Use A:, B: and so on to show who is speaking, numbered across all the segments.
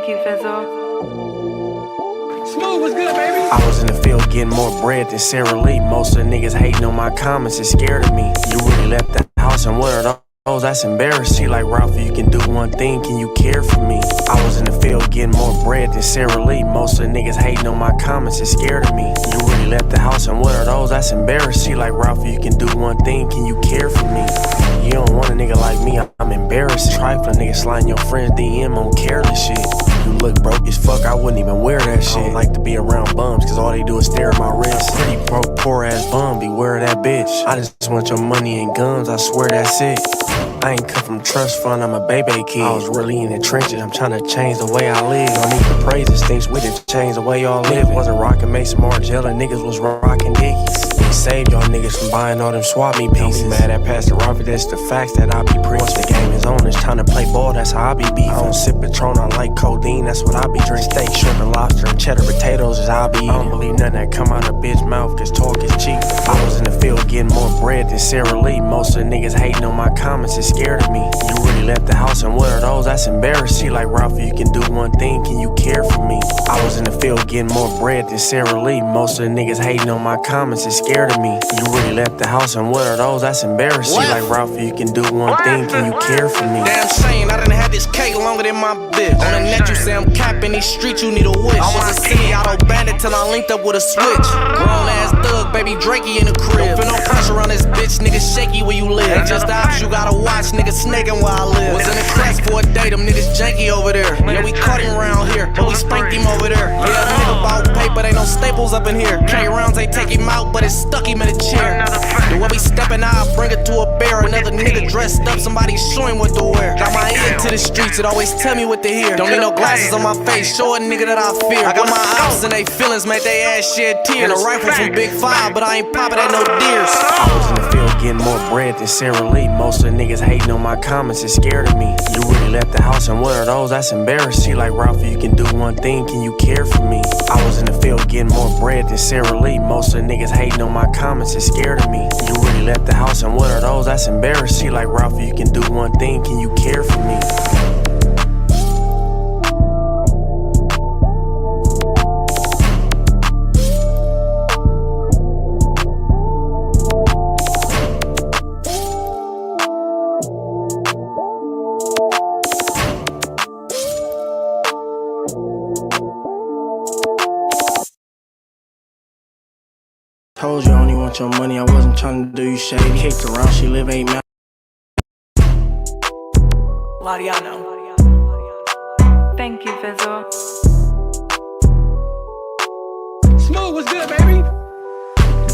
A: Thank you, Fizzle.
B: Smooth, what's good, baby?
C: I was in the field getting more bread than Sarah Lee. Most of the niggas hating on my comments is scared of me. You really left the house and what are those? That's embarrassing. She like, Ralph, you can do one thing, can you care for me? I was in the field getting more bread than Sarah Lee. Most of the niggas hating on my comments is scared of me. You really left the house and what are those? That's embarrassing. She like, Ralph, you can do one thing, can you care for me? You don't want a nigga like me, I'm embarrassed. Trifling nigga sliding your friends DM on careless shit. You look broke as fuck, I wouldn't even wear that shit. I don't like to be around bums, cause all they do is stare at my wrist. Pretty broke, poor ass bum, beware of that bitch. I just want your money and guns, I swear that's it. I ain't come from trust fund, I'm a baby kid. I was really in the trenches, I'm trying to change the way I live. Don't need the praises, things we done change the way y'all live. Wasn't rockin' Mason Margiela, niggas was rockin' Dickies. We saved y'all niggas from buying all them swap me pieces. Don't be mad at Pastor Robert, that's the facts that I be preaching. Once the game is on, it's time to play ball, that's how I be beefing. I don't sip Patron, I like codeine, that's what I be drinking. Steak, shrimp, and lobster, and cheddar potatoes is I be eating. I don't believe nothing that come out of bitch mouth, cause talk is cheap. I was in the field getting more bread than Sarah Lee. Most of the niggas hating on my comments is scared of me. You really left the house and what are those? That's embarrassing. She like, Ralph, you can do one thing, can you care for me? I was in the field getting more bread than Sarah Lee. Most of the niggas hating on my comments is scared of me. You really left the house and what are those? That's embarrassing. She like, Ralph, you can do one thing, can you care for me?
D: Damn shame, I done had this cake longer than my bitch. On the net you say I'm capping, these streets you need a wish. I was a semi-auto bandit till I linked up with a switch. Grown ass thug, baby Drakey in the crib. Don't feel no pressure on this bitch, niggas shaky where you live. Ain't just the ops you gotta watch, niggas snaking where I live. Was in the class for a day, them niggas janky over there. Yeah, we caught him around here, but we spanked him over there. Yeah, nigga bought paper, ain't no staples up in here. K rounds ain't take him out, but it stuck him in a chair. The way we steppin' out, bring it to a bear. Another nigga dressed up, somebody show him what to wear. Got my ear to the streets, it always tell me what to hear. Don't need no glasses on my face, show a nigga that I fear. I got my ops and they feelings, make they ass shed tears. And a rifle from Big 5, but I ain't poppin' at no deers.
C: I was in the field getting more bread than Sarah Lee. Most of the niggas hating on my comments is scared of me. You really left the house and what are those? That's embarrassing. She like, Ralph, you can do one thing, can you care for me? I was in the field getting more bread than Sarah Lee. Most of the niggas hating on my comments is scared of me. You really left the house and what are those? That's embarrassing. She like, Ralph, you can do one thing, can you care for me? Told you I only want your money, I wasn't trying to do you shady. Kicked around, she live 8 miles.
A: YASHAR-YA'OH. Thank you, Fizzle.
B: Smooth, what's good, baby?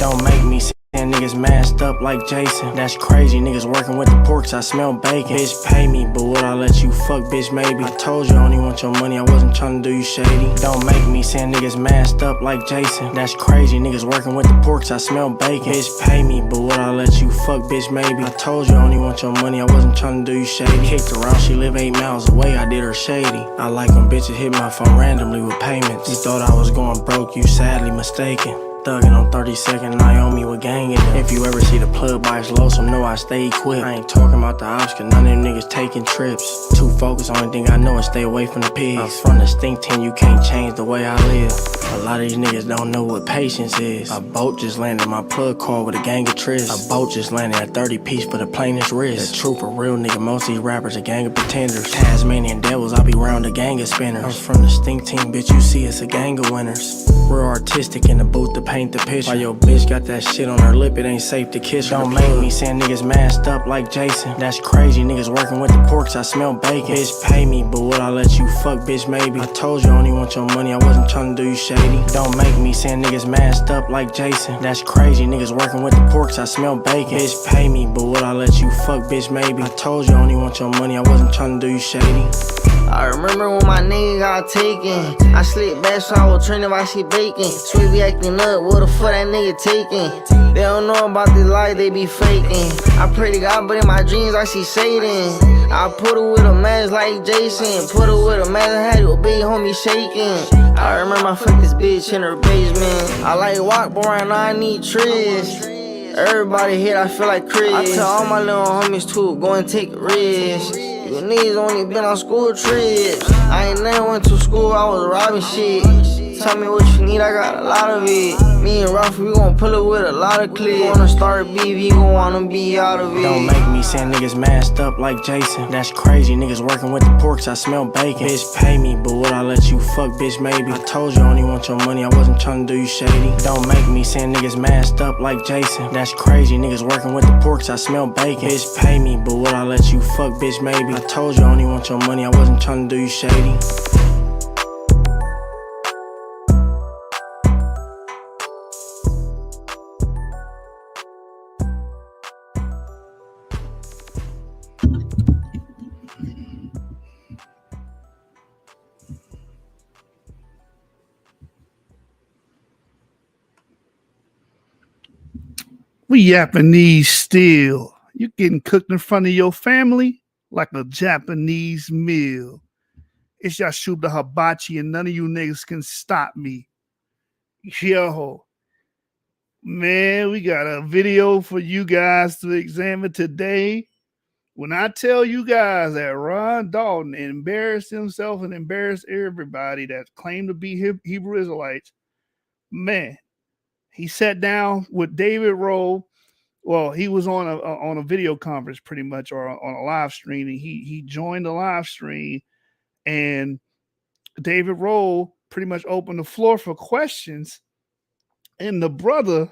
C: Don't make me see niggas masked up like Jason. That's crazy, niggas working with the porks, I smell bacon. Bitch, pay me, but would I let you fuck, bitch, maybe? I told you I only want your money, I wasn't trying to do you shady. Don't make me see niggas masked up like Jason. That's crazy, niggas working with the porks, I smell bacon. Bitch, pay me, but would I let you fuck, bitch, maybe? I told you I only want your money, I wasn't trying to do you shady. Kicked around, she live 8 miles away, I did her shady. I like when bitches hit my phone randomly with payments. You thought I was going broke, you sadly mistaken. Thuggin' on 32nd, Naomi with gang in it. If you ever see the plug box low, some know I stay equipped. I ain't talking about the ops, cause none of them niggas taking trips. Too focused, only thing I know is stay away from the pigs. I'm from the stink tin, you can't change the way I live. A lot of these niggas don't know what patience is. A boat just landed, my plug car with a gang of trysts. A boat just landed, a 30 piece for the plainest wrist. The truth, a real nigga, most of these rappers a gang of pretenders. Tasmanian devils, I be round a gang of spinners. I'm from the stink team, bitch, you see it's a gang of winners. We're artistic in the booth to paint the picture. While your bitch got that shit on her lip, it ain't safe to kiss her. Don't make me send niggas masked up like Jason. That's crazy, niggas working with the porks, I smell bacon. Bitch, pay me, but would I let you fuck, bitch, maybe? I told you I only want your money, I wasn't trying to do you shady. Don't make me send niggas masked up like Jason. That's crazy, niggas working with the porks, I smell bacon. Bitch, pay me, but would I let you fuck, bitch, maybe? I told you I only want your money, I wasn't trying to do you shady.
E: I remember when my nigga got taken. I slid back so I was training while she baking. Sweet be acting up, what the fuck that nigga taking? They don't know about this life, they be faking. I pray to God, but in my dreams I see Satan. I put her with a mask like Jason. Put her with a mask, I had your big homie shaking. I remember I fucked this bitch in her basement. I like walk, boy, and I need trees. Everybody hit, I feel like Chris. I tell all my little homies to go and take a risk. You niggas only been on school trips. I ain't never went to school, I was robbing shit. Tell me what you need, I got a lot of it. Me and Ralph, we gon' pull it with a lot of clips. Wanna start beef, you gon' wanna be out of it.
C: Don't make me send niggas masked up like Jason. That's crazy, niggas working with the porks, I smell bacon. Bitch, pay me, but would I let you fuck, bitch, maybe? I told you I only want your money, I wasn't tryna do you shady. Don't make me send niggas masked up like Jason. That's crazy, niggas working with the porks, I smell bacon. Bitch, pay me, but would I let you fuck, bitch, maybe? I told you I only want your money, I wasn't tryna do you shady.
F: We Japanese still. You getting cooked in front of your family like a Japanese meal. It's Yashuba Hibachi, and none of you niggas can stop me. Yo, man, we got a video for you guys to examine today. When I tell you guys that Ron Dalton embarrassed himself and embarrassed everybody that claimed to be Hebrew Israelites, man, he sat down with David Rohl. Well, he was on a video conference pretty much, or on a live stream, and he joined the live stream, and David Rohl pretty much opened the floor for questions, and the brother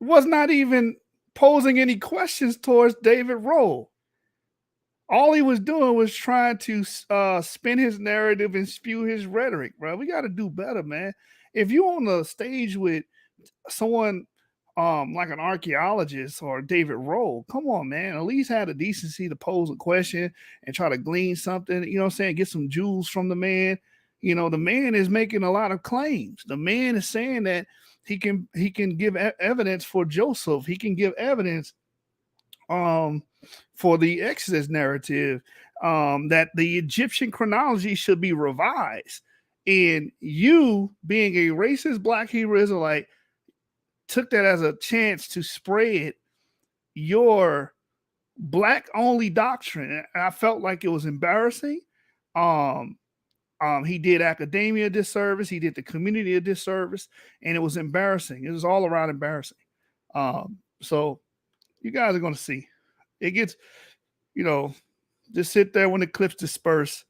F: was not even posing any questions towards David Rohl. All he was doing was trying to spin his narrative and spew his rhetoric, bro. We got to do better, man. If you're on the stage with someone like an archaeologist or David Rohl, come on, man. At least have the decency to pose a question and try to glean something, you know what I'm saying? Get some jewels from the man. You know, the man is making a lot of claims. The man is saying that he can give evidence for Joseph. He can give evidence for the Exodus narrative, that the Egyptian chronology should be revised. And you, being a racist Black Hebrew Israelite, took that as a chance to spread your Black only doctrine. And I felt like it was embarrassing. He did academia a disservice, he did the community a disservice, and it was embarrassing. It was all around embarrassing. So you guys are going to see. It gets, just sit there when the clips disperse,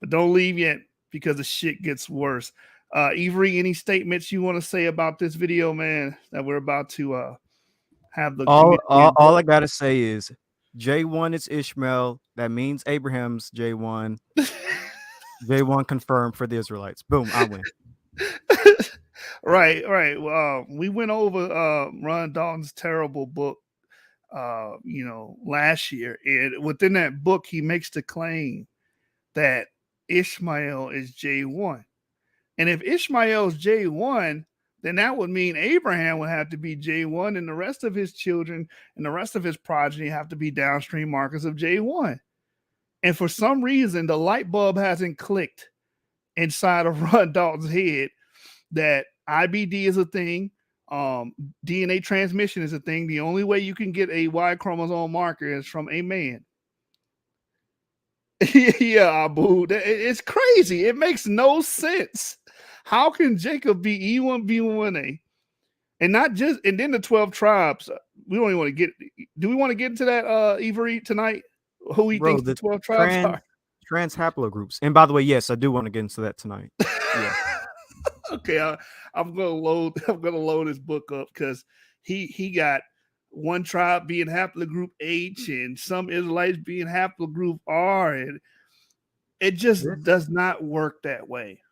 F: but don't leave yet because the shit gets worse. Avery, any statements you want to say about this video, man, that we're about to have the
G: all I gotta say is J1 is Ishmael. That means Abraham's J1. J1 confirmed for the Israelites. Boom, I win.
F: Right. Well, we went over Ron Dalton's terrible book, last year. And within that book, he makes the claim that Ishmael is J1. And if Ishmael is J1, then that would mean Abraham would have to be J1, and the rest of his children and the rest of his progeny have to be downstream markers of J1. And for some reason, the light bulb hasn't clicked inside of Ron Dalton's head that IBD is a thing. DNA transmission is a thing. The only way you can get a Y chromosome marker is from a man. Yeah, Abu. It's crazy. It makes no sense. How can Jacob be E1, B1A? And not just, and then the 12 tribes. We don't even want to get, do we want to get into that, Avery, tonight? Who he thinks the 12 tribes are?
G: Trans haplogroups. And by the way, yes, I do want to get into that tonight. Yeah.
F: Okay, I'm gonna load his book up because he got one tribe being haplogroup H and some Israelites being haplogroup R, and it just does not work that way.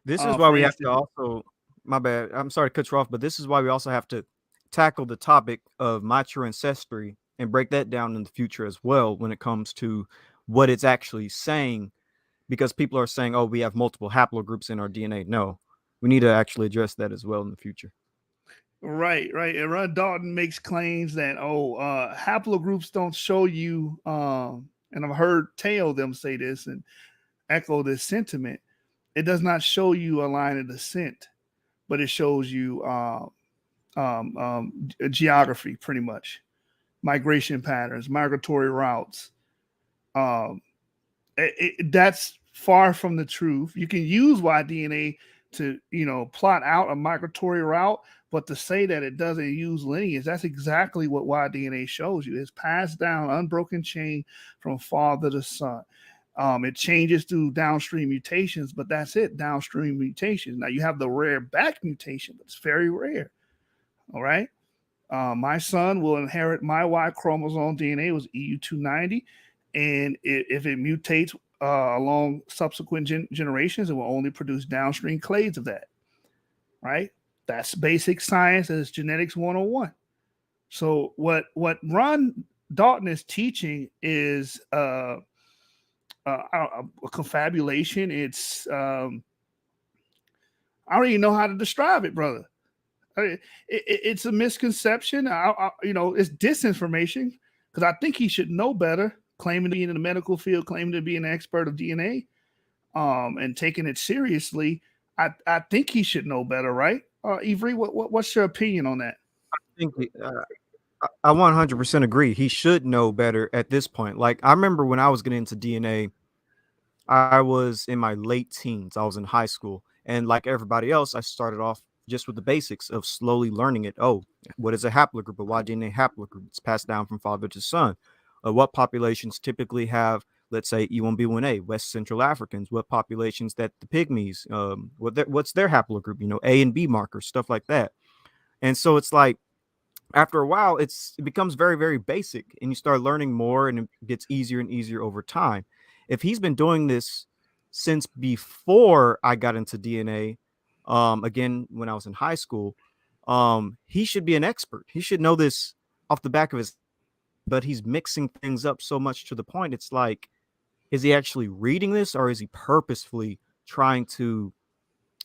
G: This is why we have to also, my bad, I'm sorry to cut you off, but this is why we also have to tackle the topic of my true ancestry and break that down in the future as well when it comes to what it's actually saying, because people are saying, oh, we have multiple haplogroups in our DNA. No, we need to actually address that as well in the future.
F: Right. And Ron Dalton makes claims that, haplogroups don't show you, and I've heard Teo them say this and echo this sentiment. It does not show you a line of descent, but it shows you geography pretty much. migration patterns, migratory routes. Um, that's far from the truth. You can use Y-DNA to, plot out a migratory route, but to say that it doesn't use lineage, that's exactly what Y-DNA shows you. It's passed down, unbroken chain from father to son. It changes through downstream mutations, but that's it, downstream mutations. Now you have the rare back mutation, but it's very rare. All right. My son will inherit my Y chromosome DNA, was EU290. And if it mutates along subsequent generations, it will only produce downstream clades of that. Right? That's basic science. That's genetics 101. So what Ron Dalton is teaching is a confabulation. It's I don't even know how to describe it, brother. It's a misconception. It's disinformation because I think he should know better. Claiming to be in the medical field, claiming to be an expert of DNA, and taking it seriously. I think he should know better, right? Ivory, what's your opinion on that?
G: I think I 100% agree. He should know better at this point. Like, I remember when I was getting into DNA, I was in my late teens. I was in high school. And like everybody else, I started off just with the basics of slowly learning it. Oh, what is a haplogroup? A Y-DNA haplogroup? It's passed down from father to son. What populations typically have, let's say, E1B1A, West Central Africans? What populations that the Pygmies, what's their haplogroup? A and B markers, stuff like that. And so it's like, after a while, it becomes very, very basic, and you start learning more, and it gets easier and easier over time. If he's been doing this since before I got into DNA, again, when I was in high school, he should be an expert. He should know this off the back of his, but he's mixing things up so much to the point. It's like, is he actually reading this, or is he purposefully trying to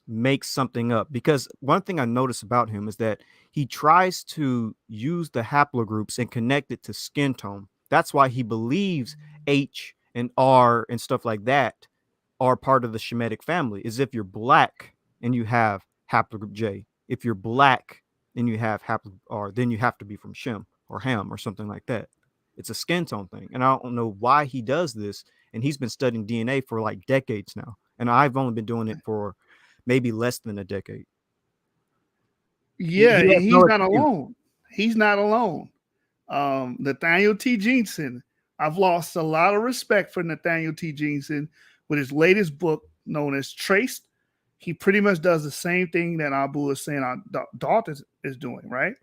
G: make something up? Because one thing I notice about him is that he tries to use the haplogroups and connect it to skin tone. That's why he believes H and R and stuff like that are part of the Shemitic family. Is if you're black and you have haplogroup J, if you're black and you have haplogroup R, then you have to be from Shem or Ham or something like that. It's a skin tone thing. And I don't know why he does this. And he's been studying DNA for like decades now. And I've only been doing it for maybe less than a decade.
F: Yeah, and he's not alone. He's not alone. Nathaniel T. Jeanson. I've lost a lot of respect for Nathaniel T. Jeanson with his latest book known as Traced. He pretty much does the same thing that Abu is saying Dalton is doing, right?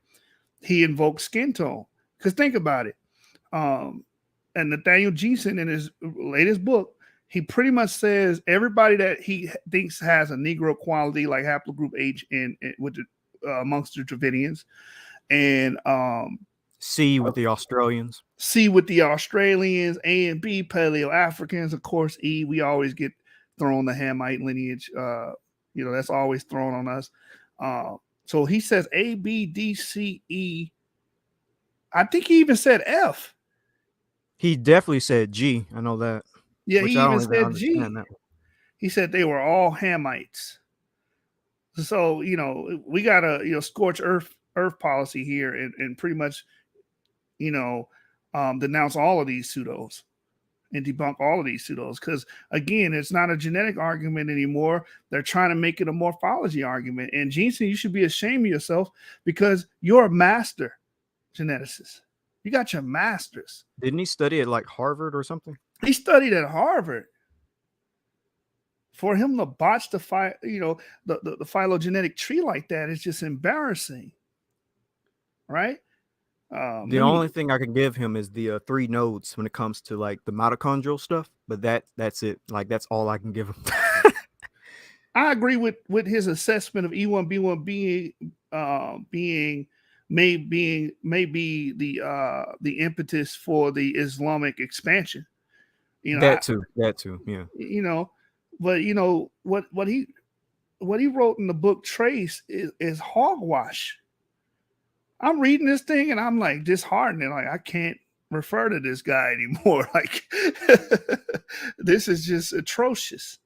F: He invokes skin tone. Because think about it. And Nathaniel Jeanson, in his latest book, he pretty much says everybody that he thinks has a Negro quality, like haplogroup H amongst the Dravidians, and
G: C with the Australians.
F: C with the Australians, A and B Paleo Africans, of course. E, we always get thrown the Hamite lineage. That's always thrown on us. So he says A, B, D, C, E. I think he even said F.
G: He definitely said G. I know that.
F: Yeah, he even said G. He said they were all Hamites. So, we got a scorch earth policy here and pretty much, denounce all of these pseudos and debunk all of these pseudos. Because, again, it's not a genetic argument anymore. They're trying to make it a morphology argument. And, Jeanson, you should be ashamed of yourself because you're a master geneticist. You got your master's.
G: Didn't he study at like Harvard or something?
F: He studied at Harvard. For him to botch the phylogenetic tree like that is just embarrassing, right?
G: The only thing I can give him is the 3 nodes when it comes to like the mitochondrial stuff, but that's it. Like, that's all I can give him.
F: I agree with his assessment of E1B1 being maybe the impetus for the Islamic expansion.
G: That too, yeah.
F: But what he wrote in the book Trace is hogwash. I'm reading this thing and I'm like disheartened. Like, I can't refer to this guy anymore. Like, this is just atrocious.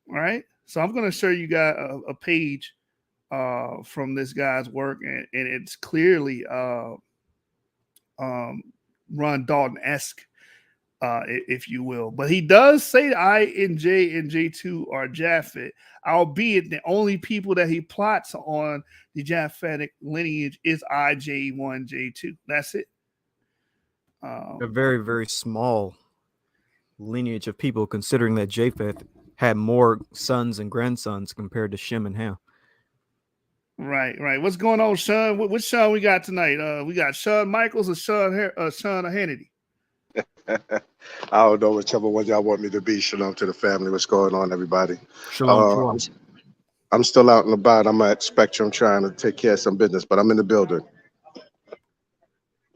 F: All right. So I'm going to show you guys a page from this guy's work, and it's clearly Ron Dalton-esque, if you will. But he does say I and J and J2 are Japhet, albeit the only people that he plots on the Japhetic lineage is I, J1, J2. That's it.
G: A very, very small lineage of people, considering that Japheth had more sons and grandsons compared to Shem and Ham.
F: Right. What's going on, Sean? What Sean we got tonight? We got Shawn Michaels or Sean Hannity?
H: I don't know whichever one y'all want me to be. Shalom to the family. What's going on, everybody?
G: Shalom.
H: I'm still out and about. I'm at Spectrum trying to take care of some business, but I'm in the building.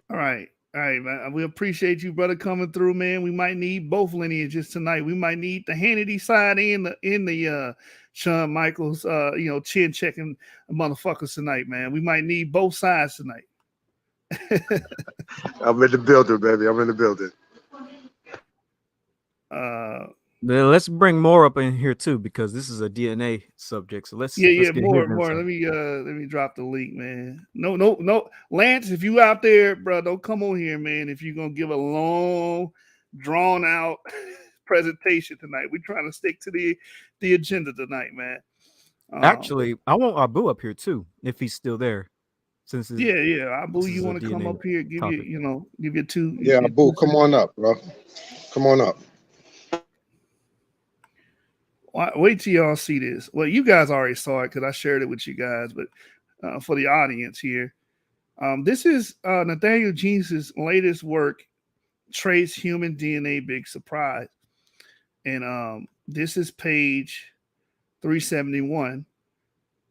F: All right, man. We appreciate you, brother, coming through, man. We might need both lineages tonight. We might need the Hannity side and the Shawn Michaels, chin checking motherfuckers tonight, man. We might need both sides tonight.
H: I'm in the building, baby. I'm in the building.
G: Let's bring more up in here too, because this is a DNA subject. So let's get
F: more. Let me drop the link, man. No, Lance, if you out there, bro, don't come on here, man. If you're gonna give a long, drawn out presentation tonight, we're trying to stick to the agenda tonight, man.
G: Actually, I want Abu up here too, if he's still there. Since
F: Abu, you want to come up here, give you two.
H: Yeah, Abu, come on up, bro. Come on up.
F: Wait till y'all see this. Well, you guys already saw it because I shared it with you guys, but for the audience here, this is Nathaniel Jeans's latest work, Trace Human DNA Big Surprise. And this is page 371.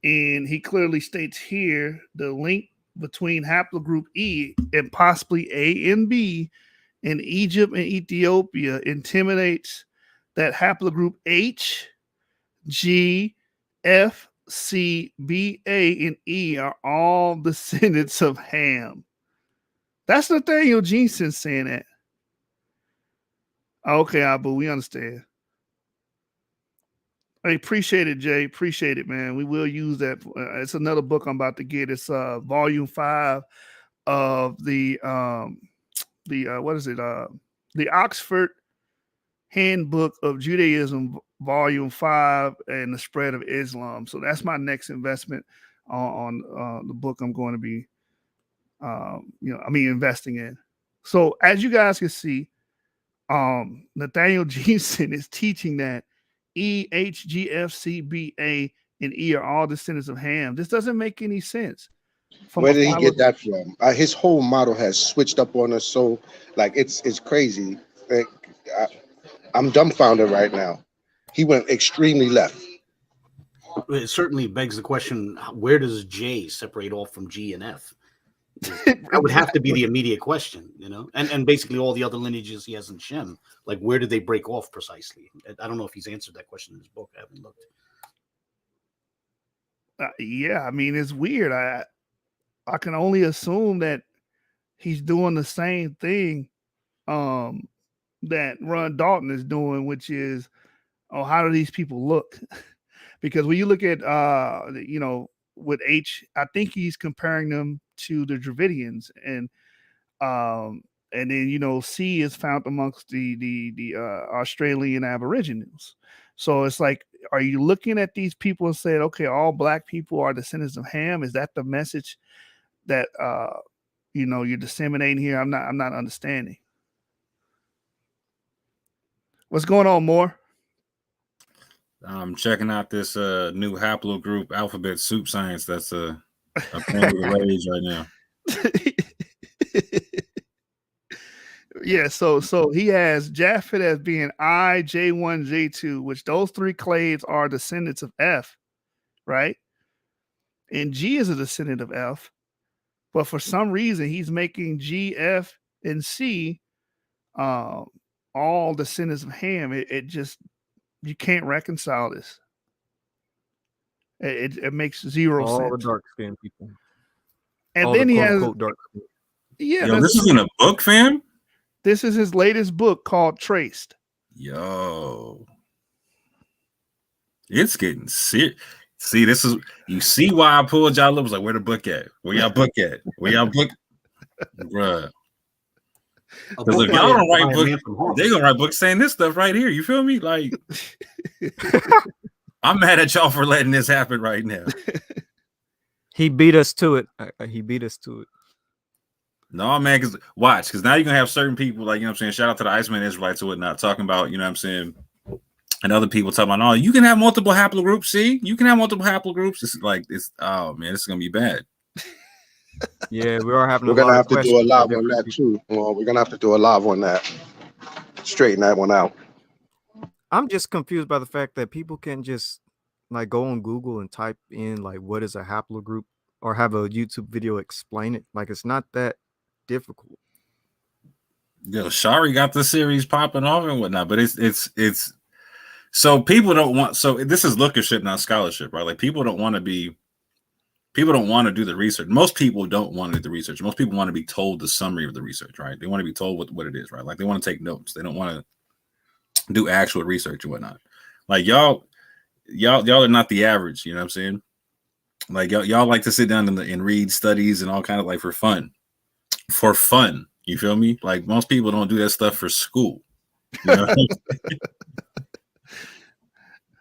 F: And he clearly states here the link between haplogroup E and possibly A and B in Egypt and Ethiopia intimidates that haplogroup H, G, F, C, B, A, and E are all descendants of Ham. That's Nathaniel Jeanson saying that. Okay, Abu, we understand. I appreciate it, Jay. Appreciate it, man. We will use that. It's another book I'm about to get. It's volume 5 of the Oxford Handbook of Judaism, volume 5, and the Spread of Islam. So that's my next investment on the book I'm going to be, investing in. So as you guys can see, Nathaniel Jeanson is teaching that E, H, G, F, C, B, A, and E are all descendants of Ham. This doesn't make any sense.
H: Where did he get that from? His whole model has switched up on us, so it's crazy. I'm dumbfounded right now. He went extremely left.
I: It certainly begs the question: where does J separate off from G and F? That would have to be the immediate question, and basically all the other lineages he has in Shem, like where did they break off precisely? I don't know if he's answered that question in his book. I haven't looked.
F: It's weird. I can only assume that he's doing the same thing that Ron Dalton is doing, which is, how do these people look? Because when you look at with H, I think he's comparing them to the Dravidians, and then C is found amongst the Australian Aborigines. So it's like, are you looking at these people and saying, okay, all black people are descendants of Ham? Is that the message that you're disseminating here? I'm not understanding. What's going on, Moore?
J: I'm checking out this new haplogroup alphabet soup science that's a thing of the rage right now.
F: Yeah, so he has Japhet as being I, J1, J2, which those three clades are descendants of F, right? And G is a descendant of F, but for some reason he's making G, F, and C all descendants of Ham. It just, you can't reconcile this. It makes zero sense.
G: All the dark skinned people.
F: And then he has
G: dark skin.
F: Yeah,
J: yo, this isn't a book, fam.
F: This is his latest book called Traced.
J: Yo, it's getting serious. See, you see why I pulled y'all up. I was like, where the book at? Where y'all book at? Where y'all book? Bruh.
I: A
J: Because
I: book
J: if y'all don't
I: by
J: write
I: a
J: books,
I: man from Harvard.
J: they gonna write books saying this stuff right here. You feel me? Like, I'm mad at y'all for letting this happen right now.
G: He beat us to it. He beat us to it.
J: No, man, because now you're gonna have certain people, like, you know what I'm saying, shout out to the Iceman Israelites or whatnot, talking about, you know what I'm saying, and other people talking about, oh, you can have multiple haplogroups. See, you can have multiple haplogroups. It's like, oh man, this is gonna be bad.
G: Yeah, we are having.
H: We're gonna have to do a live on that too. Well, we're gonna have to do a live on that. Straighten that one out.
G: I'm just confused by the fact that people can just like go on Google and type in like what is a haplogroup or have a YouTube video explain it. Like it's not that difficult.
J: Yo, Shari got the series popping off and whatnot, but it's so people don't want, so this is lookership, not scholarship, right? Like people don't want to do the research. Most people don't want to do the research. Most people want to be told the summary of the research, right? They want to be told what it is, right? Like they want to take notes. They don't want to do actual research and whatnot. Like y'all are not the average, you know what I'm saying? Like y'all like to sit down and read studies and all kind of like for fun. You feel me? Like most people don't do that stuff for school. You know?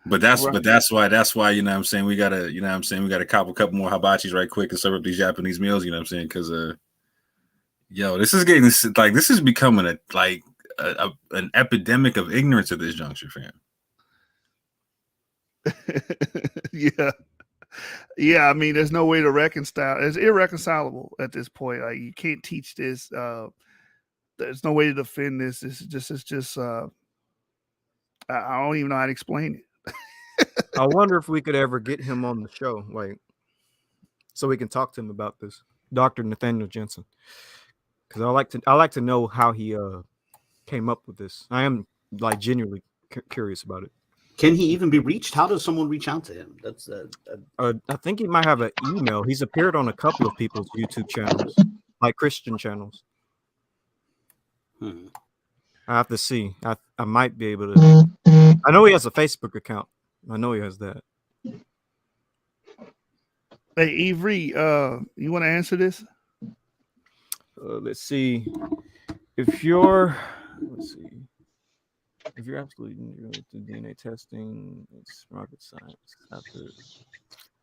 J: But that's why, you know what I'm saying, we gotta cop a couple more hibachis right quick and serve up these Japanese meals, you know what I'm saying? Because this is becoming an epidemic of ignorance at this juncture, fam.
F: Yeah, I mean, there's no way to reconcile. It's irreconcilable at this point. Like you can't teach this. There's no way to defend this. It's just I don't even know how to explain it.
G: I wonder if we could ever get him on the show, like, so we can talk to him about this, Dr. Nathaniel Jensen, because I like to know how he came up with this. I am like genuinely curious about it.
I: Can he even be reached? How does someone reach out to him? That's
G: I think he might have an email. He's appeared on a couple of people's YouTube channels, like Christian channels. I have to see. I might be able to. I know he has a Facebook account. I know he has that.
F: Hey, Avery, you want to answer this?
G: Let's see. If you're absolutely new to DNA testing, it's rocket science.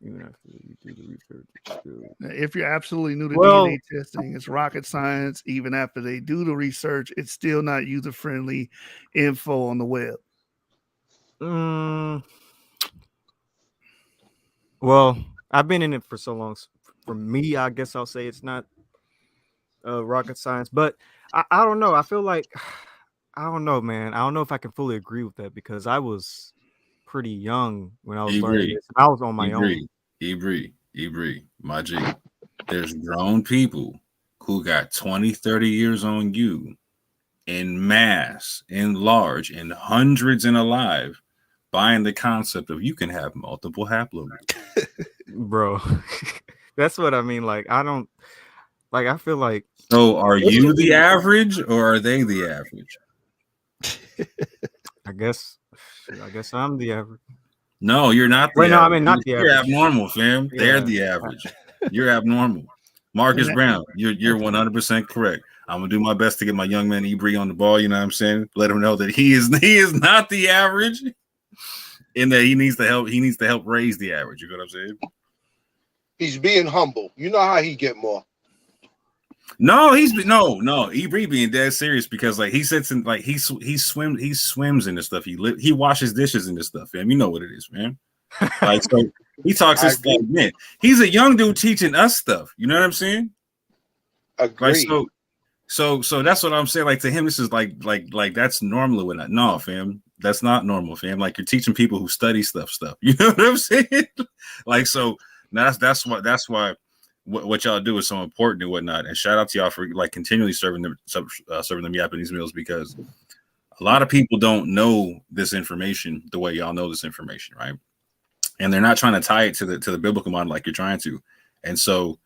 G: Even after you do the research, it's still...
F: If you're absolutely new to DNA testing, it's rocket science. Even after they do the research, it's still not user-friendly info on the web.
G: Well, I've been in it for so long. For me, I guess I'll say it's not rocket science, but I don't know. I feel like, I don't know, man. I don't know if I can fully agree with that because I was pretty young when I was learning this. I was on my own.
J: Ebri, my G. There's grown people who got 20, 30 years on you in mass, in large, in hundreds and alive, buying the concept of you can have multiple haplogroups.
G: Bro, that's what I mean. Like, I don't, like, I feel like.
J: So are you the average or are they the average?
G: I guess I'm the average.
J: No, you're not the
G: average. No, I mean, not the
J: you're
G: average.
J: You're abnormal, fam. Yeah. They're the average. You're abnormal. Marcus Brown, you're 100% correct. I'm gonna do my best to get my young man Ebri on the ball. You know what I'm saying? Let him know that he is not the average, and that he needs to help raise the average. You know what I'm saying?
H: He's being humble. You know how he get more.
J: No, Ebri being dead serious because like he sits in like he swims in this stuff. He washes dishes in this stuff, fam. You know what it is, man. Like so he talks this like man. He's a young dude teaching us stuff. You know what I'm saying?
H: Agreed.
J: Like so that's what I'm saying. Like to him, this is like that's normal with that. No, fam, that's not normal, fam. Like you're teaching people who study stuff. You know what I'm saying? Like so that's why what y'all do is so important and whatnot. And shout out to y'all for like continually serving them Japanese meals because a lot of people don't know this information the way y'all know this information, right? And they're not trying to tie it to the biblical model like you're trying to. And so,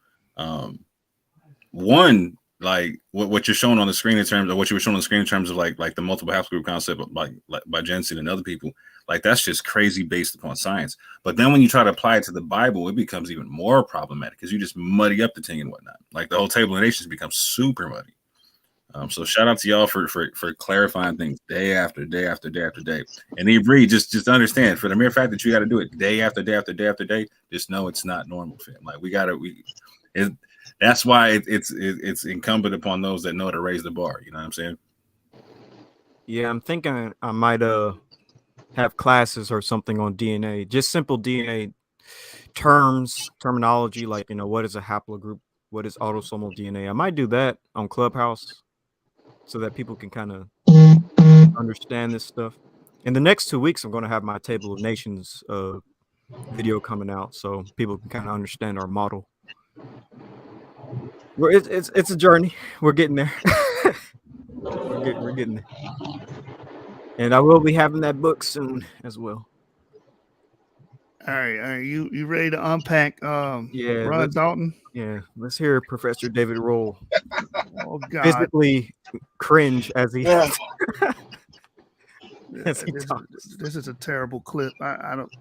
J: one, like what you're showing on the screen in terms of what you were showing on the screen in terms of like the multiple haplogroup concept by Jensen and other people, like that's just crazy based upon science. But then when you try to apply it to the Bible, it becomes even more problematic because you just muddy up the thing and whatnot. Like the whole table of nations becomes super muddy. So shout out to y'all for clarifying things day after day after day after day. And Bree, just understand, for the mere fact that you got to do it day after day after day after day, just know it's not normal, fam. Like that's why it's incumbent upon those that know to raise the bar. You know what I'm saying?
G: Yeah, I'm thinking I might have classes or something on DNA, just simple DNA terminology, like, what is a haplogroup, what is autosomal DNA. I might do that on Clubhouse so that people can kind of understand this stuff. In the next 2 weeks, I'm going to have my Table of Nations video coming out, so people can kind of understand our model. It's a journey. We're getting there. We're getting there. And I will be having that book soon as well.
F: All right. You ready to unpack Ron Dalton?
G: Yeah, let's hear Professor David Rohl.
F: Oh God.
G: Physically cringe as he
F: talks.
G: This
F: is a terrible clip. I don't.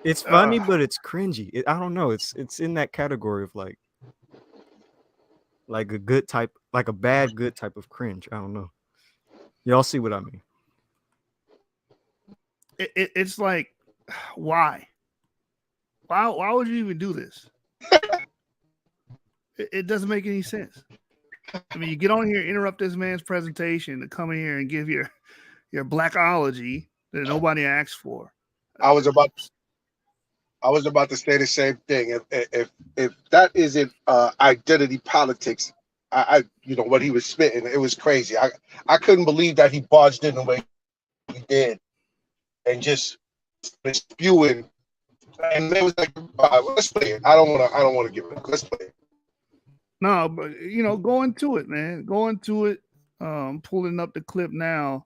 G: It's funny, but it's cringy. I don't know. It's in that category of like a good type, like a bad good type of cringe. I don't know. Y'all see what I mean?
F: It's like, why would you even do this? It doesn't make any sense. I mean, you get on here, interrupt this man's presentation to come in here and give your blackology that nobody asked for.
H: I was about to say the same thing. If that isn't identity politics, I what he was spitting, it was crazy. I couldn't believe that he barged in the way he did and just spewing. And it was like, let's play it. I don't want to give it. Let's play it.
F: No, but go into it, man. Go into it. Pulling up the clip now.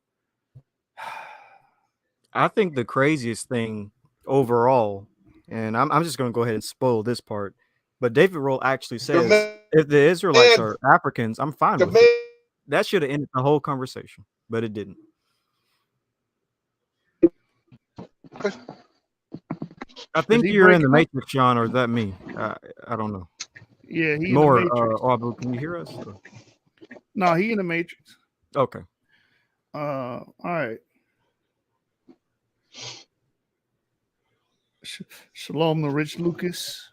G: I think the craziest thing overall, and I'm just going to go ahead and spoil this part, but David Rohl actually says if the Israelites are Africans, I'm fine with it. That should have ended the whole conversation, but it didn't. I think you're in the Matrix, Sean, or is that me? I don't know.
F: Yeah, he's
G: more.
F: In the Matrix.
G: Abu, can you hear us?
F: No, he in the Matrix.
G: Okay.
F: All right. Shalom to Rich Lucas.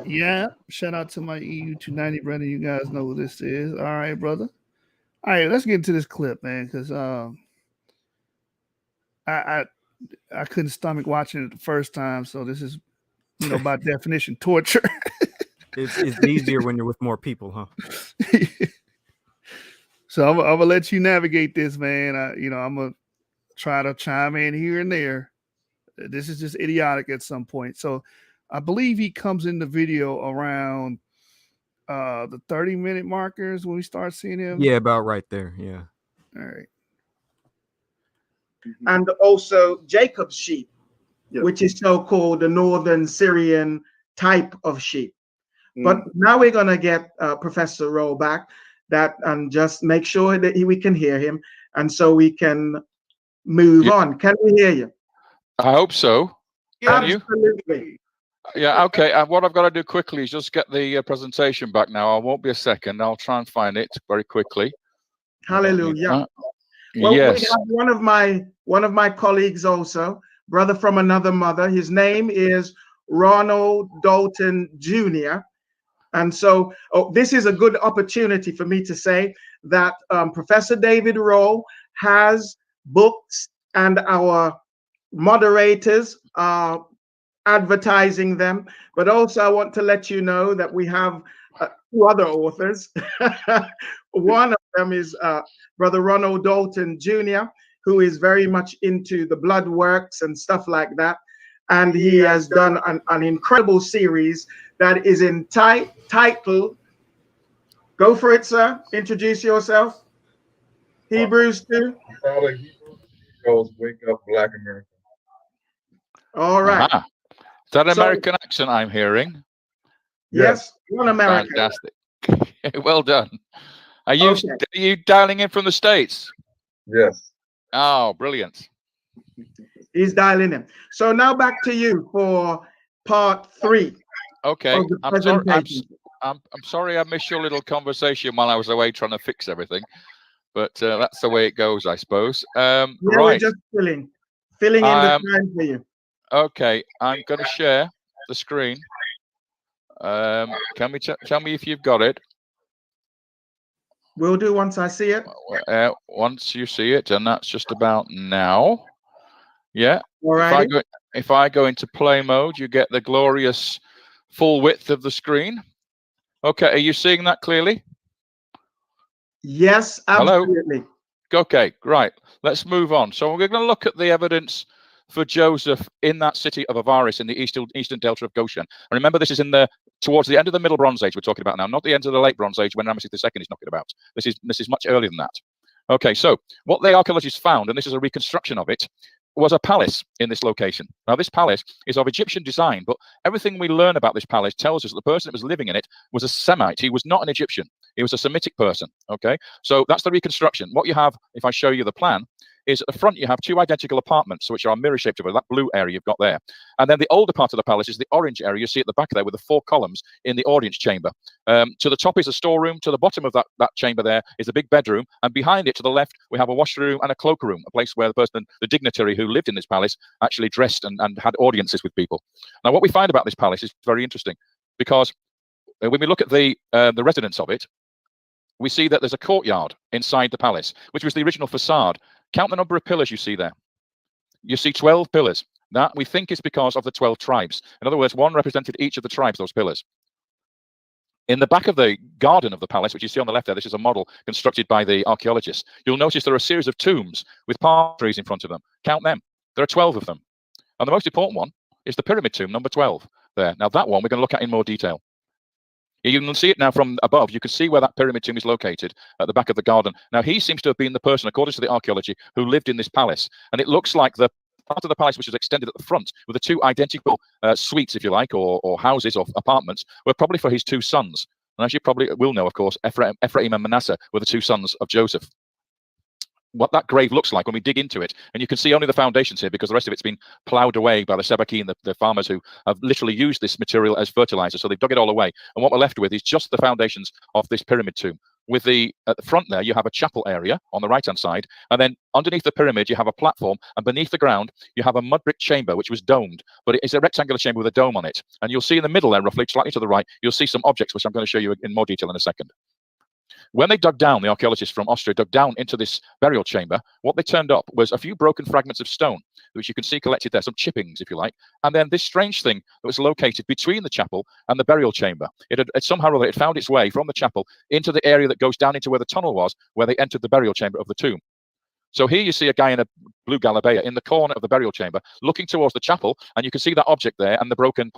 F: Yeah, shout out to my EU 290 brother. You guys know who this is. All right, brother. All right, let's get into this clip, man, because I couldn't stomach watching it the first time, so this is, by definition, torture.
G: It's easier when you're with more people, huh?
F: So I'm gonna let you navigate this, man. I'm gonna try to chime in here and there. This is just idiotic at some point. So I believe he comes in the video around the 30-minute markers when we start seeing him.
G: Yeah, about right there. Yeah.
F: All right.
K: And also Jacob's sheep, which is so-called the northern Syrian type of sheep. But now we're going to get Professor Rohl back and just make sure that we can hear him. And so we can move on. Can we hear you?
L: I hope so. Can
K: Absolutely.
L: You? Yeah, okay. And what I've got to do quickly is just get the presentation back now. I won't be a second. I'll try and find it very quickly.
K: Hallelujah. Well,
L: yes.
K: We have one of my colleagues also, brother from another mother. His name is Ronald Dalton Jr. And so this is a good opportunity for me to say that Professor David Rohl has books, and our moderators are advertising them. But also I want to let you know that we have two other authors. One of them is Brother Ronald Dalton Jr., who is very much into the blood works and stuff like that. And he has done an incredible series that is titled, go for it, sir. Introduce yourself. Hebrews 2.
M: Wake Up Black America.
K: All right.
L: Is that an American accent I'm hearing?
K: Yes, one American.
L: Fantastic. Well done. Are you dialing in from the States?
M: Yes.
L: Oh, brilliant.
K: He's dialing in. So now back to you for part 3.
L: Okay. I'm sorry I missed your little conversation while I was away trying to fix everything, but that's the way it goes, I suppose.
K: Yeah, we're
L: Right.
K: just filling in the time for you.
L: Okay, I'm going to share the screen. Can we tell me if you've got it?
K: Will do once I see it.
L: Once you see it, and that's just about now. Yeah.
K: All right.
L: If I go into play mode, you get the glorious full width of the screen. Okay, are you seeing that clearly?
K: Yes, absolutely.
L: Hello? Okay, right. Let's move on. So we're going to look at the evidence for Joseph in that city of Avaris in the eastern delta of Goshen. And remember, this is towards the end of the Middle Bronze Age we're talking about now, not the end of the Late Bronze Age when Ramesses II is knocking about. This is much earlier than that. Okay, so what the archaeologists found, and this is a reconstruction of it, was a palace in this location. Now, this palace is of Egyptian design, but everything we learn about this palace tells us that the person that was living in it was a Semite. He was not an Egyptian. He was a Semitic person. Okay, so that's the reconstruction. What you have, if I show you the plan, is at the front you have two identical apartments, which are mirror shaped over that blue area you've got there. And then the older part of the palace is the orange area you see at the back there with the 4 columns in the audience chamber. To the top is a storeroom. To the bottom of that chamber there is a big bedroom. And behind it to the left, we have a washroom and a cloakroom, a place where the dignitary who lived in this palace actually dressed and had audiences with people. Now, what we find about this palace is very interesting, because when we look at the residents of it, we see that there's a courtyard inside the palace, which was the original facade. Count the number of pillars you see there. You see 12 pillars. That we think is because of the 12 tribes. In other words, one represented each of the tribes, those pillars. In the back of the garden of the palace, which you see on the left there, this is a model constructed by the archaeologists. You'll notice there are a series of tombs with palm trees in front of them. Count them. There are 12 of them. And the most important one is the pyramid tomb, number 12 there. Now, that one we're going to look at in more detail. You can see it now from above. You can see where that pyramid tomb is located at the back of the garden. Now, he seems to have been the person, according to the archaeology, who lived in this palace. And it looks like the part of the palace which was extended at the front with the 2 identical suites, if you like, or houses or apartments, were probably for his 2 sons. And as you probably will know, of course, Ephraim and Manasseh were the 2 sons of Joseph. What that grave looks like when we dig into it, and you can see only the foundations here because the rest of it's been ploughed away by the Sebaki and the farmers who have literally used this material as fertilizer. So they've dug it all away, and what we're left with is just the foundations of this pyramid tomb. With at the front there, you have a chapel area on the right-hand side, and then underneath the pyramid, you have a platform, and beneath the ground, you have a mud brick chamber which was domed, but it's a rectangular chamber with a dome on it. And you'll see in the middle there, roughly slightly to the right, you'll see some objects which I'm going to show you in more detail in a second. When they dug down, the archaeologists from Austria dug down into this burial chamber, what they turned up was a few broken fragments of stone, which you can see collected there, some chippings, if you like, and then this strange thing that was located between the chapel and the burial chamber. It somehow or other, it found its way from the chapel into the area that goes down into where the tunnel was, where they entered the burial chamber of the tomb. So here you see a guy in a blue galabea in the corner of the burial chamber looking towards the chapel, and you can see that object there and the broken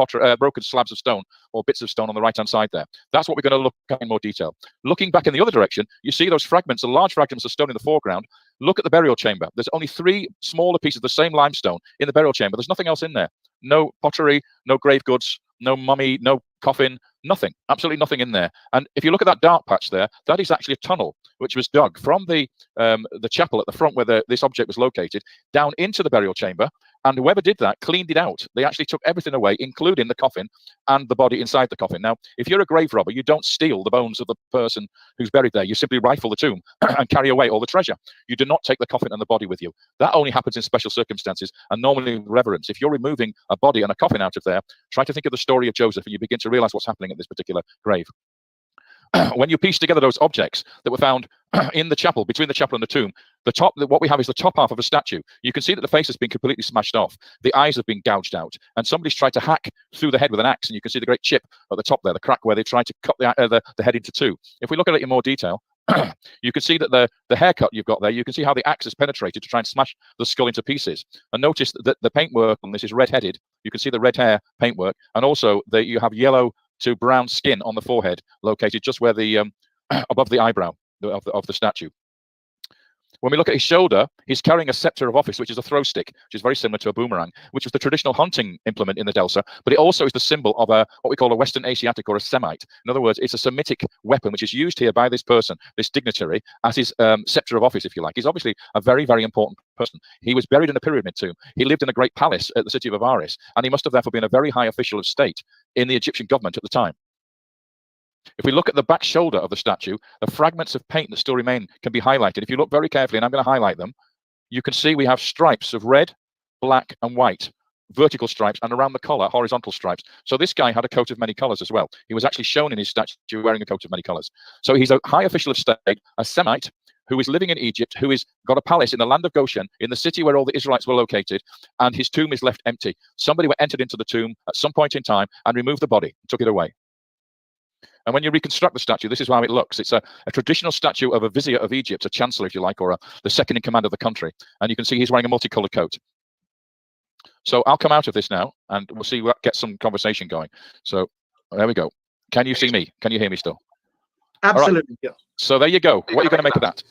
L: slabs of stone or bits of stone on the right-hand side there. That's what we're going to look at in more detail. Looking back in the other direction, you see those fragments, the large fragments of stone in the foreground. Look at the burial chamber. There's only 3 smaller pieces of the same limestone in the burial chamber. There's nothing else in there. No pottery, no grave goods, no mummy, no coffin, nothing, absolutely nothing in there. And if you look at that dark patch there, that is actually a tunnel which was dug from the chapel at the front where this object was located down into the burial chamber. And whoever did that cleaned it out. They actually took everything away, including the coffin and the body inside the coffin. Now, if you're a grave robber, you don't steal the bones of the person who's buried there. You simply rifle the tomb and carry away all the treasure. You do not take the coffin and the body with you. That only happens in special circumstances and normally with reverence. If you're removing a body and a coffin out of there, try to think of the story of Joseph and you begin to realize what's happening at this particular grave. When you piece together those objects that were found in the chapel, between the chapel and the tomb, what we have is the top half of a statue. You can see that the face has been completely smashed off. The eyes have been gouged out, and somebody's tried to hack through the head with an axe, and you can see the great chip at the top there, the crack where they tried to cut the head into 2. If we look at it in more detail, you can see that the haircut you've got there, you can see how the axe has penetrated to try and smash the skull into pieces. And notice that the paintwork on this is red-headed. You can see the red hair paintwork, and also that you have yellow to brown skin on the forehead, located just where the above the eyebrow of the statue. When we look at his shoulder, he's carrying a scepter of office, which is a throw stick, which is very similar to a boomerang, which was the traditional hunting implement in the Delta, but it also is the symbol of what we call a Western Asiatic or a Semite. In other words, it's a Semitic weapon, which is used here by this person, this dignitary, as his scepter of office, if you like. He's obviously a very, very important person. He was buried in a pyramid tomb. He lived in a great palace at the city of Avaris, and he must have therefore been a very high official of state in the Egyptian government at the time. If we look at the back shoulder of the statue, the fragments of paint that still remain can be highlighted. If you look very carefully, and I'm going to highlight them, you can see we have stripes of red, black, and white, vertical stripes, and around the collar, horizontal stripes. So this guy had a coat of many colors as well. He was actually shown in his statue wearing a coat of many colors. So he's a high official of state, a Semite, who is living in Egypt, who has got a palace in the land of Goshen, in the city where all the Israelites were located, and his tomb is left empty. Somebody entered into the tomb at some point in time and removed the body, took it away. And when you reconstruct the statue, this is how it looks. It's a traditional statue of a vizier of Egypt, a chancellor, if you like, or the second in command of the country. And you can see he's wearing a multicolored coat. So I'll come out of this now, and we'll see, we'll get some conversation going. So there we go. Can you see me? Can you hear me still?
K: Absolutely.
L: Right. So there you go. What are you going to make of that?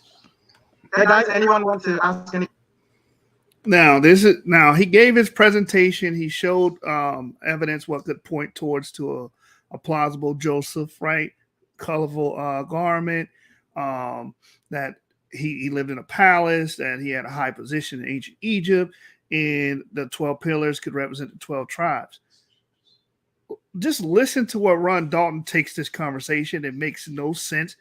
K: Hey guys, anyone want to ask any?
F: Now he gave his presentation. He showed evidence what could point towards to a plausible Joseph, right? Colorful garment, that he lived in a palace, that he had a high position in ancient Egypt, and the 12 pillars could represent the 12 tribes. Just listen to what Ron Dalton takes this conversation. It makes no sense.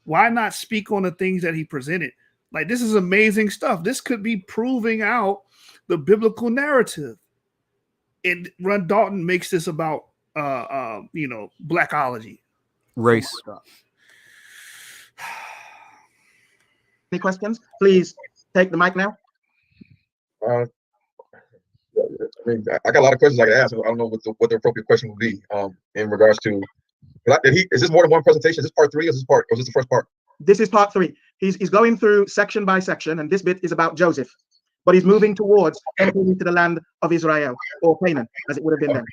F: Why not speak on the things that he presented? Like, this is amazing stuff. This could be proving out the biblical narrative. And Ron Dalton makes this about blackology.
G: Race.
K: Any questions? Please take the mic now.
M: I mean, I got a lot of questions I could ask. I don't know what the appropriate question would be in regards to. Is this more than one presentation? Is this part 3 or is this the first part?
K: This is part 3. He's going through section by section, and this bit is about Joseph, but he's moving towards entering into the land of Israel, or Canaan, as it would have been then.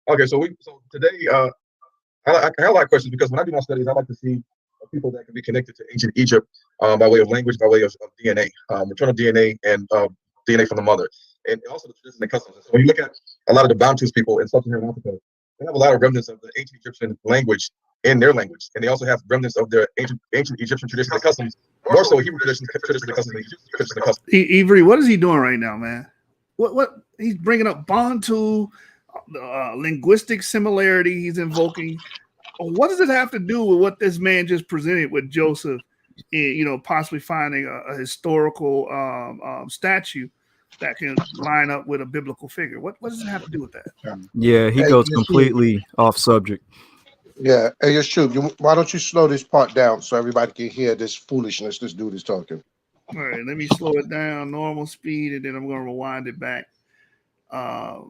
M: Okay, so today I have a lot of questions, because when I do my studies, I like to see people that can be connected to ancient Egypt by way of language, by way of DNA, maternal DNA, and DNA from the mother, and also the traditions and customs. So when you look at a lot of the Bantus people in sub-Saharan Africa, they have a lot of remnants of the ancient Egyptian language in their language, and they also have remnants of their ancient Egyptian traditions and customs, more so Hebrew traditions and customs, traditions and customs.
F: Avery, what is he doing right now, man? What he's bringing up Bantu, linguistic similarity he's invoking. What does it have to do with what this man just presented with Joseph, possibly finding a historical statue that can line up with a biblical figure? What does it have to do with that?
G: Yeah, he goes completely off subject.
H: Yeah, hey, YASHAR, why don't you slow this part down so everybody can hear this foolishness this dude is talking?
F: All right, let me slow it down, normal speed, and then I'm going to rewind it back. I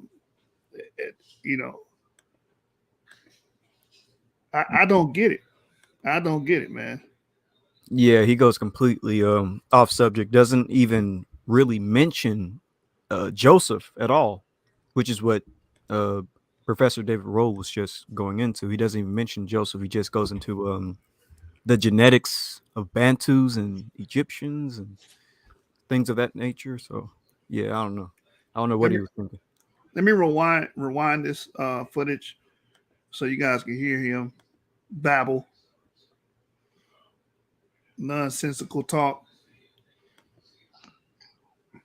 F: don't get it. I don't get it, man.
G: Yeah, he goes completely off subject. Doesn't even really mention Joseph at all, which is what Professor David Rohl was just going into. He doesn't even mention Joseph. He just goes into the genetics of Bantus and Egyptians and things of that nature. So yeah, I don't know what he was thinking.
F: Let me rewind this footage so you guys can hear him babble. Nonsensical talk.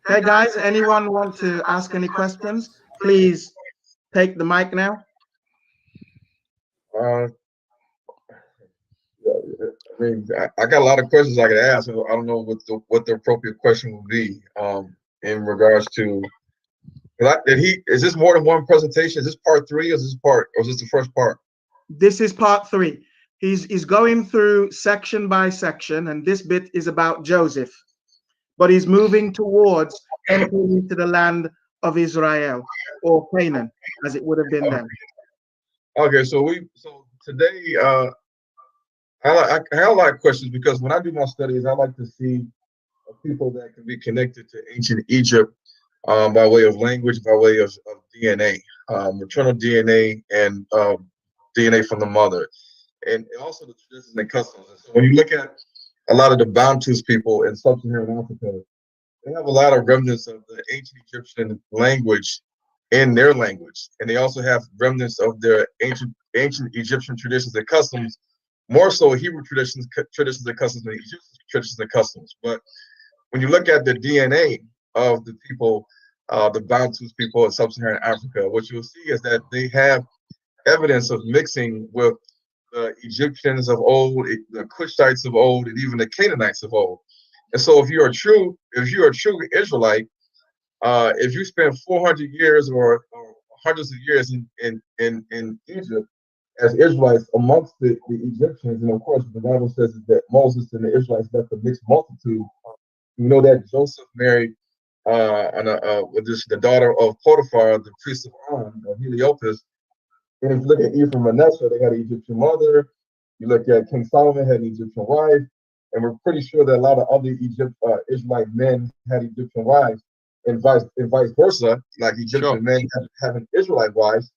K: Hey guys, anyone want to ask any questions? Please take the mic now.
M: I mean, I got a lot of questions I could ask. I don't know what the appropriate question would be in regards to. Is this more than one presentation? Is this part 3 or is this the first part?
K: This is part 3. He's going through section by section, and this bit is about Joseph, but he's moving towards entering into the land of Israel, or Canaan, as it would have been then.
M: Okay, so today I have a lot of questions, because when I do my studies, I like to see people that can be connected to ancient Egypt by way of language, by way of DNA, maternal DNA, and DNA from the mother, and also the traditions and customs. And so when you look at a lot of the Bantus people in sub-Saharan Africa, they have a lot of remnants of the ancient Egyptian language in their language, and they also have remnants of their ancient Egyptian traditions and customs, more so Hebrew traditions and customs than Egyptian traditions and customs. But when you look at the DNA of the people, the Bantus people in sub-Saharan Africa, what you'll see is that they have evidence of mixing with the Egyptians of old, the Cushites of old, and even the Canaanites of old. And so, if you're a true Israelite, if you spend 400 years or hundreds of years in Egypt as Israelites amongst the Egyptians, and of course, the Bible says that Moses and the Israelites left a mixed multitude. You know that Joseph married the daughter of Potiphar, the priest of On, or Heliopas. And if you look at Ephraim and Manasseh, they had an Egyptian mother. You look at King Solomon had an Egyptian wife, and we're pretty sure that a lot of other Israelite men had Egyptian wives, and vice versa, like Egyptian men having Israelite wives.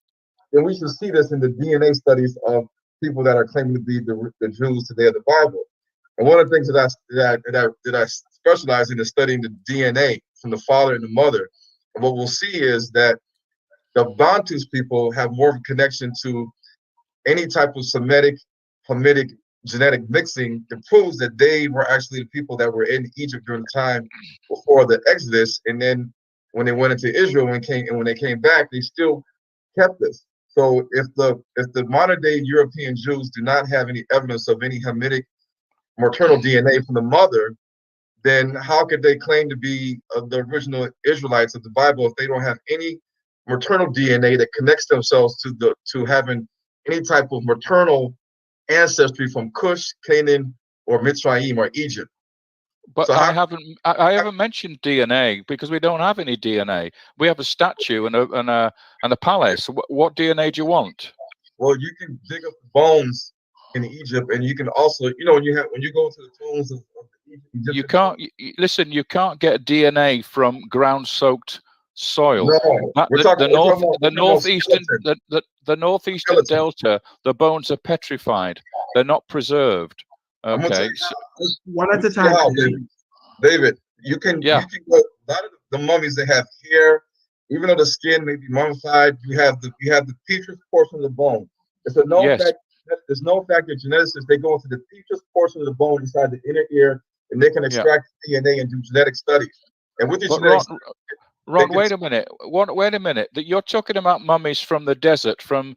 M: And we should see this in the DNA studies of people that are claiming to be the Jews today of the Bible. And one of the things that I specialize in is studying the DNA from the father and the mother. And what we'll see is that the Bantus people have more of a connection to any type of Semitic, Hamitic genetic mixing that proves that they were actually the people that were in Egypt during the time before the Exodus. And then when they went into Israel when they came back, they still kept this. So if the modern day European Jews do not have any evidence of any Hamitic maternal DNA from the mother, then how could they claim to be the original Israelites of the Bible if they don't have any maternal DNA that connects themselves to having any type of maternal ancestry from Cush, Canaan, or Mitzrayim or Egypt?
L: But
M: So
L: I haven't mentioned DNA because we don't have any DNA. We have a statue and a palace. What DNA do you want?
M: Well, you can dig up the bones in Egypt, and you can also, when you go to the tombs of Egypt,
L: you can't listen. You can't get DNA from ground-soaked soil.
M: No,
L: the northeastern delta, the bones are petrified. They're not preserved. Okay.
K: One at a time.
M: David, you can go, a lot of the mummies that have hair, even though the skin may be mummified, you have the petrous portion of the bone. It's a known fact. There's no fact that geneticists, they go into the petrous portion of the bone inside the inner ear, and they can extract DNA and do genetic studies. And with the genetics,
L: Ron, wait a minute. Wait a minute. That you're talking about mummies from the desert, from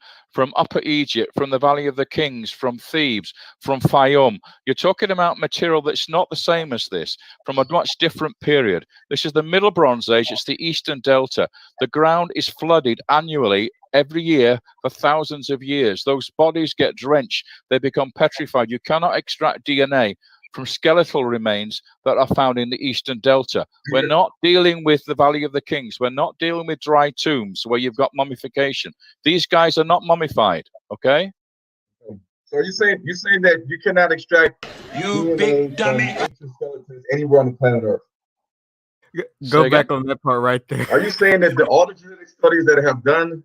L: Upper Egypt, from the Valley of the Kings, from Thebes, from Fayum. You're talking about material that's not the same as this, from a much different period. This is the Middle Bronze Age. It's the Eastern Delta. The ground is flooded annually every year for thousands of years. Those bodies get drenched. They become petrified. You cannot extract DNA from skeletal remains that are found in the Eastern Delta. We're not dealing with the Valley of the Kings. We're not dealing with dry tombs where you've got mummification. These guys are not mummified, okay?
M: So you're saying that you cannot extract DNA big dummy from skeletons anywhere on the planet Earth?
G: Go back on that part right there.
M: Are you saying that all the genetic studies that have done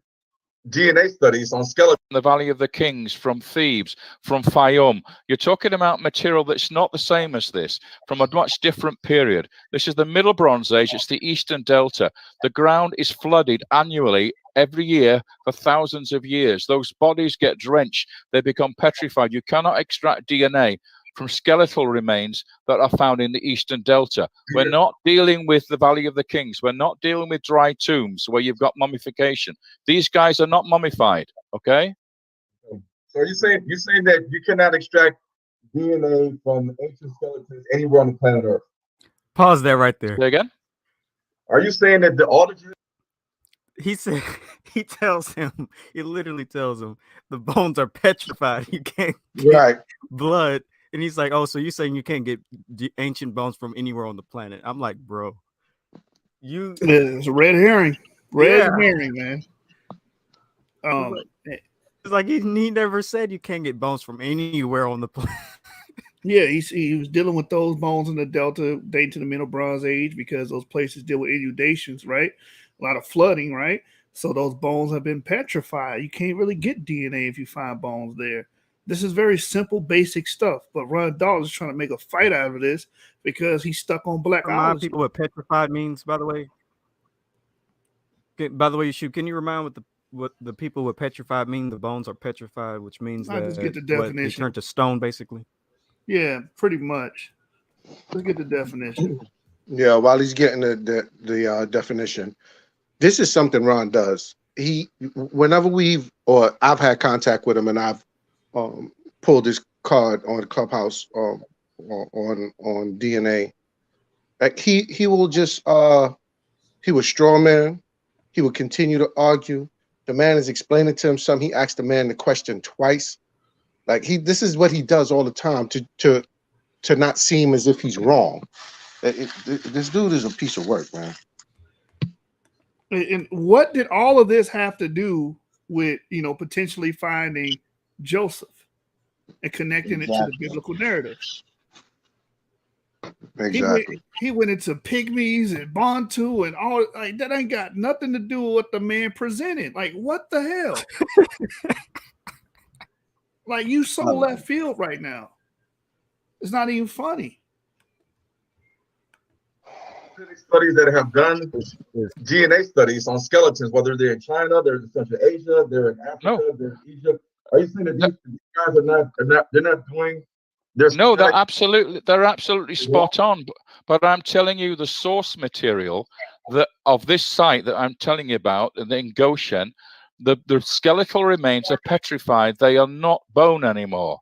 M: DNA studies on skeletons,
L: the Valley of the Kings, from Thebes, from Fayum, you're talking about material that's not the same as this, from a much different period. This is the Middle Bronze Age. It's the Eastern Delta. The ground is flooded annually every year for thousands of years. Those bodies get drenched. They become petrified. You cannot extract DNA from skeletal remains that are found in the Eastern Delta. We're not dealing with the Valley of the Kings. We're not dealing with dry tombs where you've got mummification. These guys are not mummified, okay?
M: So you're saying that you cannot extract DNA from ancient skeletons anywhere on the planet Earth?
G: Pause there right there.
L: Say again?
M: Are you saying that all the
G: he said he literally tells him the bones are petrified. You can't get blood. And he's like, oh, so you're saying you can't get ancient bones from anywhere on the planet? I'm like, bro,
F: it's a red herring. Red herring, man.
G: It's like he never said you can't get bones from anywhere on the planet.
F: Yeah, he was dealing with those bones in the Delta dating to the Middle Bronze Age because those places deal with inundations, right? A lot of flooding, right? So those bones have been petrified. You can't really get DNA if you find bones there. This is very simple, basic stuff. But Ron Dalton is trying to make a fight out of this because he's stuck on black
G: Remind people what petrified means, by the way. By the way, can you remind what the people with petrified mean? The bones are petrified, which means that
F: just get the definition.
G: They turn to stone, basically.
F: Yeah, pretty much. Let's get the definition.
H: Yeah, while he's getting the definition, this is something Ron does. Whenever I've had contact with him, and I've pulled this card on Clubhouse on DNA. Like he will just he was straw man. He would continue to argue. The man is explaining to him something. He asked the man the question twice. Like this is what he does all the time to not seem as if he's wrong. This dude is a piece of work, man.
F: And what did all of this have to do with, you know, potentially finding Joseph and connecting it to the biblical narrative?
H: Exactly.
F: He went into pygmies and Bantu and all. Like, that ain't got nothing to do with what the man presented. Like, what the hell? Like, you so left field right now. It's not even funny.
M: Studies that have done DNA studies on skeletons, whether they're in China, they're in Central Asia, they're in Africa, they're in Egypt. Are you saying that these guys they're not doing?
L: No, they're absolutely spot on. But I'm telling you, the source material of this site that I'm telling you about in Goshen, the skeletal remains are petrified. They are not bone anymore.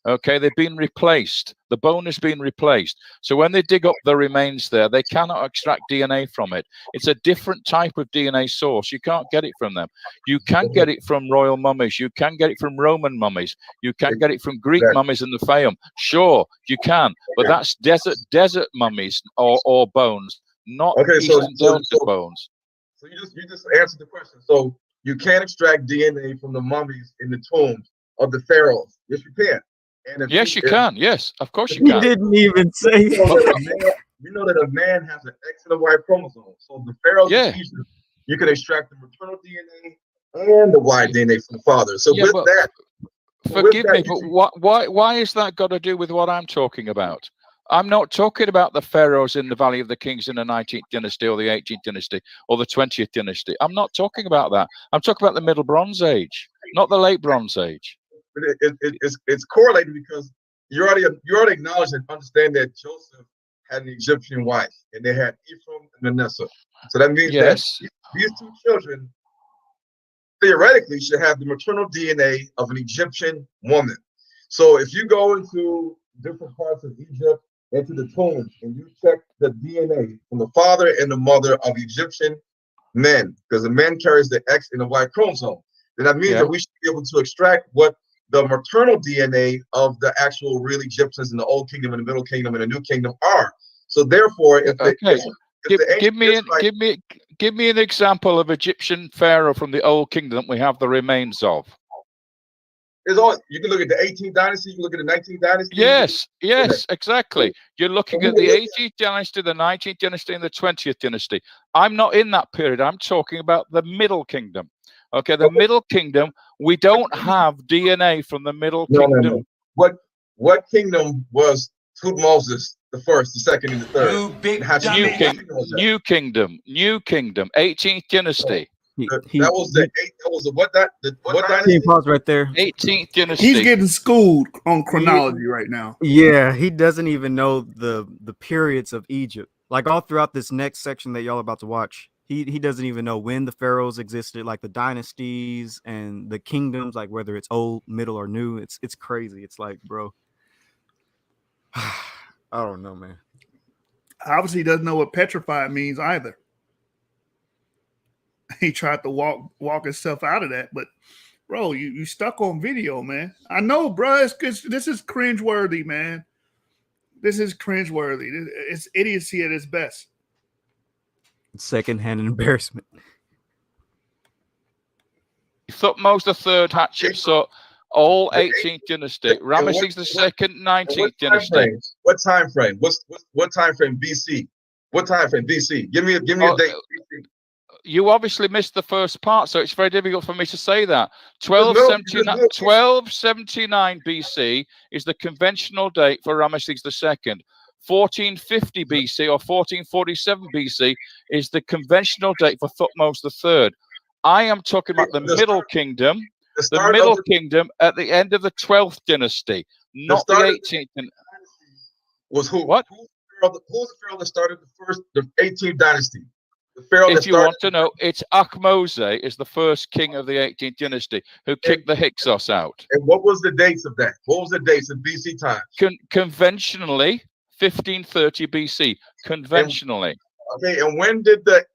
L: Okay, they've been replaced. The bone has been replaced. So when they dig up the remains there, they cannot extract DNA from it. It's a different type of DNA source. You can't get it from them. You can get it from royal mummies. You can get it from Roman mummies. You can get it from Greek mummies in the Fayum. Sure, you can. But that's desert mummies or bones, not Eastern Delta bones.
M: So you just answered the question. So you can extract DNA from the mummies in the tombs of the pharaohs. Yes, you can. And
L: yes, you can. Yes, of course you can.
G: He didn't even say
M: you know that a man has an X and a Y chromosome. So the pharaohs of Egypt, you can extract the maternal DNA and the Y DNA from the father. So with that,
L: forgive me, but why is that got to do with what I'm talking about? I'm not talking about the pharaohs in the Valley of the Kings in the 19th dynasty or the 18th dynasty or the 20th dynasty. I'm not talking about that. I'm talking about the Middle Bronze Age, not the Late Bronze Age.
M: It's correlated because you already acknowledge and understand that Joseph had an Egyptian wife and they had Ephraim and Manasseh. So that means that these two children theoretically should have the maternal DNA of an Egyptian woman. So if you go into different parts of Egypt, into the tombs, and you check the DNA from the father and the mother of Egyptian men, because the man carries the X and the Y chromosome, then that means that we should be able to extract what the maternal DNA of the actual real Egyptians in the Old Kingdom and the Middle Kingdom and the New Kingdom are. So therefore,
L: give me an example of Egyptian pharaoh from the Old Kingdom that we have the remains of.
M: You can look at the 18th dynasty, you can look at the 19th dynasty.
L: Yes, exactly. You're looking at the 18th dynasty, the 19th dynasty, and the 20th dynasty. I'm not in that period. I'm talking about the Middle Kingdom. Okay, the Middle Kingdom, we don't have DNA from the Middle Kingdom.
M: No. What kingdom was Moses the first, the second, and the third?
L: New Kingdom, 18th dynasty.
M: That was what dynasty?
G: Pause right there.
L: 18th dynasty.
F: He's getting schooled on chronology right now.
G: Yeah, he doesn't even know the periods of Egypt. Like all throughout this next section that y'all are about to watch, he doesn't even know when the pharaohs existed, like the dynasties and the kingdoms, like whether it's old, middle, or new. It's crazy. It's like, bro, I don't know, man.
F: Obviously, he doesn't know what petrified means either. He tried to walk himself out of that, but bro, you stuck on video, man. I know, bro. This is cringeworthy, man. This is cringeworthy. It's idiocy at its best.
G: Secondhand embarrassment.
L: Thutmose III, Hatshepsut, all 18th dynasty. Ramesses II, 19th dynasty.
M: What time frame? What time frame? BC. What time frame? BC. Give me a date. BC.
L: You obviously missed the first part, so it's very difficult for me to say that. 1279 BC is the conventional date for Ramesses II. 1450 BC or 1447 BC is the conventional date for Thutmose III. I am talking about the Middle Kingdom, the Middle Kingdom at the end of the 12th dynasty, not the 18th.
M: Was who?
L: What?
M: Who's the pharaoh that started the 18th dynasty? The pharaoh
L: If
M: that
L: you
M: started.
L: want to know, it's Akhmose is the first king of the 18th dynasty who kicked the Hyksos out.
M: And what was the dates of that? What was the dates of BC times?
L: Conventionally, 1530 BC. Conventionally.
M: Okay, and when did the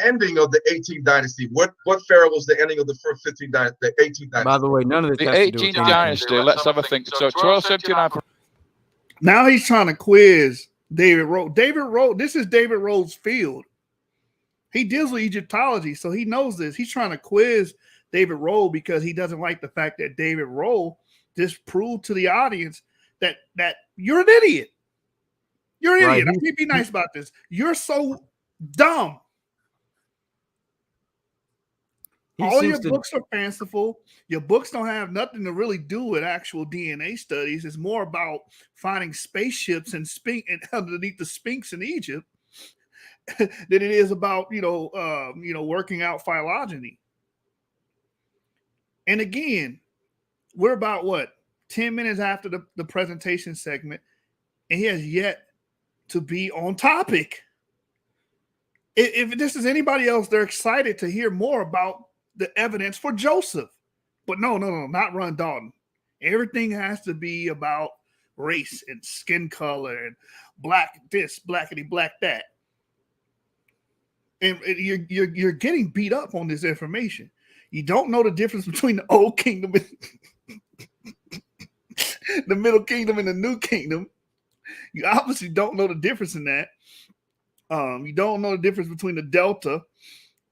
M: ending of the 18th dynasty? What pharaoh was the ending of the first 15 dynasty? The 18th dynasty.
G: By the way, none of this
L: The
G: has to do with
L: 18th dynasty. Let's have a think. So 1279.
F: Now he's trying to quiz David Rohl. David Rohl, this is David Rohl's field. He deals with Egyptology, so he knows this. He's trying to quiz David Rohl because he doesn't like the fact that David Rohl just proved to the audience that you're an idiot. You're an idiot. I can't be nice about this. You're so dumb. All your books are fanciful. Your books don't have nothing to really do with actual DNA studies. It's more about finding spaceships and underneath the Sphinx in Egypt than it is about working out phylogeny. And again, we're about 10 minutes after the presentation segment, and he has yet to be on topic. If this is anybody else, they're excited to hear more about the evidence for Joseph. But no, not Ron Dalton. Everything has to be about race and skin color and black this, blackity black that. And you're getting beat up on this information. You don't know the difference between the old kingdom and the middle kingdom and the new kingdom. You obviously don't know the difference in that. You don't know the difference between the Delta,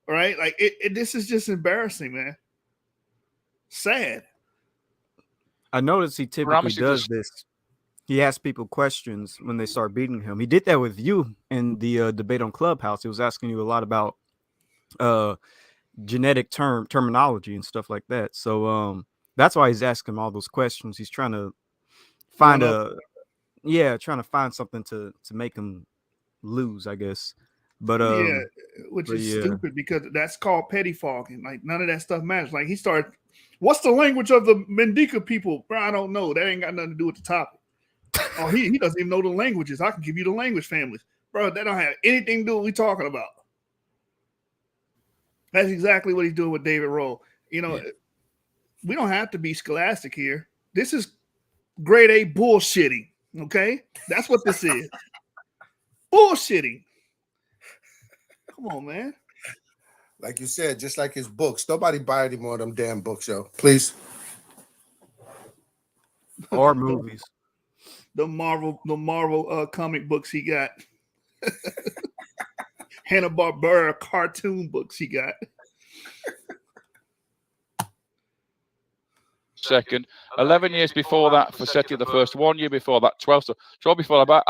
F: right? Like this is just embarrassing, man. Sad.
G: I notice he typically does this. He asks people questions when they start beating him. He did that with you in the debate on Clubhouse. He was asking you a lot about genetic terminology and stuff like that. So that's why he's asking all those questions. He's trying to find trying to find something to make him lose, I guess. But
F: which is stupid because that's called pettifogging. Like none of that stuff matters. Like he started, what's the language of the Mendika people? Bro, I don't know. That ain't got nothing to do with the topic. Oh, he doesn't even know the languages. I can give you the language families. Bro, that don't have anything to do with what we're talking about. That's exactly what he's doing with David Rohl. We don't have to be scholastic here. This is grade A bullshitting. Okay? That's what this is. Bullshitting. Come on, man.
H: Like you said, just like his books. Nobody buy any more of them damn books, yo. Please.
G: Or movies.
F: The Marvel comic books he got. Hanna-Barbera cartoon books he got.
L: Second, 11 years before that for Seti the first, 1 year before that, 12 before about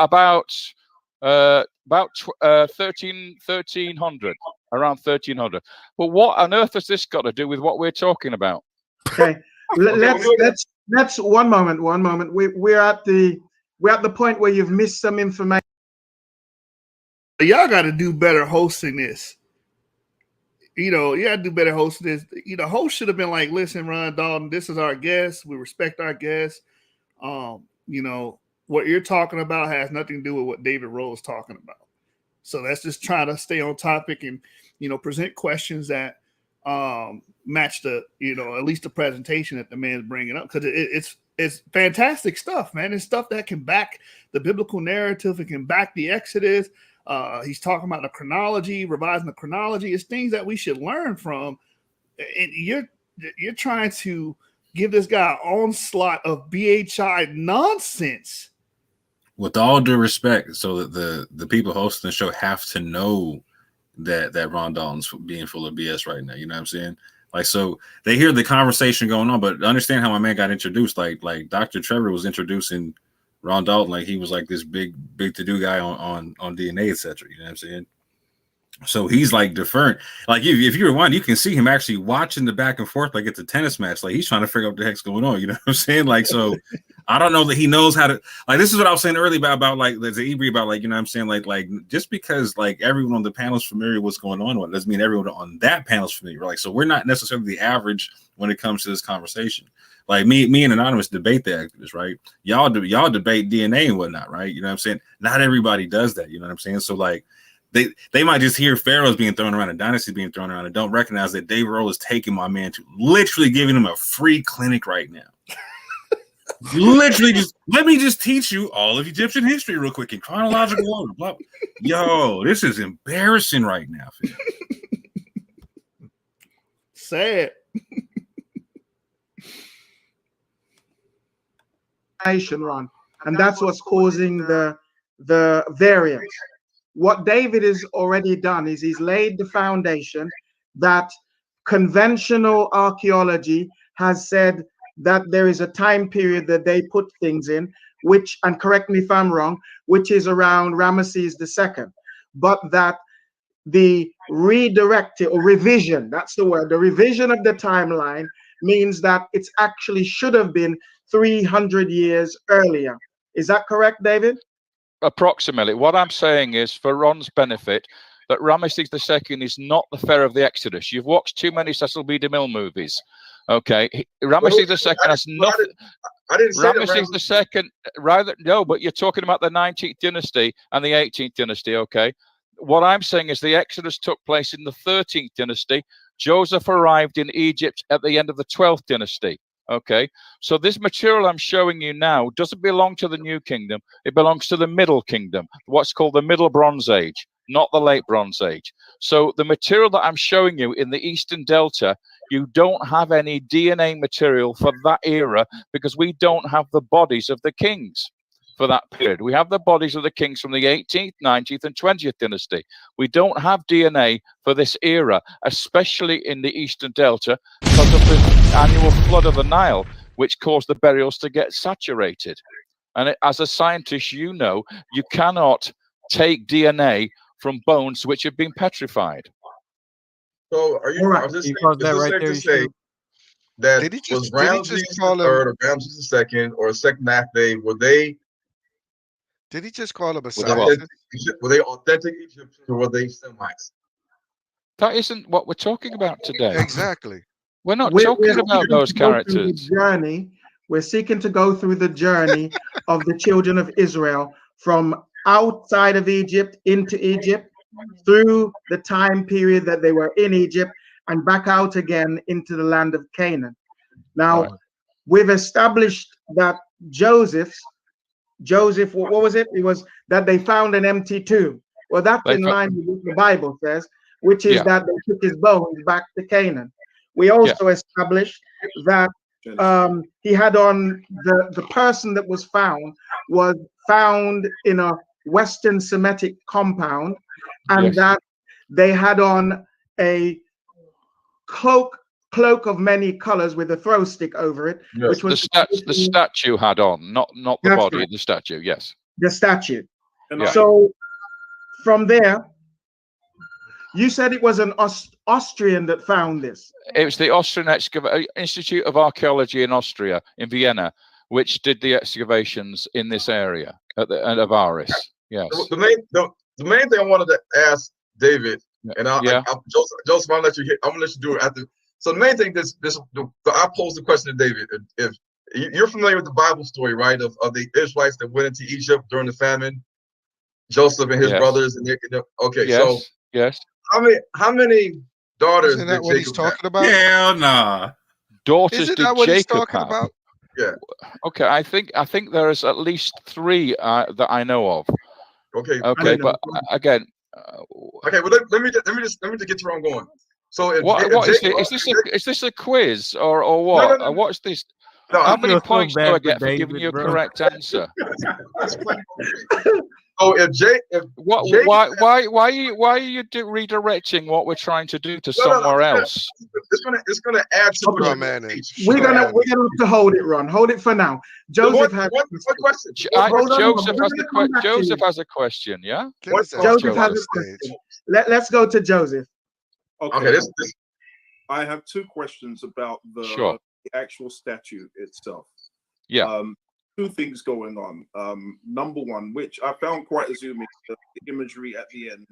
L: 1300, around 1300. But what on earth has this got to do with what we're talking about?
K: Okay, let's one moment. We're at the point where you've missed some information.
F: Y'all got to do better hosting this. You got to do better hosting this. The host should have been like, listen, Ron Dalton, this is our guest. We respect our guests. What you're talking about has nothing to do with what David Rohl is talking about. So let's just try to stay on topic and, present questions that match the, at least the presentation that the man's bringing up. Because it's fantastic stuff, man. It's stuff that can back the biblical narrative. It can back the Exodus. He's talking about the chronology, revising the chronology. It's things that we should learn from. And you're trying to give this guy an onslaught of BHI nonsense.
J: With all due respect, so that the people hosting the show have to know that Ron Dalton's being full of BS right now. You know what I'm saying? Like, so they hear the conversation going on, but understand how my man got introduced. Like Dr. Trevor was introducing Ron Dalton like he was like this big to do guy on DNA, etc. You know what I'm saying? So he's like deferring. Like if you rewind, you can see him actually watching the back and forth like it's a tennis match. Like he's trying to figure out what the heck's going on. You know what I'm saying? Like, so I don't know that he knows how to. Like, this is what I was saying earlier about like there's the Ebri about like, you know what I'm saying? Like just because like everyone on the panel is familiar with what's going on doesn't mean everyone on that panel is familiar. Like, so we're not necessarily the average when it comes to this conversation. Like me and Anonymous debate the activists, right? Y'all debate DNA and whatnot, right? You know what I'm saying? Not everybody does that. You know what I'm saying? So like, they might just hear pharaohs being thrown around and dynasties being thrown around and don't recognize that Dave Rohl is taking my man to literally giving him a free clinic right now. Literally, just let me just teach you all of Egyptian history real quick in chronological order. Blah, blah. Yo, this is embarrassing right now.
F: Sad.
K: Run, and that's what's causing the variance. What David has already done is he's laid the foundation that conventional archaeology has said that there is a time period that they put things in, which, and correct me if I'm wrong, which is around Ramesses II, but that the redirected or revision, that's the word, the revision of the timeline means that it's actually should have been 300 years earlier. Is that correct, David?
L: Approximately. What I'm saying is, for Ron's benefit, that Ramesses II is not the Pharaoh of the Exodus. You've watched too many Cecil B. DeMille movies. Okay, Ramesses II has nothing.
M: I didn't say
L: Ramesses II, rather, no, but you're talking about the 19th dynasty and the 18th dynasty. Okay, what I'm saying is the Exodus took place in the 13th dynasty. Joseph arrived in Egypt at the end of the 12th dynasty. Okay, so this material I'm showing you now doesn't belong to the New Kingdom. It belongs to the Middle Kingdom, what's called the Middle Bronze Age, not the Late Bronze Age. So the material that I'm showing you in the Eastern Delta, you don't have any DNA material for that era because we don't have the bodies of the kings for that period. We have the bodies of the kings from the 18th, 19th, and 20th dynasty. We don't have DNA for this era, especially in the Eastern Delta, because of the annual flood of the Nile, which caused the burials to get saturated. And as a scientist, you know, you cannot take DNA from bones which have been petrified.
M: So are you
G: Right.
M: is this
G: Because that right
M: safe
G: there
M: to
G: is
M: say
G: true.
M: that
N: Did he
M: was
N: just call
M: Ramses the third or Ramses the second or second Achdei, were they
N: Did he just call him a
L: Were they what?
N: scientist?
M: were they authentic Egyptians or were they Semites?
L: That isn't what we're talking about today.
N: Exactly.
L: We're not
K: We're
L: talking
K: seeking
L: about
K: to
L: those
K: go through the
L: characters.
K: journey. We're seeking to go through the journey of the children of Israel from outside of Egypt into Egypt, through the time period that they were in Egypt, and back out again into the land of Canaan. Now,
L: Right.
K: we've established that Joseph, what was it? It was that they found an empty tomb. Well, that's
L: They
K: in
L: fo-
K: line with what the Bible says, which is
L: Yeah.
K: that they took his bones back to Canaan. We also established that he had on the person that was found in a Western Semitic compound, and
L: Yes.
K: that they had on a cloak of many colors with a throw stick over it,
M: Yes.
K: which was
L: The statue had on, not the
K: That's
L: body,
K: right.
L: the statue. Yes.
K: the statue.
L: Yeah.
K: So from there, you said it was an Austrian that found this.
L: It was the Austrian Institute of Archaeology in Austria, in Vienna, which did the excavations in this area at Avaris. Yes.
M: The main thing I wanted to ask David, and Joseph, I'm gonna let you do it after. So the main thing I posed the question to David. If you're familiar with the Bible story, right, of the Israelites that went into Egypt during the famine, Joseph and his brothers, and so
L: yes.
M: How many daughters
N: Isn't that
M: did
N: what
M: Jacob
N: he's talking
M: have?
N: about?
J: Hell nah.
L: Daughters
N: Isn't
L: did
N: that what he's
L: Jacob
N: talking
L: have?
N: about?
M: Yeah.
L: Okay, I think there is at least 3 that I know of.
M: Okay.
L: Okay, but again.
M: Okay, well let me just get you where I'm going. So
L: is this a quiz or what?
M: No.
L: What's this?
M: No,
L: How
M: I
L: many
G: feel so
L: points do
G: bad
L: I
G: for
L: get for
G: David,
L: giving you a
G: bro.
L: correct answer?
M: So
L: Why are you redirecting what we're trying to do to somewhere else?
M: It's gonna add to
N: Straw
M: what
N: man.
K: We're gonna have to hold it, Ron. Hold it for now. Joseph has
M: one question.
L: Joseph has a question. Yeah.
K: Joseph has a question. Let's go to Joseph.
M: Okay. This
O: I have 2 questions about the actual statue itself.
L: Yeah.
O: 2 things going on. Number one, which I found quite assuming, the imagery at the end,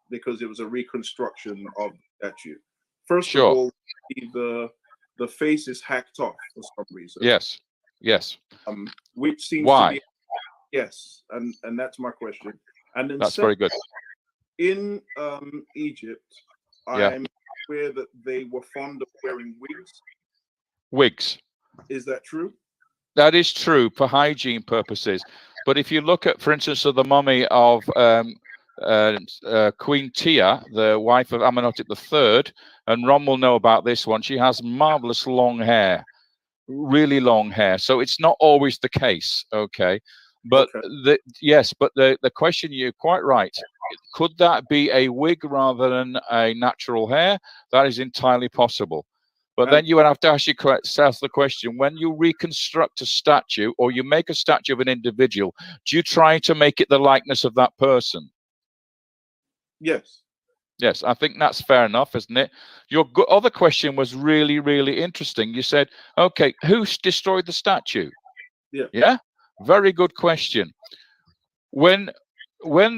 O: because it was a reconstruction of the statue. First of all, the face is hacked off for some reason.
L: Yes.
O: Which seems
L: Why?
O: to be and that's my question. And then
L: that's very good.
O: in Egypt,
L: Yeah.
O: I'm aware that they were fond of wearing wigs.
L: Wigs.
O: Is that true?
L: That is true for hygiene purposes. But if you look at, for instance, of the mummy of Queen Tia, the wife of Amenhotep III, and Ron will know about this one, she has marvelous long hair, really long hair. So it's not always the case, okay? But yes, but the question, you're quite right. Could that be a wig rather than a natural hair? That is entirely possible. But then you would have to ask yourself the question, when you reconstruct a statue or you make a statue of an individual, do you try to make it the likeness of that person?
O: Yes.
L: Yes, I think that's fair enough, isn't it? Your other question was really, really interesting. You said, okay, who destroyed the statue?
O: Yeah.
L: Yeah, very good question. When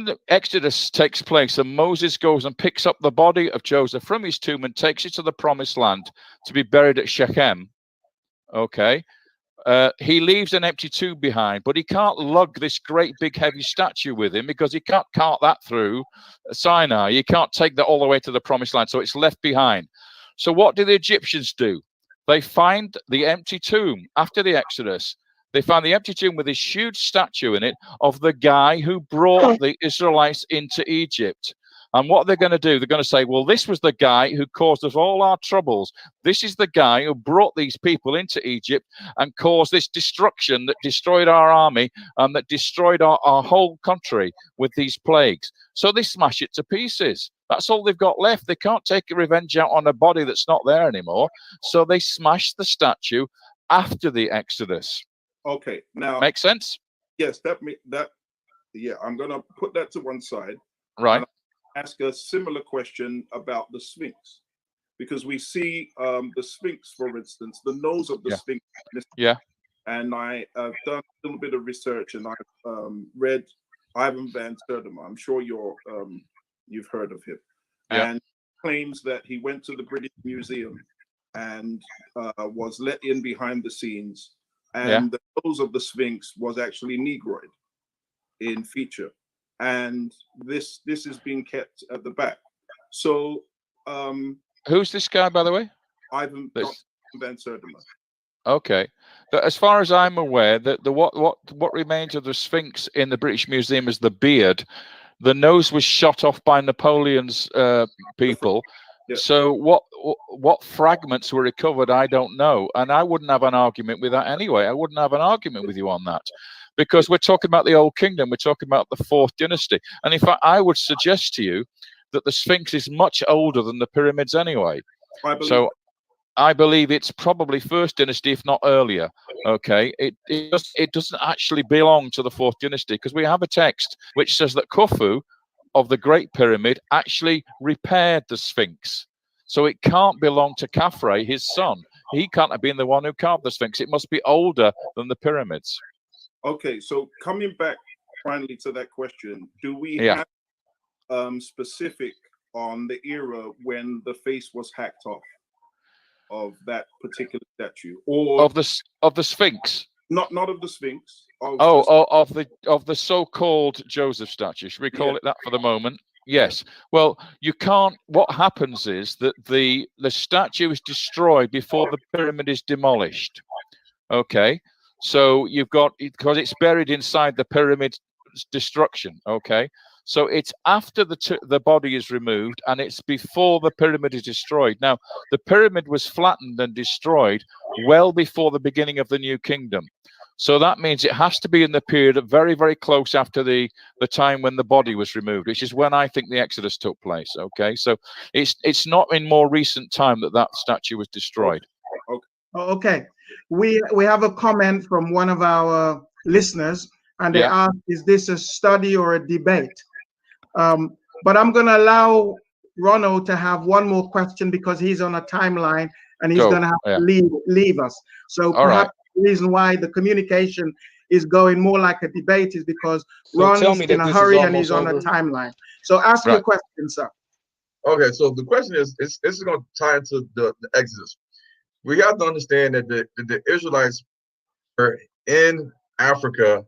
L: the Exodus takes place and Moses goes and picks up the body of Joseph from his tomb and takes it to the promised land to be buried at Shechem, okay, he leaves an empty tomb behind, but he can't lug this great big heavy statue with him because he can't cart that through Sinai. You can't take that all the way to the promised land, so it's left behind. So what do the Egyptians do? They find the empty tomb after the Exodus. They find the empty tomb with this huge statue in it of the guy who brought the Israelites into Egypt. And what they're going to do, they're going to say, well, this was the guy who caused us all our troubles. This is the guy who brought these people into Egypt and caused this destruction that destroyed our army and that destroyed our whole country with these plagues. So they smash it to pieces. That's all they've got left. They can't take a revenge out on a body that's not there anymore. So they smash the statue after the Exodus.
O: Okay, now
L: make sense?
O: Yes, yeah, I'm gonna put that to one side.
L: Right.
O: Ask a similar question about the Sphinx, because we see the Sphinx, for instance, the nose of the Sphinx.
L: Yeah.
O: And I have done a little bit of research, and I've read Ivan van Sertima. I'm sure you've heard of him.
L: Yeah.
O: And claims that he went to the British Museum and was let in behind the scenes. And the nose of the Sphinx was actually Negroid in feature. And this is being kept at the back. So
L: who's this guy, by the way?
O: Ivan van Sertima.
L: Okay, but as far as I'm aware, that what remains of the Sphinx in the British Museum is the beard. The nose was shot off by Napoleon's people. Yeah. So what fragments were recovered, I don't know, and I wouldn't have an argument with that anyway. I wouldn't have an argument with you on that, because we're talking about the Old Kingdom. We're talking about the 4th dynasty, and in fact, I would suggest to you that the Sphinx is much older than the pyramids anyway. I believe it's probably 1st dynasty, if not earlier. Okay, it doesn't actually belong to the 4th dynasty, because we have a text which says that Khufu of the Great Pyramid actually repaired the Sphinx. So it can't belong to Khafre, his son. He can't have been the one who carved the Sphinx. It must be older than the pyramids.
O: Okay, so coming back finally to that question, do we have specific on the era when the face was hacked off of that particular statue, or
L: of the Sphinx?
O: Not of the Sphinx.
L: Of the so-called Joseph statue. Should we call it that for the moment? Yes. Well, you can't. What happens is that the statue is destroyed before the pyramid is demolished. Okay. So you've got, because it's buried inside the pyramid destruction. Okay. So it's after the body is removed, and it's before the pyramid is destroyed. Now, the pyramid was flattened and destroyed well before the beginning of the New Kingdom. So that means it has to be in the period very, very close after the time when the body was removed, which is when I think the Exodus took place. Okay, so it's not in more recent time that statue was destroyed.
K: Okay, we have a comment from one of our listeners, and they ask, is this a study or a debate? But I'm going to allow Ronald to have one more question, because he's on a timeline and he's going to have to leave us. So perhaps the reason why the communication is going more like a debate is because Ron's in a hurry and he's on a timeline. So ask your question, sir.
M: Okay, so the question is, this is going to tie into the Exodus. We have to understand that the Israelites are in Africa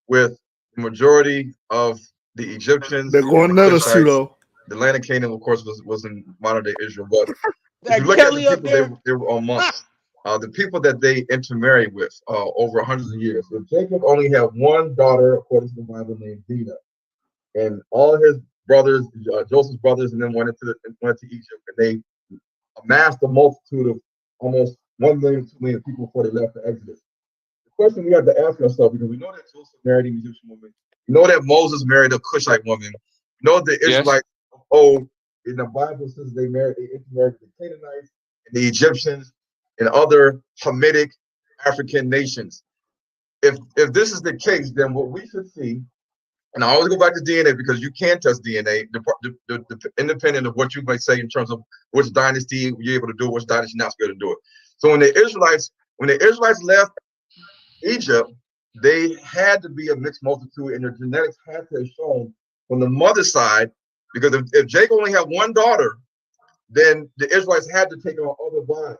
M: with the majority of the Egyptians,
F: They're going
M: and the
F: another
M: Cushites.
F: pseudo.
M: The land of Canaan, of course, was in modern day Israel. But if
K: That
M: you look at
K: Kelly
M: the
K: up
M: people
K: there.
M: they were amongst, the people that they intermarried with over hundreds of years. If Jacob only had one daughter, according to the Bible, named Dinah, and all his brothers, Joseph's brothers, and then went to Egypt, and they amassed a multitude of almost 1 million, 2 million people before they left the Exodus. The question we have to ask ourselves, because we know that Joseph married an Egyptian woman, we know that Moses married a Cushite woman, we know the Israelites of old, in the Bible says they intermarried with the Canaanites and the Egyptians and other Hamitic African nations. If this is the case, then what we should see, and I always go back to DNA because you can test DNA, independent of what you might say in terms of which dynasty you're able to do it, which dynasty not able to do it. So when the Israelites left Egypt, they had to be a mixed multitude, and their genetics had to have shown from the mother's side, because if Jacob only had one daughter, then the Israelites had to take on other wives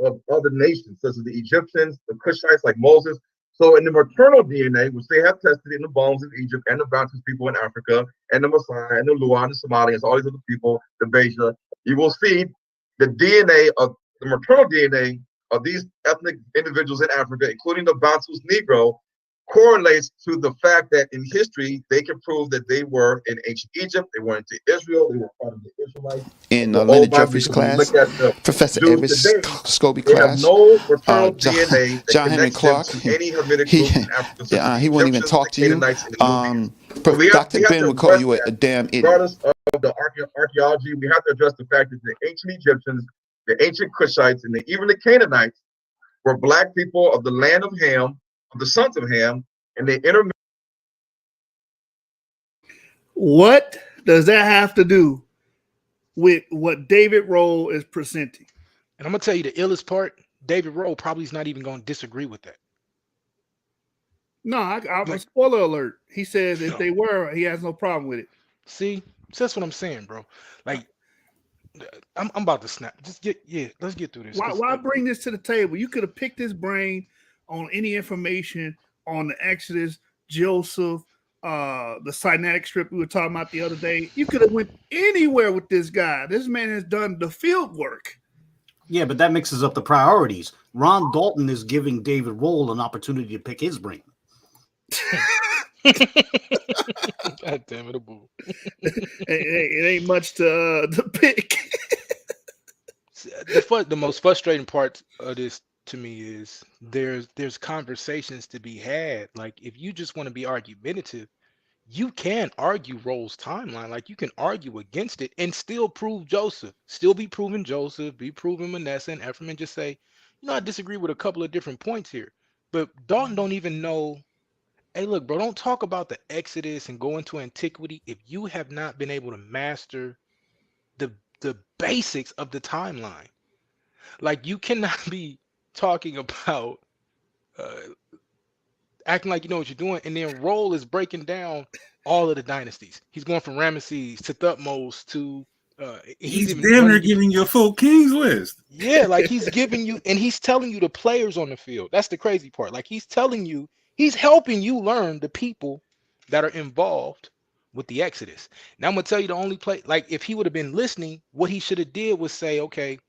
M: of other nations, such as the Egyptians, the Cushites, like Moses. So in the maternal DNA, which they have tested in the bones of Egypt and the Bantu people in Africa, and the Maasai, and the Luo, and the Somalians, all these other people, the Beja, you will see the DNA of the maternal DNA of these ethnic individuals in Africa, including the Bantu's Negro, correlates to the fact that in history, they can prove that they were in ancient Egypt, they went into Israel, they were part of the Israelites.
P: In
M: The
P: Leonard
M: old Bible,
P: Jeffries'
M: because when you
P: class,
M: look at the
P: Professor
M: Jews
P: Everett
M: today,
P: Scobie
M: they have
P: class,
M: no maternal
P: John,
M: DNA that
P: John Henry
M: connects them
P: Clark,
M: to any Hamitic groups in Africa, such as the
P: he wouldn't even
M: Egyptians,
P: talk
M: the
P: to you.
M: Canaanites, and the Nubians. So
P: Dr.
M: we have
P: Ben
M: to
P: would call
M: address
P: you a
M: that.
P: damn idiot.
M: Regardless of the archaeology, we have to address the fact that the ancient Egyptians, the ancient Cushites, and even the Canaanites were black people of the land of Ham, of the sons of Ham, and they intermarried.
F: What does that have to do with what David Rohl is presenting?
Q: And I'm gonna tell you the illest part. David Rohl probably is not even gonna disagree with that.
F: No, I'm a spoiler alert. He says if they were, he has no problem with it.
Q: See, so that's what I'm saying, bro. Like, I'm about to snap. Let's get through this.
F: Why bring this to the table? You could have picked his brain on any information on the Exodus, Joseph, the Sinaitic strip we were talking about the other day. You could have went anywhere with this guy. This man has done the field work.
I: Yeah, but that mixes up the priorities. Ron Dalton is giving David Rohl an opportunity to pick his brain.
Q: God damn it, a boo.
F: It ain't much to pick.
Q: The most frustrating part of this to me is there's conversations to be had. Like, if you just want to be argumentative, you can argue Roll's timeline. Like, you can argue against it and still prove Joseph, still be proving Joseph, be proving Manasseh and Ephraim, and just say, I disagree with a couple of different points here. But Dalton don't even know. Hey, look, bro, don't talk about the Exodus and go into antiquity if you have not been able to master the basics of the timeline. Like, you cannot be talking about acting like you know what you're doing, and then Roll is breaking down all of the dynasties. He's going from Ramesses to Thutmose to
J: he's even damn near giving you a full Kings list.
Q: Yeah, like he's giving you, and he's telling you the players on the field. That's the crazy part. Like, he's telling you, he's helping you learn the people that are involved with the Exodus. Now I'm gonna tell you the only play, like, if he would have been listening, what he should have did was say, okay,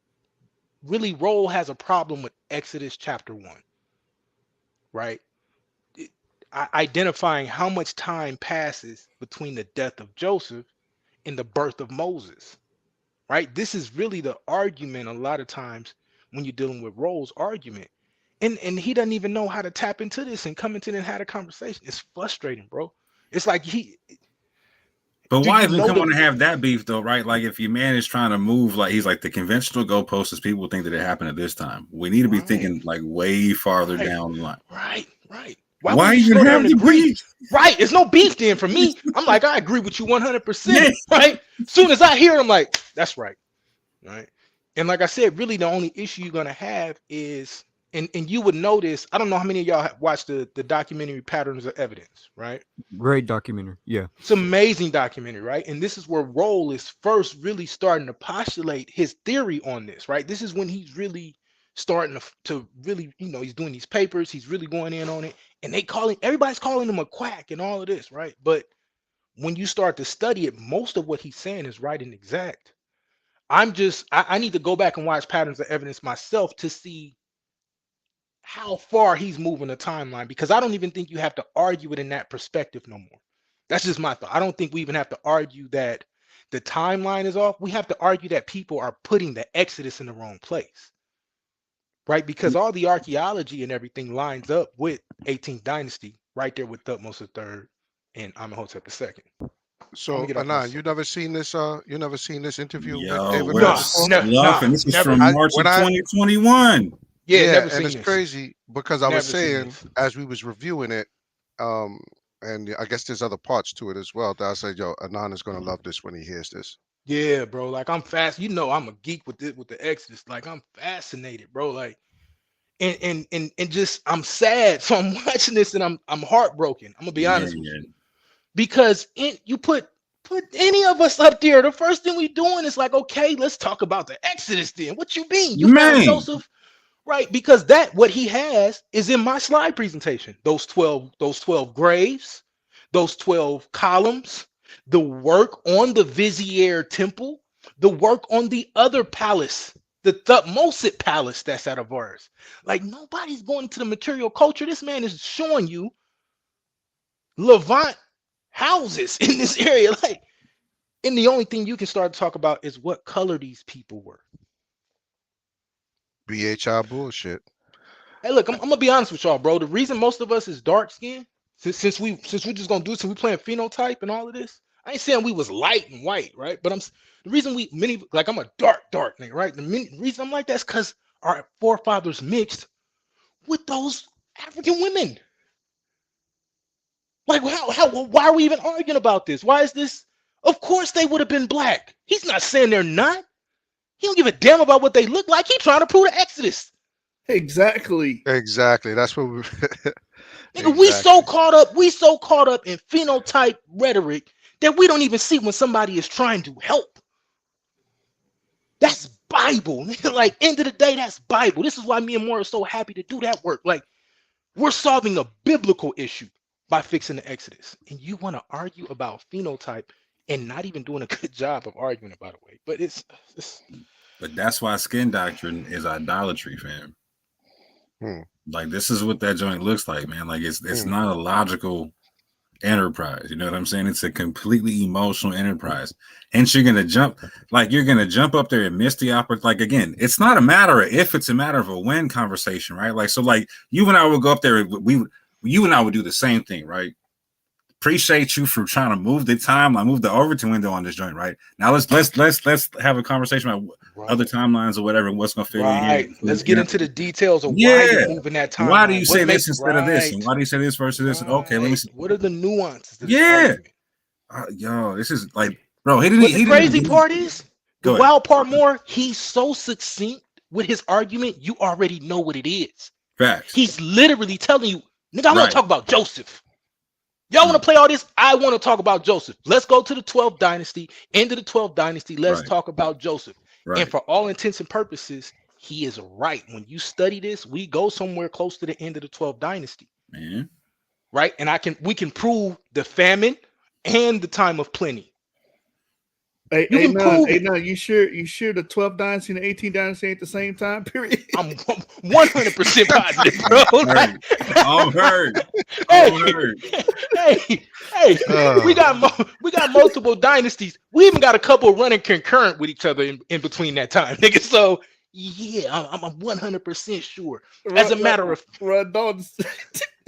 Q: really, Roll has a problem with Exodus chapter 1, right? Identifying how much time passes between the death of Joseph and the birth of Moses, right? This is really the argument a lot of times when you're dealing with Roll's argument. And he doesn't even know how to tap into this and come into it and have a conversation. It's frustrating, bro. It's like
J: But why even come on and have that beef though, right? Like, if your man is trying to move, like, he's like, the conventional goalposts is people think that it happened at this time. We need to be thinking like way farther down the line.
Q: Right.
J: Why even have the beef?
Q: Right. It's no beef then for me. I'm like, I agree with you 100%. Right. As soon as I hear it, I'm like, that's right. Right. And like I said, really the only issue you're going to have is, and you would notice, I don't know how many of y'all watched the documentary Patterns of Evidence, right?
G: Great documentary. Yeah.
Q: It's an amazing documentary, right? And this is where Roll is first really starting to postulate his theory on this, right? This is when he's really starting to really, he's doing these papers, he's really going in on it, and everybody's calling him a quack and all of this, right? But when you start to study it, most of what he's saying is right and exact. I need to go back and watch Patterns of Evidence myself to see how far he's moving the timeline, because I don't even think you have to argue it in that perspective no more. That's just my thought. I don't think we even have to argue that the timeline is off. We have to argue that people are putting the Exodus in the wrong place, right? Because all the archaeology and everything lines up with 18th dynasty, right there with Thutmose III and Amenhotep II.
N: So Anan, you never seen this interview with
J: Yo,
N: David
J: what
N: Knox
J: up,
N: before?
J: Sluff? And this is from March of 2021.
Q: Yeah, never
N: and
Q: seen
N: it's
Q: this.
N: crazy because I was
Q: Never seen
N: saying
Q: this.
N: as we was reviewing it, and I guess there's other parts to it as well that I said, yo, Anan is gonna love this when he hears this.
Q: Yeah, bro. Like I'm fast. You know, I'm a geek with the Exodus. Like I'm fascinated, bro. Like, and just I'm sad. So I'm watching this and I'm heartbroken. I'm gonna be honest with you, because you put any of us up there, the first thing we doing is like, okay, let's talk about the Exodus. Then what you mean? You found Joseph, right? Because that what he has is in my slide presentation. Those 12 graves, those 12 columns, the work on the Vizier temple, the work on the other palace, the Thutmose palace that's at Avaris. Like nobody's going to the material culture. This man is showing you Levant houses in this area. Like, and the only thing you can start to talk about is what color these people were.
N: BHI bullshit.
Q: Hey, look, I'm gonna be honest with y'all, bro. The reason most of us is dark skin, since we just gonna do it, since we playing phenotype and all of this. I ain't saying we was light and white, right? But the reason I'm a dark nigga, right? The reason I'm like that's because our forefathers mixed with those African women. Like, why are we even arguing about this? Why is this? Of course they would have been black. He's not saying they're not. He don't give a damn about what they look like. He trying to prove the Exodus.
F: Exactly.
N: That's what we
Q: Nigga, we so caught up in phenotype rhetoric that we don't even see when somebody is trying to help. That's Bible. Like, end of the day, that's Bible. This is why me and Moore are so happy to do that work. Like, we're solving a biblical issue by fixing the Exodus. And you want to argue about phenotype and not even doing a good job of arguing about it. But it's
J: But that's why skin doctrine is idolatry, fam. Like this is what that joint looks like, man. Like it's not a logical enterprise. You know what I'm saying? It's a completely emotional enterprise. Hence, you're gonna jump up there and miss the opportunity. Like again, it's not a matter of if, it's a matter of a when conversation, right? Like so, like you and I would go up there. You and I would do the same thing, right? Appreciate you for trying to move the timeline, move the Overton window on this joint, right? Now let's have a conversation about other timelines or whatever, what's gonna fit in here.
Q: Let's get into the details of why you're moving that timeline.
J: Why do you say this instead of this? And why do you say this versus this? Okay, let me see.
Q: What are the nuances?
J: Yo, this is like, bro.
Q: The crazy part is the wild part more. He's so succinct with his argument. You already know what it is.
J: Facts.
Q: He's literally telling you, nigga, I want to talk about Joseph. Y'all want to play all this? I want to talk about Joseph. Let's go to the 12th dynasty. End of the 12th dynasty. Let's talk about Joseph. And for all intents and purposes, he is right. When you study this, we go somewhere close to the end of the 12th dynasty.
J: Man.
Q: Right? And we can prove the famine and the time of plenty.
F: Hey, you sure the 12th dynasty and the 18th dynasty ain't the same time period?
Q: I'm 100% positive, bro.
J: I'm heard.
Q: Hey, we got multiple dynasties. We even got a couple running concurrent with each other in between that time, nigga. So yeah, I'm 100% sure. As a matter of
F: Dalton,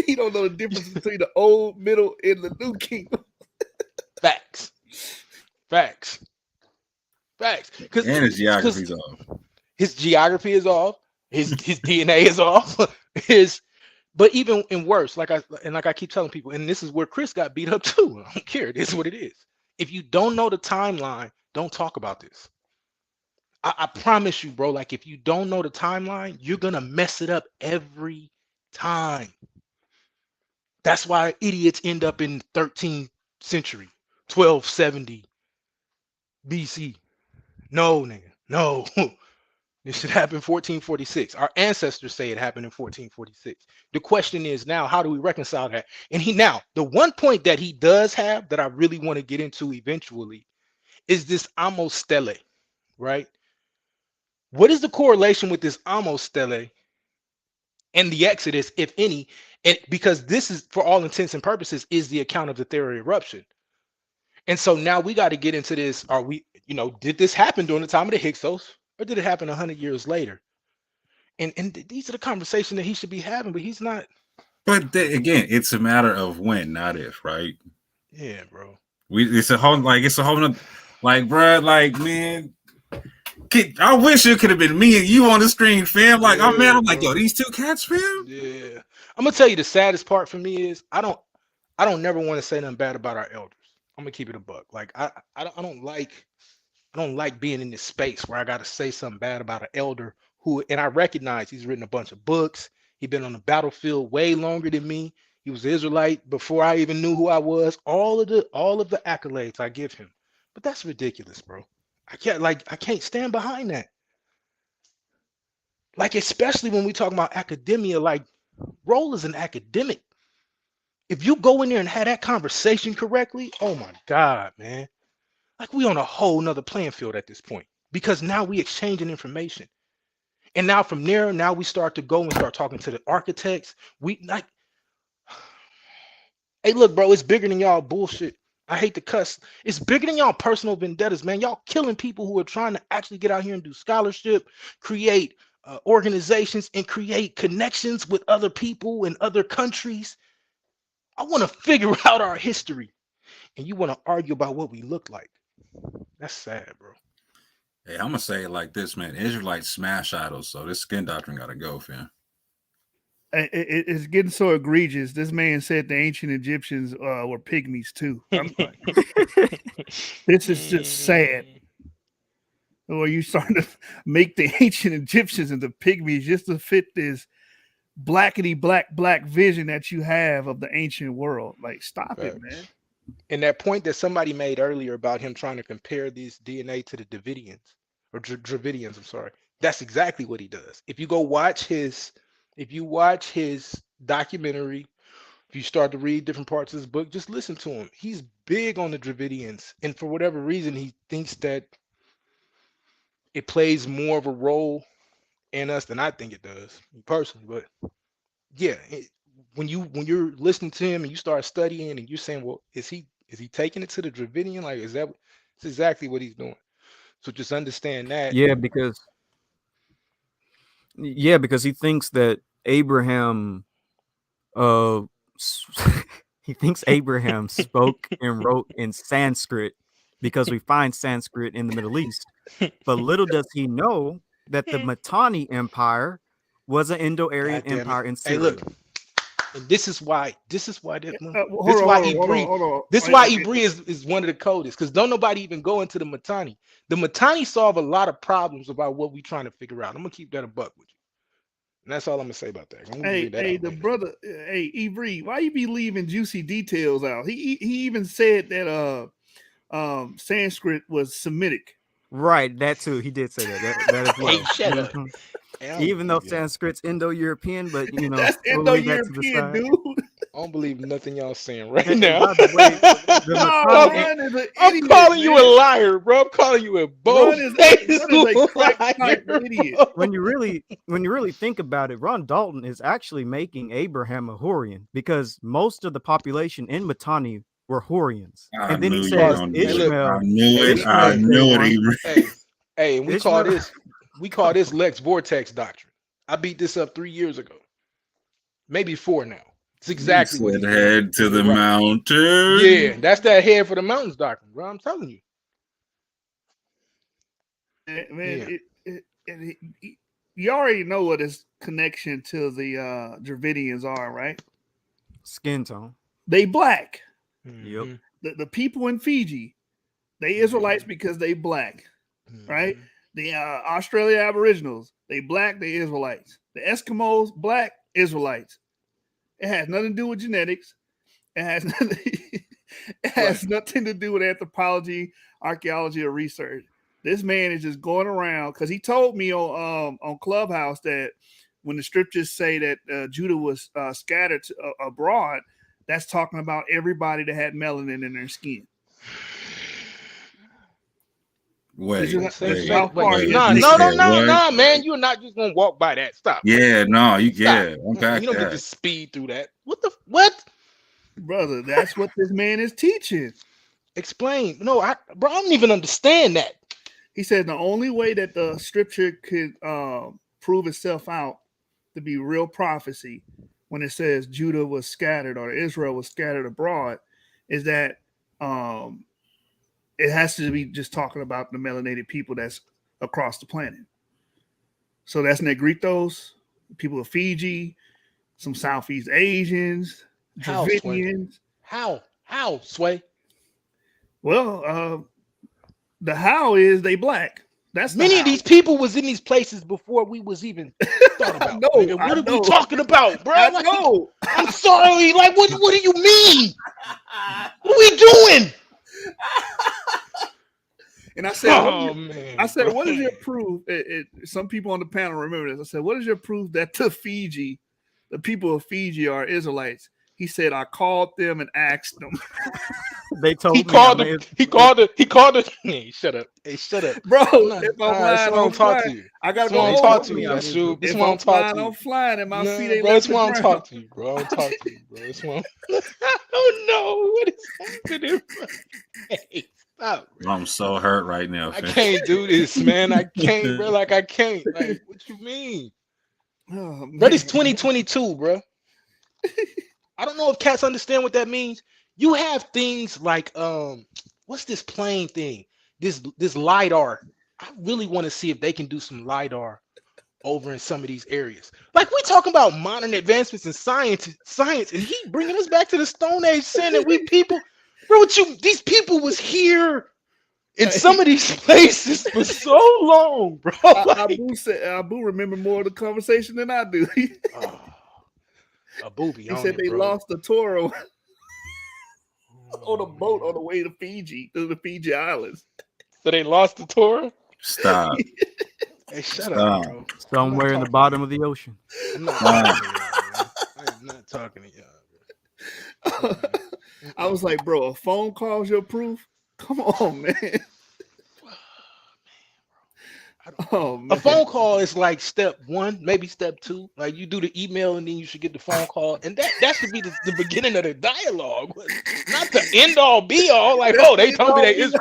F: he don't know the difference between the old, middle, and the new kingdom.
Q: Facts.
J: And his geography's off.
Q: His geography is off. His DNA is off. But even in worse, like I keep telling people, and this is where Chris got beat up too. I don't care. It is what it is. If you don't know the timeline, don't talk about this. I promise you, bro. Like if you don't know the timeline, you're gonna mess it up every time. That's why idiots end up in 13th century, 1270 BC. No, nigga. No. It should happen 1446. Our ancestors say it happened in 1446. The question is now, how do we reconcile that? And the one point that he does have that I really want to get into eventually is this Amos Stele, right? What is the correlation with this Amos Stele and the Exodus, if any? And because this is, for all intents and purposes, is the account of the third eruption. And so now we got to get into this. Are we, did this happen during the time of the Hyksos, or did it happen 100 years later? And these are the conversations that he should be having, but he's not.
J: But again, it's a matter of when, not if, right?
Q: Yeah, bro.
J: It's a whole bro, man. I wish it could have been me and you on the screen, fam. Like, yeah, I'm like, yo, these two cats, fam.
Q: Yeah, I'm gonna tell you the saddest part for me is I don't never want to say nothing bad about our elders. I'm gonna keep it a buck. Like I don't like being in this space where I got to say something bad about an elder who, and I recognize he's written a bunch of books. He's been on the battlefield way longer than me. He was an Israelite before I even knew who I was. All of the accolades I give him, but that's ridiculous, bro. I can't stand behind that. Like, especially when we talk about academia, like Rohl is an academic. If you go in there and have that conversation correctly, oh my God, man. Like, we on a whole nother playing field at this point, because now we exchanging information. And now from there, now we start to go and start talking to the architects. Hey, look, bro, it's bigger than y'all bullshit. I hate to cuss. It's bigger than y'all personal vendettas, man. Y'all killing people who are trying to actually get out here and do scholarship, create organizations, and create connections with other people in other countries. I want to figure out our history, and you want to argue about what we look like. That's sad, bro.
J: Hey, I'm gonna say it like this, man. Israelites smash idols, so this skin doctrine gotta go, fam.
F: It's getting so egregious. This man said the ancient Egyptians were pygmies too. I'm like, this is just sad. Or you starting to make the ancient Egyptians into pygmies just to fit this blackety black vision that you have of the ancient world. Like, stop it, man.
Q: And that point that somebody made earlier about him trying to compare these DNA to the Dravidians, or Dravidians, I'm sorry. That's exactly what he does. If you watch his documentary, if you start to read different parts of his book, just listen to him. He's big on the Dravidians. And for whatever reason, he thinks that it plays more of a role in us than I think it does, personally. But yeah, when you're listening to him and you start studying and you're saying, well, is he taking it to the Dravidian? Like, it's exactly what he's doing. So just understand that.
G: Yeah, because he thinks that Abraham he thinks Abraham spoke and wrote in Sanskrit because we find Sanskrit in the Middle East. But little does he know that the Mitanni Empire was an Indo-Aryan empire in Syria.
Q: Hey, look. And this is why Ibri is one of the coldest, because don't nobody even go into the Mitanni. The Mitanni solve a lot of problems about what we're trying to figure out. I'm gonna keep that a buck with you. And that's all I'm gonna say about that.
F: Ibri, why you be leaving juicy details out? He even said that Sanskrit was Semitic.
G: Right, that too. He did say that as well.
Q: Hey, shut up.
G: Even though Sanskrit's Indo-European, but
F: that's Indo-European, dude.
Q: I don't believe nothing y'all saying right now.
F: By the way,
Q: I'm calling you a liar, bro. I'm calling you a bold
F: idiot.
G: When you really think about it, Ron Dalton is actually making Abraham a Hurrian, because most of the population in Mitanni were Hurrians. And then he says Ishmael.
J: I knew it.
Q: Hey, and we call this Lex Vortex doctrine. I beat this up 3 years ago, maybe 4 now. It's exactly what he
J: head to the mountain.
Q: Yeah, that's that head for the mountains doctrine, bro. I'm telling you.
F: Man, you already know what his connection to the Dravidians are, right?
G: Skin tone.
F: They black.
G: Yep.
F: The people in Fiji, they Israelites because they black, right? The Australia Aboriginals, they black, they Israelites. The Eskimos, black, Israelites. It has nothing to do with genetics. It has nothing to do with anthropology, archaeology, or research. This man is just going around because he told me on Clubhouse that when the scriptures say that Judah was scattered abroad, that's talking about everybody that had melanin in their skin.
J: Wait,
Q: No,
J: what?
Q: man. You're not just gonna walk by that. Stop.
J: Yeah, no, you
Q: Stop.
J: unpack
Q: You don't
J: that.
Q: get to speed through that. What?
F: Brother, that's what this man is teaching.
Q: Explain. No, I don't even understand that.
F: He said the only way that the scripture could prove itself out to be real prophecy when it says Judah was scattered or Israel was scattered abroad is that it has to be just talking about the melanated people that's across the planet. So that's Negritos, people of Fiji, some Southeast Asians, Dravidians.
Q: How, Sway?
F: Well, the how is they black. That's
Q: many of these people was in these places before we was even thought about. Nigga, what are we talking about, bro?
F: I
Q: like,
F: know.
Q: I'm sorry. Like, what do you mean? What are we doing?
F: And I said, what is your proof? Some people on the panel remember this. I said, what is your proof that the people of Fiji are Israelites? He said, I called them and asked them.
G: They told
Q: He called it. Hey, shut up. Hey, shut up.
F: Bro,
Q: if I'm lying, talk to you.
F: I got to
Q: go talk to you. That's true.
F: If I'm flying, I'm flying. And my feet ain't
Q: bro, that's why I'm
F: ground.
Q: talk to you, bro. I'm talk to you, bro. That's why oh, no. What is happening? Hey, stop.
J: Bro. I'm so hurt right now.
Q: I can't do this, man. I can't, bro. Like, I can't. Like, what you mean?
F: Oh,
Q: Bro, it's 2022, bro. I don't know if cats understand what that means. You have things like what's this plane thing? This LiDAR. I really want to see if they can do some LiDAR over in some of these areas. Like, we talking about modern advancements in science, and he bringing us back to the Stone Age, saying that we people, bro, these people was here in some of these places for so long, bro.
F: Abu remember more of the conversation than I do. He said they lost the Torah on a boat on the way to the Fiji Islands.
Q: So they lost the Torah?
J: Stop.
Q: Hey, shut up, bro.
G: Somewhere in the bottom of the ocean.
Q: I'm not talking to y'all, I'm not talking to y'all.
F: I was like, bro, a phone call's your proof? Come on, man. Oh, man.
Q: A phone call is like step 1, maybe step 2. Like, you do the email and then you should get the phone call, and that should be the beginning of the dialogue, not the end all be all. Like, oh, they told me they Israel.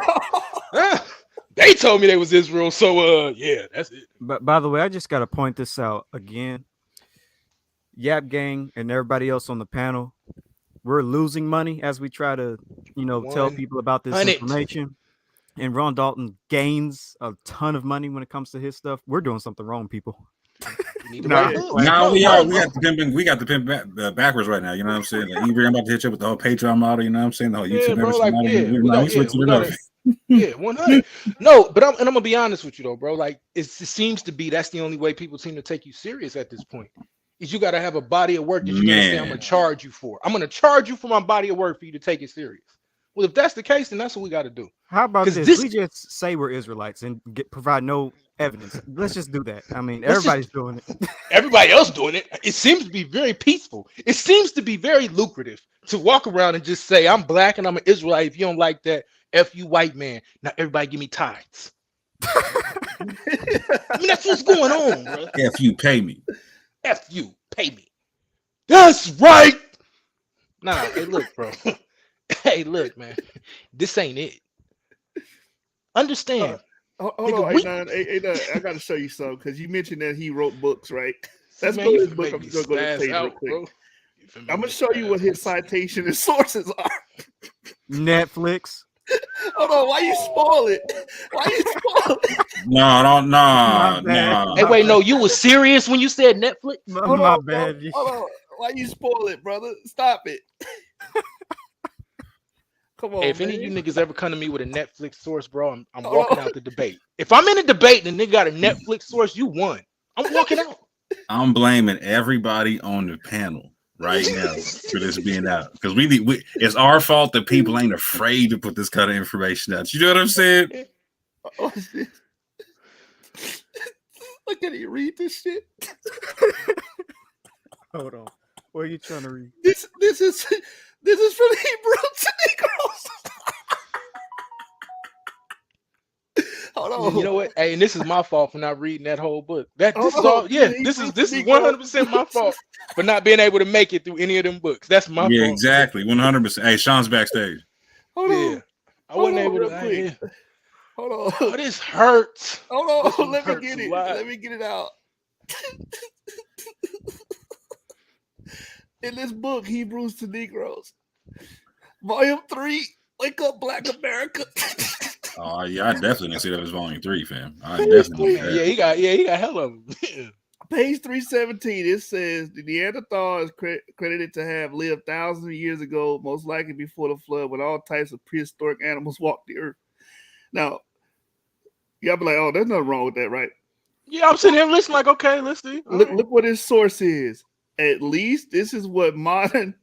Q: They told me they was Israel, so yeah, that's it.
G: But by the way, I just got to point this out again. Yap Gang and everybody else on the panel, we're losing money as we try to, tell people about this information. And Ron Dalton gains a ton of money when it comes to his stuff. We're doing something wrong, people.
J: We got the pimp backwards right now. You know what I'm saying? Like, I'm about to hit you with the whole Patreon model. You know what I'm saying? The whole YouTube model.
Q: Yeah, 100. No, but I'm gonna be honest with you though, bro. Like, it seems to be that's the only way people seem to take you serious at this point. Is you got to have a body of work that you're gonna say I'm gonna charge you for. I'm gonna charge you for my body of work for you to take it serious. Well, if that's the case, then that's what we got to do.
G: How about this? We just say we're Israelites and provide no evidence. Let's just do that. I mean, everybody's doing it.
Q: Everybody else doing it. It seems to be very peaceful. It seems to be very lucrative to walk around and just say, I'm black and I'm an Israelite. If you don't like that, F you white man. Now everybody give me tithes. I mean, that's what's going on, bro.
J: F you pay me.
Q: F you pay me. That's right. Nah, hey, look, bro. Hey, look, man. This ain't it. Understand.
F: Hold on, I got to show you something because you mentioned that he wrote books, right? Let's go to his book. I'm just gonna go to the page real quick. I'm gonna show you what his citation and sources are.
G: Netflix.
F: Hold on, why you spoil it? Why you spoil it?
J: No.
Q: Hey, wait, no, you was serious when you said Netflix?
F: Hold on. Why you spoil it, brother? Stop it. Come on,
Q: hey, if
F: man.
Q: any of you niggas ever come to me with a Netflix source, bro, I'm walking out the debate. If I'm in a debate and the nigga got a Netflix source, you won. I'm walking out.
J: I'm blaming everybody on the panel right now for this being out because we it's our fault that people ain't afraid to put this kind of information out. You know what I'm saying?
F: Oh shit! Look at he read this shit.
G: Hold on. What are you trying to read?
F: This is from the Hebrew to Negroes. Hold on.
Q: You know what? Hey, and this is my fault for not reading that whole book. This
F: Hold
Q: is
F: on.
Q: all. Yeah,
F: Yeah,
Q: this
F: Hebrews
Q: is
F: to Negroes.
Q: 100% my fault for not being able to make it through any of them books. That's my
J: Yeah,
Q: fault.
J: exactly. 100%. Hey, Sean's backstage.
F: Hold
Q: Yeah,
F: on.
Q: I wasn't able
F: real
Q: to.
F: quick. Hold on.
Q: Oh, this hurts.
F: Hold
Q: This
F: on.
Q: one
F: Let me
Q: hurts
F: get
Q: a
F: it.
Q: lot.
F: Let me get it out. In this book, Hebrews to Negroes, Volume 3, Wake Up Black America.
J: Oh yeah, I definitely didn't see that was volume 3, fam. I definitely
Q: Man, he got hell of them.
F: Page 317, it says the Neanderthal is credited to have lived thousands of years ago, most likely before the flood, when all types of prehistoric animals walked the earth. Now, y'all be like, oh, there's nothing wrong with that, right?
Q: Yeah, I'm sitting here listening like, okay, let's see.
F: Look what his source is. At least this is what modern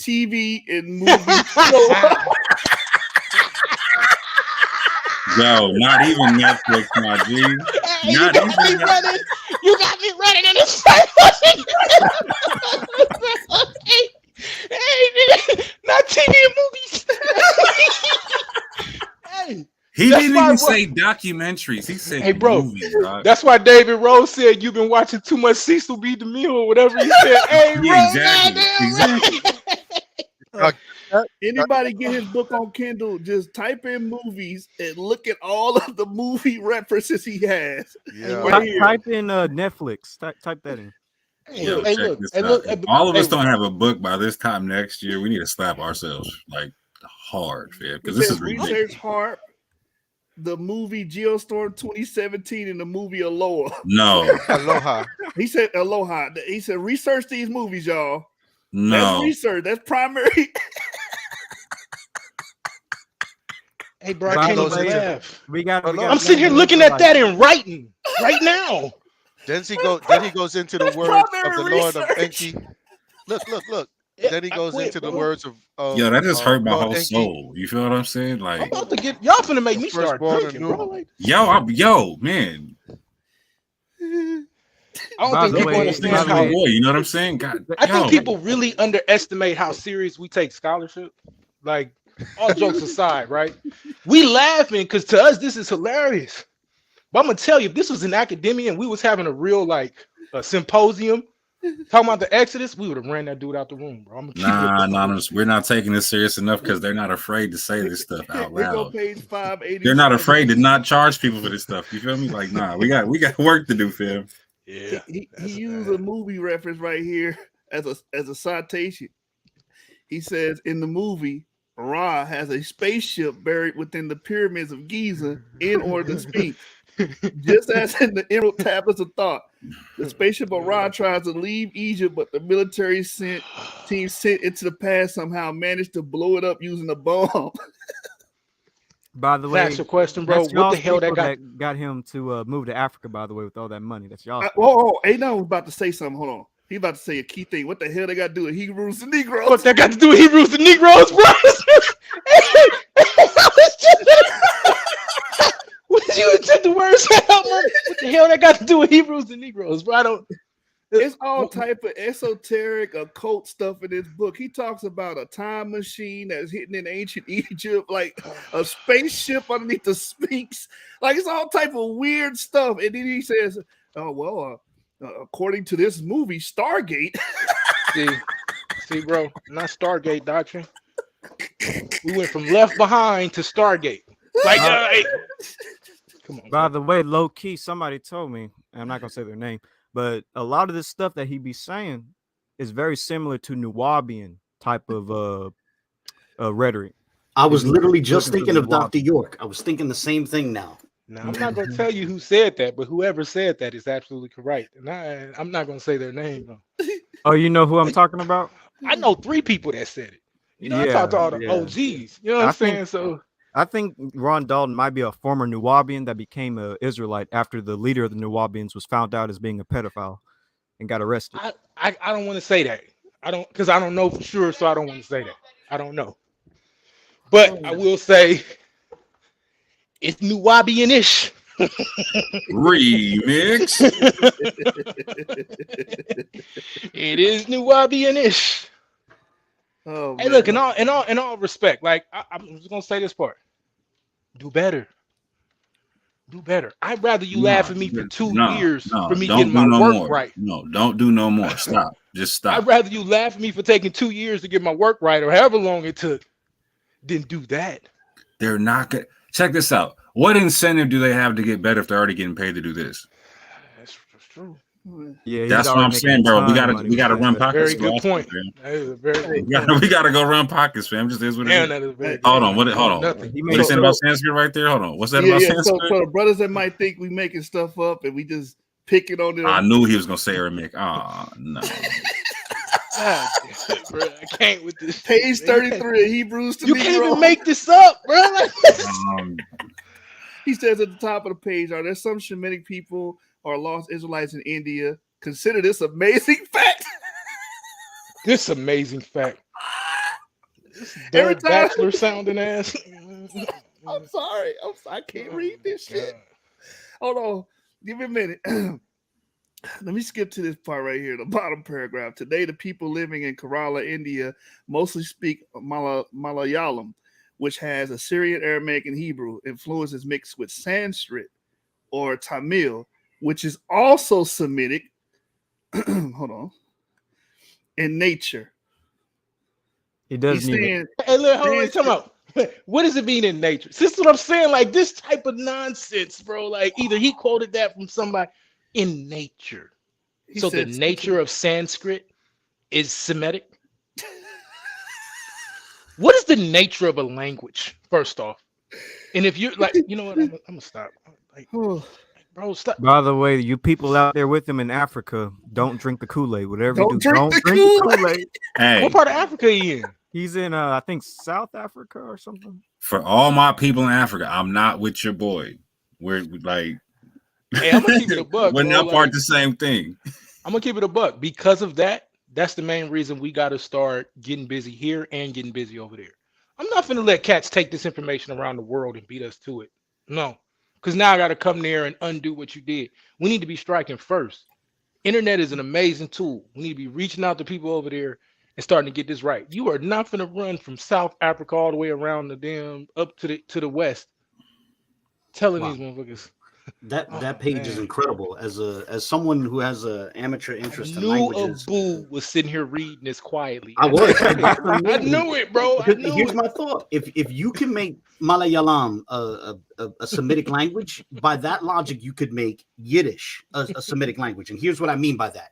F: TV and movies show.
J: Yo, not even Netflix, my G.
Q: Hey,
J: Not even Netflix.
Q: You got me running in the circle. Hey, not TV and movies. Hey,
J: He
Q: that's
J: didn't
Q: why,
J: even
Q: bro.
J: say documentaries. He said
Q: Hey, bro.
J: movies, dog.
Q: That's why David Rohl said you've been watching too much Cecil B. DeMille or whatever he said. Hey,
J: Yeah,
Q: Rohl,
J: exactly.
F: Anybody get his book on Kindle, just type in movies and look at all of the movie references he has.
N: Yeah.
F: Right here.
G: Type in Netflix. Type that in.
J: Yo,
Q: Hey,
J: check
Q: look.
J: this
Q: Hey,
J: out.
Q: look.
J: If all of us
Q: Hey,
J: don't have a book by this time next year, we need to slap ourselves like hard, fam, because this is ridiculous.
F: Research Harp, the movie Geostorm 2017, and the movie Aloha.
J: No.
N: Aloha.
F: He said Aloha. He said research these movies, y'all.
J: No.
F: That's research. That's primary.
Q: Hey, bro, I can't even laugh. I'm sitting here looking at that in writing right now.
N: Then he goes into the words of the Lord of Enki. Look. Then he goes into the words of
J: Yo, that just hurt my
N: Lord
J: whole
N: Enki.
J: soul. You feel what I'm saying? Like,
Q: I'm about to get y'all finna make me start
N: Firstborn
Q: drinking,
N: and
Q: bro. Like,
J: yo, man.
Q: I don't
G: By
Q: think
G: the
Q: people
G: way,
Q: understand
J: my
Q: how.
J: boy, you know what I'm saying? God,
Q: I think
J: yo.
Q: people really underestimate how serious we take scholarship. Like, all jokes aside, right? We laughing because to us this is hilarious. But I'm gonna tell you, if this was an academia and we was having a real like a symposium talking about the Exodus, we would have ran that dude out the room, bro. I'm gonna keep it.
J: Nah, anonymous. We're not taking this serious enough because they're not afraid to say this stuff out
F: Here go
J: loud.
F: page 580.
J: They're not afraid to not charge people for this stuff. You feel me? Like, nah, we got work to do, fam.
Q: Yeah.
F: He used a movie reference right here as a citation. He says in the movie, Ra has a spaceship buried within the pyramids of Giza in order to speak. Just as in the Emerald Tablets of Thought, the spaceship of Ra tries to leave Egypt, but the military team sent into the past somehow managed to blow it up using a bomb.
G: By the way,
Q: That's a question, bro.
G: that's
Q: What the
G: y'all's
Q: hell that
G: people
Q: got?
G: got him to move to Africa? By the way, with all that money, that's y'all.
F: Ain't was about to say something. Hold on. He about to say a key thing. What the hell they got to do with Hebrews and Negroes?
Q: What that got to do with Hebrews and Negroes, bro? What you took the words out, man? What the hell that got to do with Hebrews and Negroes, bro? I don't.
F: It's all type of esoteric occult stuff in this book. He talks about a time machine that's hidden in ancient Egypt, like a spaceship underneath the Sphinx. Like it's all type of weird stuff. And then he says, "Oh well, according to this movie, Stargate."
Q: See, bro, not Stargate doctrine. We went from Left Behind to Stargate. Like, come on.
G: By the way, low key, somebody told me, and I'm not gonna say their name, but a lot of this stuff that he be saying is very similar to Nuwabian type of rhetoric.
I: I was literally just
G: looking for
I: thinking of
G: Nuwabian.
I: Dr. York. I was thinking the same thing now.
Q: Now, I'm not going to tell you who said that, but whoever said that is absolutely correct. And I'm not going to say their name, though.
G: Oh, you know who I'm talking about?
Q: I know 3 people that said it. You know, I talked to all the OGs. You know what I'm saying? So
G: I think Ron Dalton might be a former Nuwabian that became an Israelite after the leader of the Nuwabians was found out as being a pedophile and got arrested.
Q: I don't want to say that. Because I don't know for sure, so I don't want to say that. I don't know. But I will say, It's Nubian-ish.
J: Remix.
Q: It is Nubian-ish.
F: Oh,
Q: Hey, look,
F: man.
Q: in all respect, like I'm just gonna say this part. Do better. Do better. I'd rather you laugh at me for 2 years for me
J: Don't
Q: getting
J: do
Q: my
J: no
Q: work
J: more.
Q: right.
J: No, don't do no more. Stop. Just stop.
Q: I'd rather you laugh at me for taking 2 years to get my work right, or however long it took, than do that.
J: They're not gonna check this out. What incentive do they have to get better if they're already getting paid to do this?
Q: That's true.
G: Yeah,
J: That's what I'm saying, bro. We gotta run pockets.
Q: Very good point. That is a very good point.
J: We gotta go run pockets, fam. Just is what
Q: Damn,
J: it
Q: that
J: is.
Q: is very good.
J: Hold on. What
Q: Nothing.
J: are you saying about Sanskrit right there? Hold on. What's that about Sanskrit?
F: So the brothers that might think we making stuff up and we just pick it on them.
J: I knew he was gonna say Aramaic. Oh no.
Q: God, bro, I can't with this.
F: Page 33 of Hebrews to
Q: You
F: Negro.
Q: can't even make this up, bro.
F: He says at the top of the page, are there some Shemitic people or lost Israelites in India? Consider this amazing fact.
Q: This amazing fact. This
F: Every
Q: dead
F: time-
Q: bachelor sounding ass.
F: I'm sorry. I can't read this shit. Hold on. Give me a minute. Let me skip to this part right here, the bottom paragraph. Today, the people living in Kerala, India, mostly speak Malayalam, which has Assyrian, Aramaic, and Hebrew. Influences mixed with Sanskrit or Tamil, which is also Semitic. Hold on. In nature.
G: It doesn't
F: He's
G: even.
F: saying,
Q: Hey, look, hold on, come out. What does it mean in nature? See, this is what I'm saying. Like this type of nonsense, bro. Like either he quoted that from somebody in nature.
F: He
Q: So the
F: said
Q: nature of Sanskrit is Semitic. What is the nature of a language? First off, and if you're like, you know what, I'm gonna stop. Like, bro, stop.
G: By the way, you people out there with him in Africa, don't drink the Kool-Aid. Whatever you
F: Don't
G: do,
F: drink
G: don't
F: the
G: drink the
F: Kool-Aid.
G: Kool-Aid.
J: Hey,
Q: What part of Africa are you in?
G: He's in, I think, South Africa or something.
J: for all my people in Africa, I'm not with your boy. We're like,
Q: Hey, I'm gonna keep it a buck,
J: we're
Q: bro.
J: not part
Q: Like,
J: of the same thing.
Q: I'm gonna keep it a buck. Because of that, that's the main reason we got to start getting busy here and getting busy over there. I'm not gonna let cats take this information around the world and beat us to it. No, because now I got to come there and undo what you did. We need to be striking first. Internet is an amazing tool. We need to be reaching out to people over there and starting to get this right. You are not gonna run from South Africa all the way around the damn up to the west, telling these motherfuckers.
I: That page is incredible. As someone who has an amateur interest in
Q: Knew
I: languages,
Q: Abu was sitting here reading this quietly.
I: I was.
Q: I knew it, bro. I knew
I: Here's
Q: it.
I: my thought: if you can make Malayalam a Semitic language, by that logic, you could make Yiddish a Semitic language. And here's what I mean by that: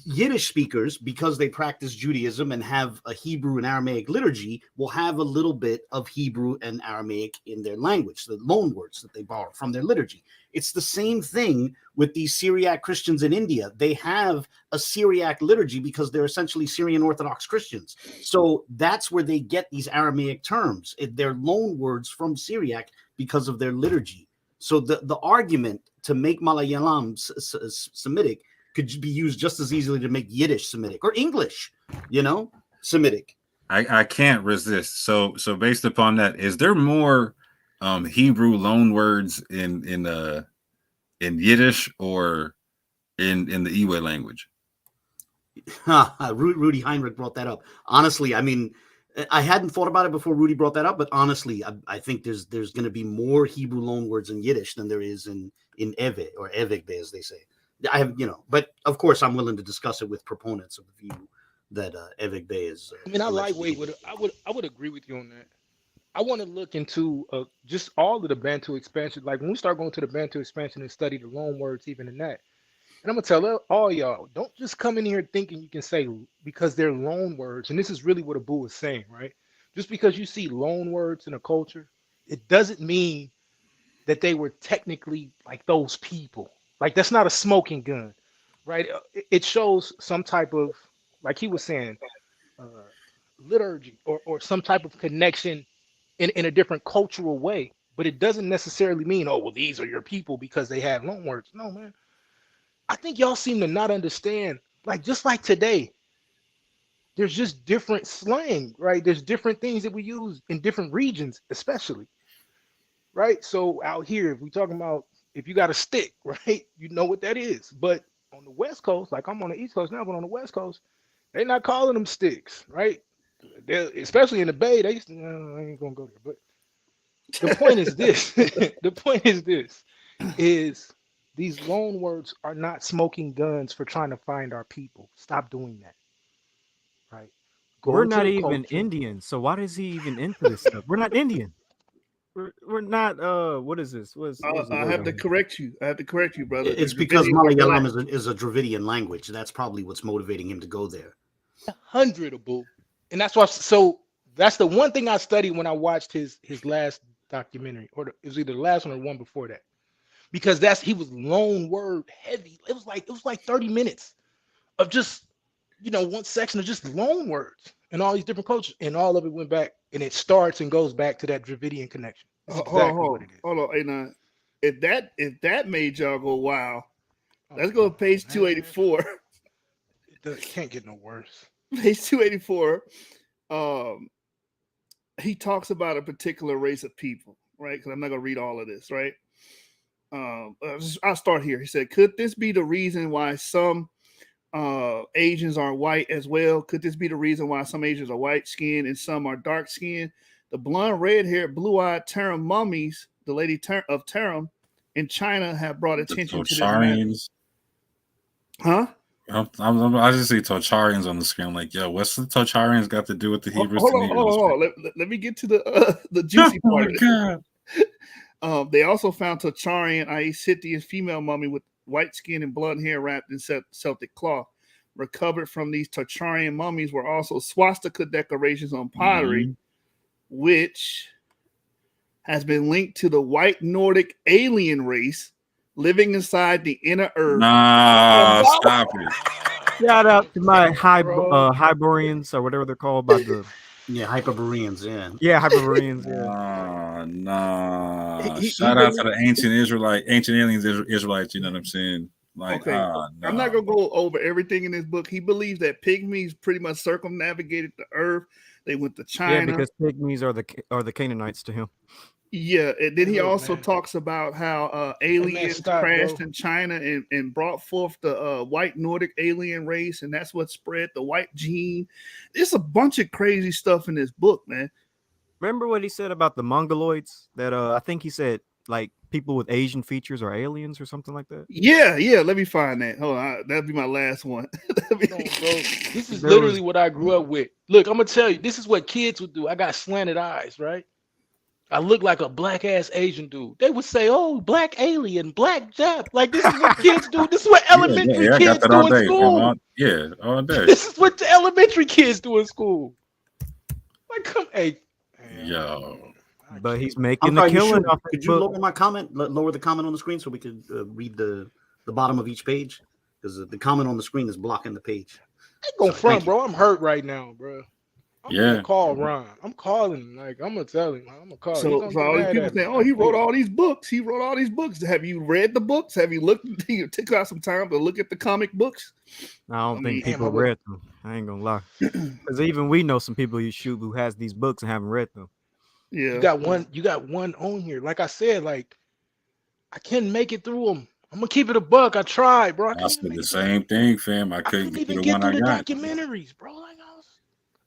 I: Yiddish speakers, because they practice Judaism and have a Hebrew and Aramaic liturgy, will have a little bit of Hebrew and Aramaic in their language, the loan words that they borrow from their liturgy. It's the same thing with these Syriac Christians in India. They have a Syriac liturgy because they're essentially Syrian Orthodox Christians. So that's where they get these Aramaic terms. They're loan words from Syriac because of their liturgy. So the argument to make Malayalam Semitic could be used just as easily to make Yiddish Semitic or English, Semitic.
J: I can't resist. So based upon that, is there more Hebrew loan words in Yiddish or in the Iwe language?
I: Rudy Heinrich brought that up. Honestly, I mean, I hadn't thought about it before Rudy brought that up, but honestly, I think there's going to be more Hebrew loan words in Yiddish than there is in Eve or Evegbe, as they say. I have, but of course, I'm willing to discuss it with proponents of the view that Evegbe is.
Q: I mean, I would agree with you on that. I want to look into just all of the Bantu expansion. Like when we start going to the Bantu expansion and study the loan words, even in that. And I'm gonna tell all y'all, don't just come in here thinking you can say because they're loan words. And this is really what Abu is saying, right? Just because you see loan words in a culture, it doesn't mean that they were technically like those people. Like that's not a smoking gun, right? It shows some type of, like he was saying, liturgy or some type of connection in a different cultural way. But it doesn't necessarily mean, oh, well, these are your people because they have loan words. No, man. I think y'all seem to not understand. Like just like today, there's just different slang, right? There's different things that we use in different regions, especially. right? So out here, if we talking about if you got a stick, right, you know what that is. But on the West Coast, like I'm on the East Coast now, but on the West Coast, they're not calling them sticks, right? They're, especially in the Bay, they used to, I ain't gonna go there. But the point is this: the point is this: is these loan words are not smoking guns for trying to find our people. Stop doing that, right?
G: We're
Q: Go to
G: not
Q: the
G: even
Q: culture.
G: Indian, so why is he even into this stuff? We're not Indian. We're not. What is this? What's the
F: I
G: word
F: have
G: I'm
F: to
G: looking
F: correct you. I have to correct you, brother.
I: It's
F: The
I: because
F: Dravidians are black.
I: Malayalam is a Dravidian language. That's probably what's motivating him to go there.
Q: 100able, and that's why. So that's the one thing I studied when I watched his last documentary, or it was either the last one or one before that, because that's he was loan word heavy. It was like 30 minutes of just one section of just loan words and all these different cultures, and all of it went back, and it starts and goes back to that Dravidian connection. It's exactly what it is.
F: Hold on. Hey, now, if that made y'all go wow, let's go to page 284.
Q: It can't get no worse.
F: Page 284. He talks about a particular race of people, right? Because I'm not gonna read all of this, right? I'll start here. He said, "Could this be the reason why some Asians are white as well? Could this be the reason why some Asians are white skinned and some are dark skinned? The blonde, red haired, blue eyed Tarim mummies, the lady of Tarim in China, have brought attention to this matter." Huh?
J: I just see Tocharians on the screen. Like, yo, what's the Tocharians got to do with the Hebrews?
F: Hold on. Let me get to the juicy part.
J: Oh my
F: God. They also found Tocharian, i.e., Scythian female mummy with white skin and blood hair wrapped in Celtic cloth. Recovered from these Tocharian mummies were also swastika decorations on pottery, which has been linked to the white Nordic alien race living inside the inner earth.
J: Nah, stop it.
G: Shout out to my Hyborians or whatever they're called by the
I: Hyperboreans,
G: Hyperboreans,
J: Nah. Shout out to the ancient aliens Israelites, you know what I'm saying? Like,
F: okay, I'm not gonna go over everything in this book. He believes that pygmies pretty much circumnavigated the earth. They went to China.
G: Yeah, because pygmies are the Canaanites to him.
F: Yeah, and then he also talks about how aliens crashed in China and brought forth the white Nordic alien race, and that's what spread the white gene. There's a bunch of crazy stuff in this book, man.
G: Remember what he said about the Mongoloids? That I think he said like people with Asian features are aliens or something like that.
F: Yeah. Let me find that. Hold on, that'll be my last one.
Q: No, bro. This is literally what I grew up with. Look, I'm gonna tell you, this is what kids would do. I got slanted eyes, right? I look like a black ass Asian dude. They would say, "Oh, black alien, black Jap." Like this is what kids do. This is what elementary kids do in school.
J: All day.
Q: This is what the elementary kids do in school. Like, come, hey,
J: yo.
G: But he's making the killing.
I: Could you lower my comment? Lower the comment on the screen so we could read the bottom of each page, because the comment on the screen is blocking the page.
Q: I ain't going front, bro. I'm hurt right now, bro. I'm gonna call Ron. I'm calling him. Like, I'm gonna tell him. I'm gonna call.
F: So all these people saying, "Oh, he wrote all these books. He wrote all these books." Have you read the books? Have you looked? You took out some time to look at the comic books?
G: I don't think people read them. I ain't gonna lie, because even we know some people who has these books and haven't read them.
F: Yeah,
Q: you got one on here. Like I said, like I can't make it through them. I'm gonna keep it a buck. I tried, bro.
J: I said the same thing, fam. I couldn't
Q: even
J: the
Q: get
J: one
Q: through
J: I
Q: the
J: got.
Q: documentaries, bro. Like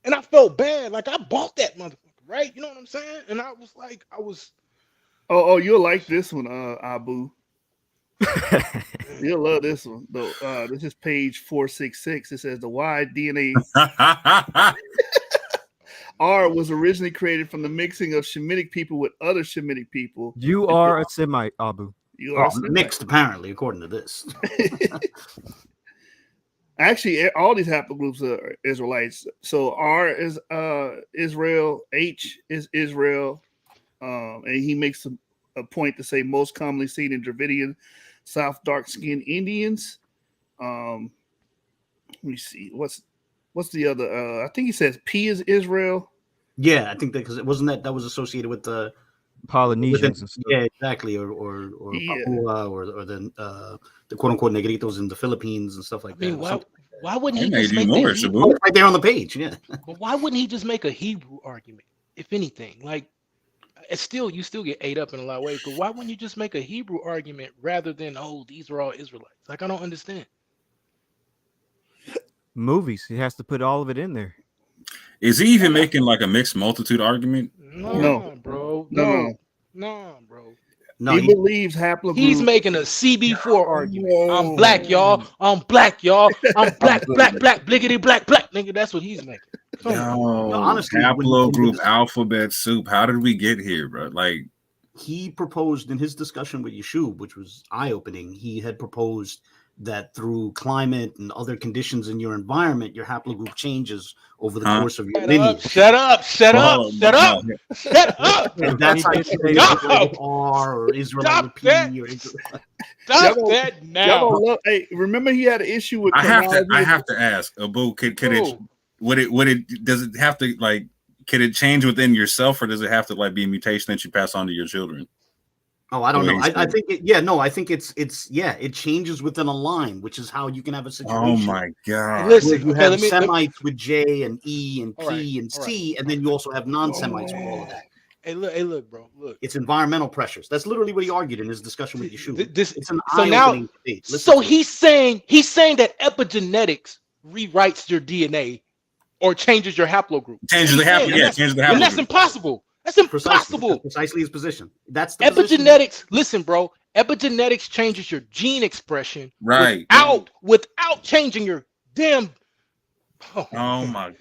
Q: and I felt bad. Like I bought that motherfucker, right? You know what I'm saying? And I was like,
F: Oh, you'll like this one, Abu. You'll love this one. Though this is page 466. It says the Y DNA R was originally created from the mixing of Shemitic people with other Shemitic people.
G: You are a Semite, Abu.
F: You are
I: mixed, apparently, according to this.
F: Actually, all these haplogroups are Israelites. So R is Israel, H is Israel, and he makes a point to say most commonly seen in Dravidian South dark-skinned Indians. Let me see, what's the other? I think he says P is Israel.
I: Yeah, I think that because it wasn't that was associated with the
G: Polynesians and stuff.
I: Yeah, exactly, or Papua, or the quote unquote negritos in the Philippines and stuff like that.
Q: Why wouldn't he
J: just
Q: just make
I: right there on the page? Yeah,
Q: but why wouldn't he just make a Hebrew argument, if anything? Like, it's still you still get ate up in a lot of ways. But why wouldn't you just make a Hebrew argument rather than these are all Israelites? Like I don't understand.
G: Movies. He has to put all of it in there.
J: Is he even making like a mixed multitude argument?
Q: No, bro. No, bro.
F: No, he believes haplogroup.
Q: He's making a CB4 argument. I'm black, y'all. I'm black, y'all. I'm black, bliggity, black, nigga. That's what he's making.
J: No,
I: honestly,
J: haplogroup alphabet soup. How did we get here, bro? Like,
I: he proposed in his discussion with Yeshub, which was eye-opening. He had proposed that through climate and other conditions in your environment, your haplogroup changes over the course of your lineage.
Q: Shut up.
I: And that's how you say Israelite R or Israelite P or Israelite.
Q: Stop that now.
F: Hey, remember he had an issue with.
J: I have to ask, Abu, does it have to like? Can it change within yourself, or does it have to like be a mutation that you pass on to your children?
I: Oh, I don't know. I think it changes within a line, which is how you can have a situation.
J: Oh my God!
I: Listen, you have Semites with J and E and P and C, and then you also have non-Semites with all of that.
Q: Hey, look, bro. Look.
I: It's environmental pressures. That's literally what he argued in his discussion with Yeshua. It's an
Q: so now,
I: eye-opening debate.
Q: so he's saying that epigenetics rewrites your DNA or changes your haplogroup.
J: Changes the haplogroup.
Q: And that's impossible. That's impossible.
I: Precisely his position. That's the
Q: epigenetics. Listen, bro. Epigenetics changes your gene expression,
J: right?
Q: Without changing your damn.
J: Oh my.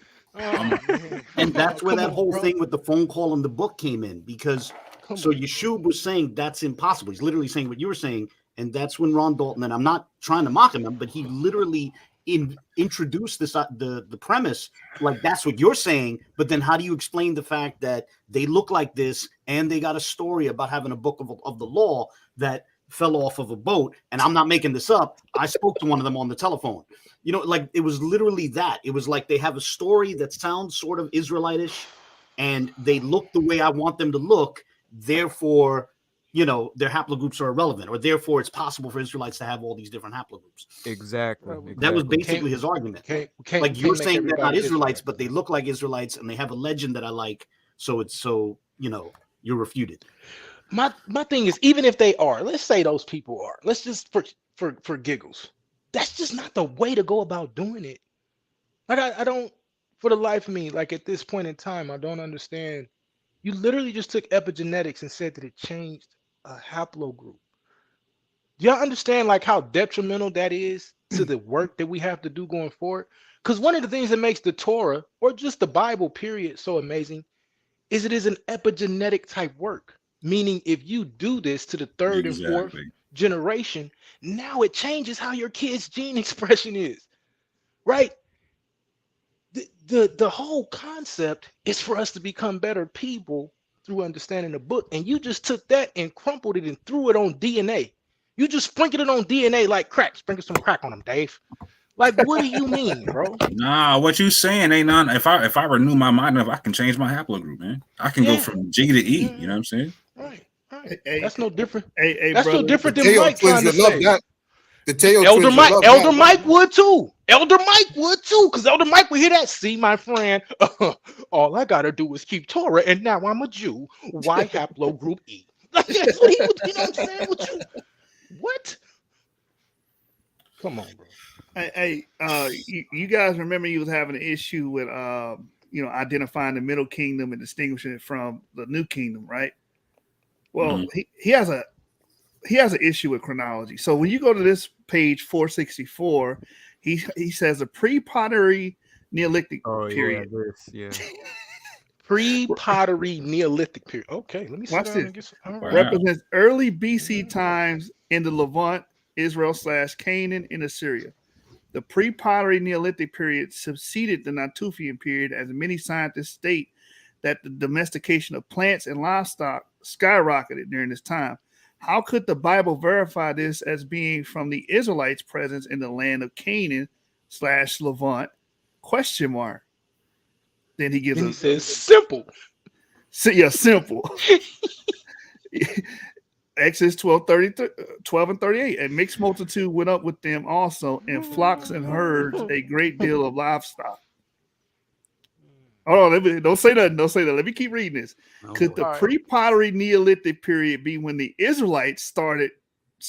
I: And that's where that whole thing with the phone call and the book came in, because Yeshub was saying that's impossible. He's literally saying what you were saying, and that's when Ron Dalton, and I'm not trying to mock him, but he literally introduced this the premise like that's what you're saying, but then how do you explain the fact that they look like this and they got a story about having a book of the law that fell off of a boat? And I'm not making this up. I spoke to one of them on the telephone. You know, like it was literally that. It was like they have a story that sounds sort of Israelitish and they look the way I want them to look. Therefore, you know, their haplogroups are irrelevant, or therefore it's possible for Israelites to have all these different haplogroups.
G: Exactly.
I: That was basically his argument. Like you're saying they're not Israelites, but they look like Israelites and they have a legend that I like. So you're refuted.
Q: My thing is, even if they are, let's say those people are, let's just for giggles, that's just not the way to go about doing it. Like I don't, for the life of me, like at this point in time, I don't understand. You literally just took epigenetics and said that it changed a haplogroup. Do y'all understand like how detrimental that is to the work that we have to do going forward? Because one of the things that makes the Torah or just the Bible period so amazing is it is an epigenetic type work. Meaning if you do this to the third and fourth generation, now it changes how your kid's gene expression is, right? The whole concept is for us to become better people through understanding the book. And you just took that and crumpled it and threw it on DNA. You just sprinkled it on DNA like crack. Sprinkle some crack on them, Dave. Like, what do you mean, bro?
J: Nah, what you saying ain't none. If I renew my mind enough, I can change my haplogroup, man. I can go from G to E. You know what I'm saying?
Q: Right. That's no different.
F: That's
Q: no different than Mike trying to say.
P: Elder
Q: Mike would too. Elder Mike would too, because Elder Mike would hear that. See, my friend, all I gotta do is keep Torah, and now I'm a Jew. Why haplogroup E? Like that's what he would. You know what I'm saying? What? Come on, bro.
F: Hey, you guys remember you was having an issue with identifying the Middle Kingdom and distinguishing it from the New Kingdom, right? Well, he has an issue with chronology. So when you go to this page 464, he says a pre-pottery Neolithic period.
Q: Pre-pottery Neolithic period. Okay, let me
F: watch this. Represents early BC times in the Levant, Israel/Canaan, and Assyria. The pre-pottery Neolithic period succeeded the Natufian period, as many scientists state that the domestication of plants and livestock skyrocketed during this time. How could the Bible verify this as being from the Israelites' presence in the land of Canaan/Levant? ? Then he gives
Q: says simple.
F: Yeah, simple. Exodus 12 and 38. A mixed multitude went up with them also, and flocks and herds, a great deal of livestock. Hold on, don't say nothing. Don't say that. Let me keep reading this. Could the pre-pottery Neolithic period be when the Israelites started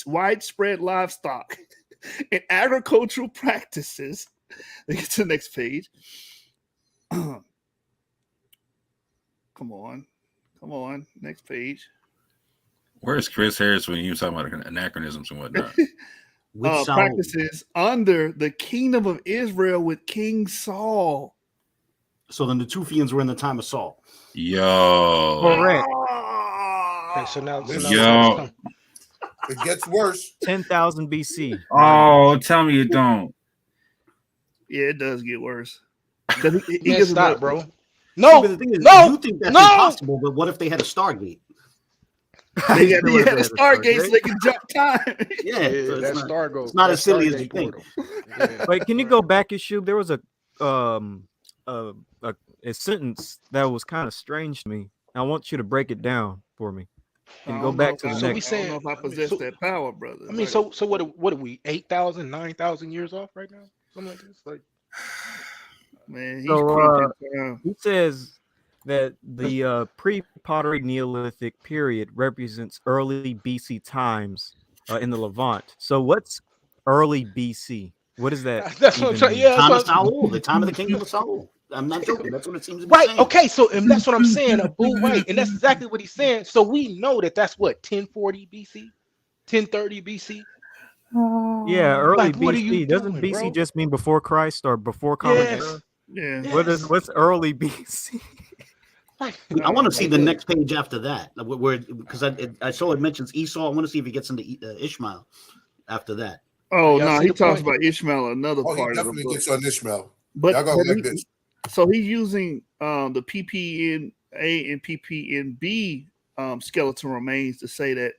F: widespread livestock and agricultural practices? Let's get to the next page. Come on. Next page.
J: Where's Chris Harris when you were talking about anachronisms and whatnot?
F: Practices under the kingdom of Israel with King Saul.
I: So the Natufians were in the time of Saul.
J: Yo.
Q: Correct. Okay, so now
P: it gets worse.
G: 10,000 BC.
J: Oh, tell me you don't.
F: Yeah, it does get worse.
Q: He stop, bro.
I: No, but the thing is, you think that's impossible, but what if they had a Stargate?
F: They had a Stargate so they can jump time.
I: Yeah, so
Q: that star goes.
I: It's not as silly as you think.
G: Wait, can you go back, Yashub? There was a sentence that was kind of strange to me. I want you to break it down for me. Can you go back to the next?
F: I don't know if I possess that power, brother.
Q: I mean, so what are we 8,000, 9,000 years off right now? Something like this. Like,
F: man, he's
G: he says that the pre-pottery Neolithic period represents early BC times in the Levant. So what's early BC? What is that?
Q: That's what I'm trying. Yeah,
I: time of Saul, the time of the kingdom of Saul. I'm not joking. That's what it seems to be
Q: right.
I: saying.
Q: Okay, so and that's what I'm saying. Right, and that's exactly what he's saying. So we know that's what 1040 BC, 1030 BC.
G: Yeah, early
Q: Like, what are
G: BC.
Q: you
G: Doesn't
Q: doing,
G: BC
Q: bro?
G: just mean before Christ or before common era?
F: Yeah.
G: What's early BC?
I: I want to see the next page after that, where because I saw it mentions Esau. I want to see if he gets into Ishmael after that.
F: Oh no, he talks about Ishmael, another part
P: he
F: of the
P: definitely
F: book.
P: gets on Ishmael.
F: But,
P: Y'all gotta like this.
F: So he's using the PPNA and PPNB skeleton remains to say that,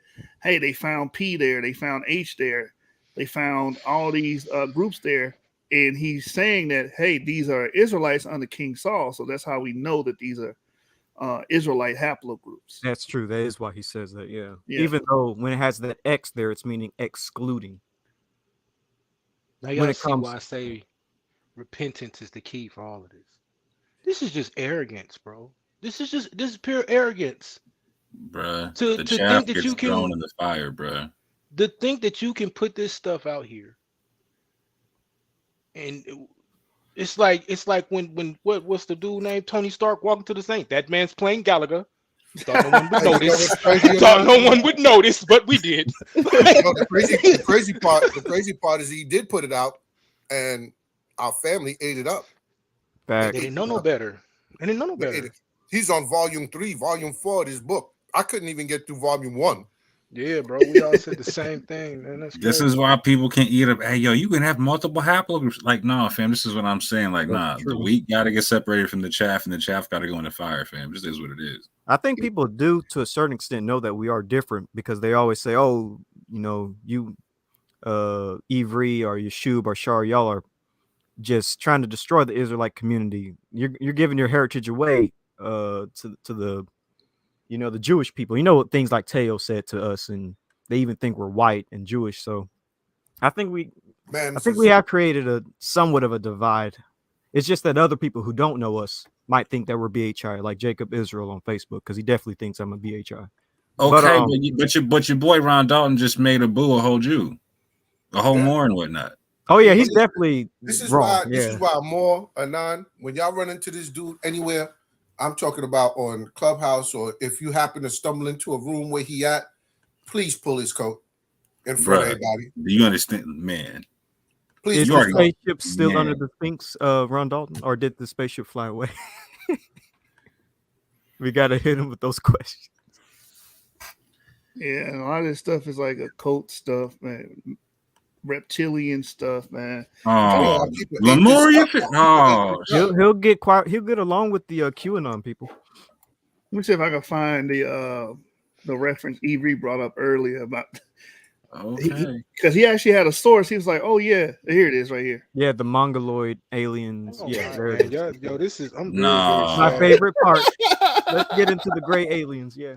F: hey, they found P there, they found H there, they found all these groups there, and he's saying that, hey, these are Israelites under King Saul, so that's how we know that these are Israelite haplogroups.
G: That's true. That is why he says that. Yeah.
F: Yeah.
G: Even though when it has that X there, it's meaning excluding.
Q: Now y'all see why I say repentance is the key for all of this. This is just arrogance, bro. This is pure arrogance.
J: Bruh.
Q: To
J: the
Q: think
J: chaff
Q: that
J: gets
Q: you can
J: thrown in the fire, bruh.
Q: To think that you can put this stuff out here. And it's like when what's the dude named Tony Stark walking to the Saint? That man's playing Gallagher. Thought no one would notice. Thought no one would notice, but we did.
P: The crazy part is he did put it out, and our family ate it up.
Q: They didn't know no better. They didn't know no better.
P: He's on volume 3, volume 4 of his book. I couldn't even get through volume 1.
Q: Yeah, bro. We all said the same thing, man. That's
J: This
Q: crazy.
J: is why people can't eat up. Hey, yo, you can have multiple haplogroups. Like, no, fam. This is what I'm saying. Like, nah, the wheat got to get separated from the chaff, and the chaff got to go in the fire, fam. This is what it is.
G: I think people do, to a certain extent, know that we are different because they always say, "Oh, you know, you, Ivri or Yashub or YASHAR-YA'OH are just trying to destroy the Israelite community. You're giving your heritage away, to the, you know, the Jewish people. You know what things like Teo said to us, and they even think we're white and Jewish. So, I think we have created a somewhat of a divide. It's just that other people who don't know us might think that we're BHI, like Jacob Israel on Facebook, because he definitely thinks I'm a BHI.
J: Okay, but your boy Ron Dalton just made a whole Jew, a whole Moor and whatnot.
G: Oh yeah, he's definitely wrong.
P: This is why more Anon, when y'all run into this dude anywhere, I'm talking about on Clubhouse, or if you happen to stumble into a room where he at, please pull his coat in front of everybody.
J: Do you understand, man?
P: Please.
G: Is the spaceship still under the Sphinx, Ron Dalton, or did the spaceship fly away? We gotta hit him with those questions.
F: Yeah, and a lot of this stuff is like occult stuff, man. Reptilian stuff, man.
J: Oh, Lemuria. Oh,
G: he'll get along with the QAnon people.
F: Let me see if I can find the reference Evie brought up earlier about.
J: Okay.
F: Because he actually had a source. He was like, "Oh yeah, here it is, right here."
G: Yeah, the Mongoloid aliens. There it is.
Q: Yo, this is
G: my favorite part. Let's get into the gray aliens. Yeah.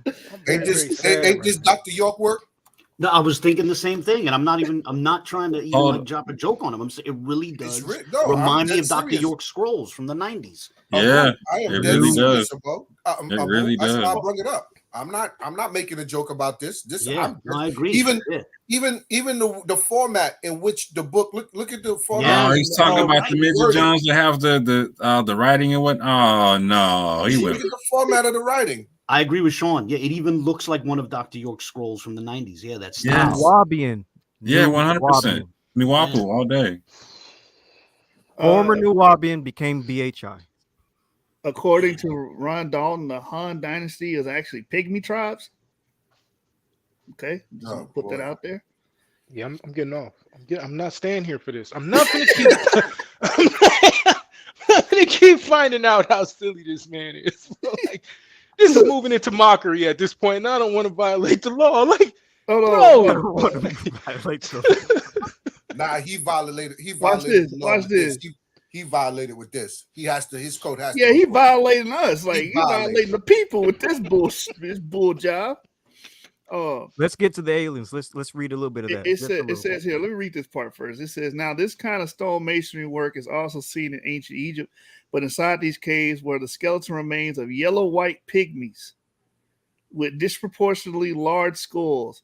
P: Ain't this Dr. York work?
I: No, I was thinking the same thing, and I'm not trying to even like drop a joke on him. I'm saying it really does remind me of Dr. York scrolls from the 90s.
J: Yeah,
P: I am
J: it
P: dead
J: really
P: serious
J: does.
P: about.
J: It really
P: That's
J: does.
P: why I bring it up. I'm not making a joke about this.
I: Yeah, I agree.
P: Even
I: Yeah.
P: even the format in which the book look at the format.
J: Oh, he's talking about the midget Jones that have the writing and what? Oh no, he
P: Look
J: went.
P: at the format of the writing.
I: I agree with Sean. Yeah, it even looks like one of Dr. York's scrolls from the 90s. Yeah, that's
J: Yes.
G: Nuwabian.
J: Yeah, 100%. Nuwapu all day.
G: Former Nuwabian became BHI.
F: According to Ron Dalton, the Han Dynasty is actually pygmy tribes. Okay, just gonna put that out there.
Q: Yeah, I'm getting off. I'm not staying here for this. I'm not gonna keep. I'm not gonna keep finding out how silly this man is. Bro. Like, this is moving into mockery at this point, and I don't want to violate the law. Like, bro.
P: Nah, he violated.
F: Watch this.
P: The law
F: Watch
P: with
F: this.
P: He violated with this. He has to. His code has to.
F: Yeah, he violating us. Like he
P: violating.
F: violating the people with this bull job.
G: Let's get to the aliens. Let's read a little bit of that.
F: It says here. Let me read this part first. It says, now this kind of stone masonry work is also seen in ancient Egypt, but inside these caves were the skeleton remains of yellow-white pygmies with disproportionately large skulls.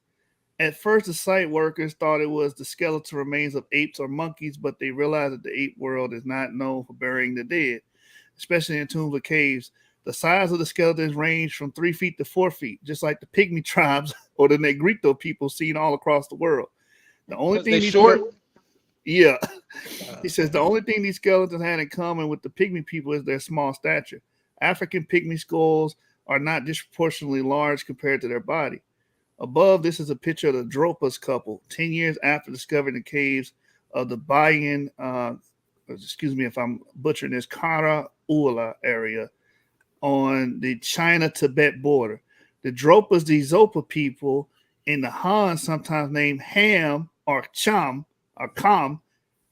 F: At first, the site workers thought it was the skeletal remains of apes or monkeys, but they realized that the ape world is not known for burying the dead, especially in tombs or caves. The size of the skeletons range from 3 feet to 4 feet, just like the pygmy tribes or the Negrito people seen all across the world. The only thing these
Q: short.
F: Yeah. He says the only thing these skeletons had in common with the pygmy people is their small stature. African pygmy skulls are not disproportionately large compared to their body. Above, this is a picture of the Dropas couple, 10 years after discovering the caves of the Bayan, excuse me if I'm butchering this, Kara Ula area on the China-Tibet border. The Dropas, the Zopa people in the Han, sometimes named Ham or Cham or Kam.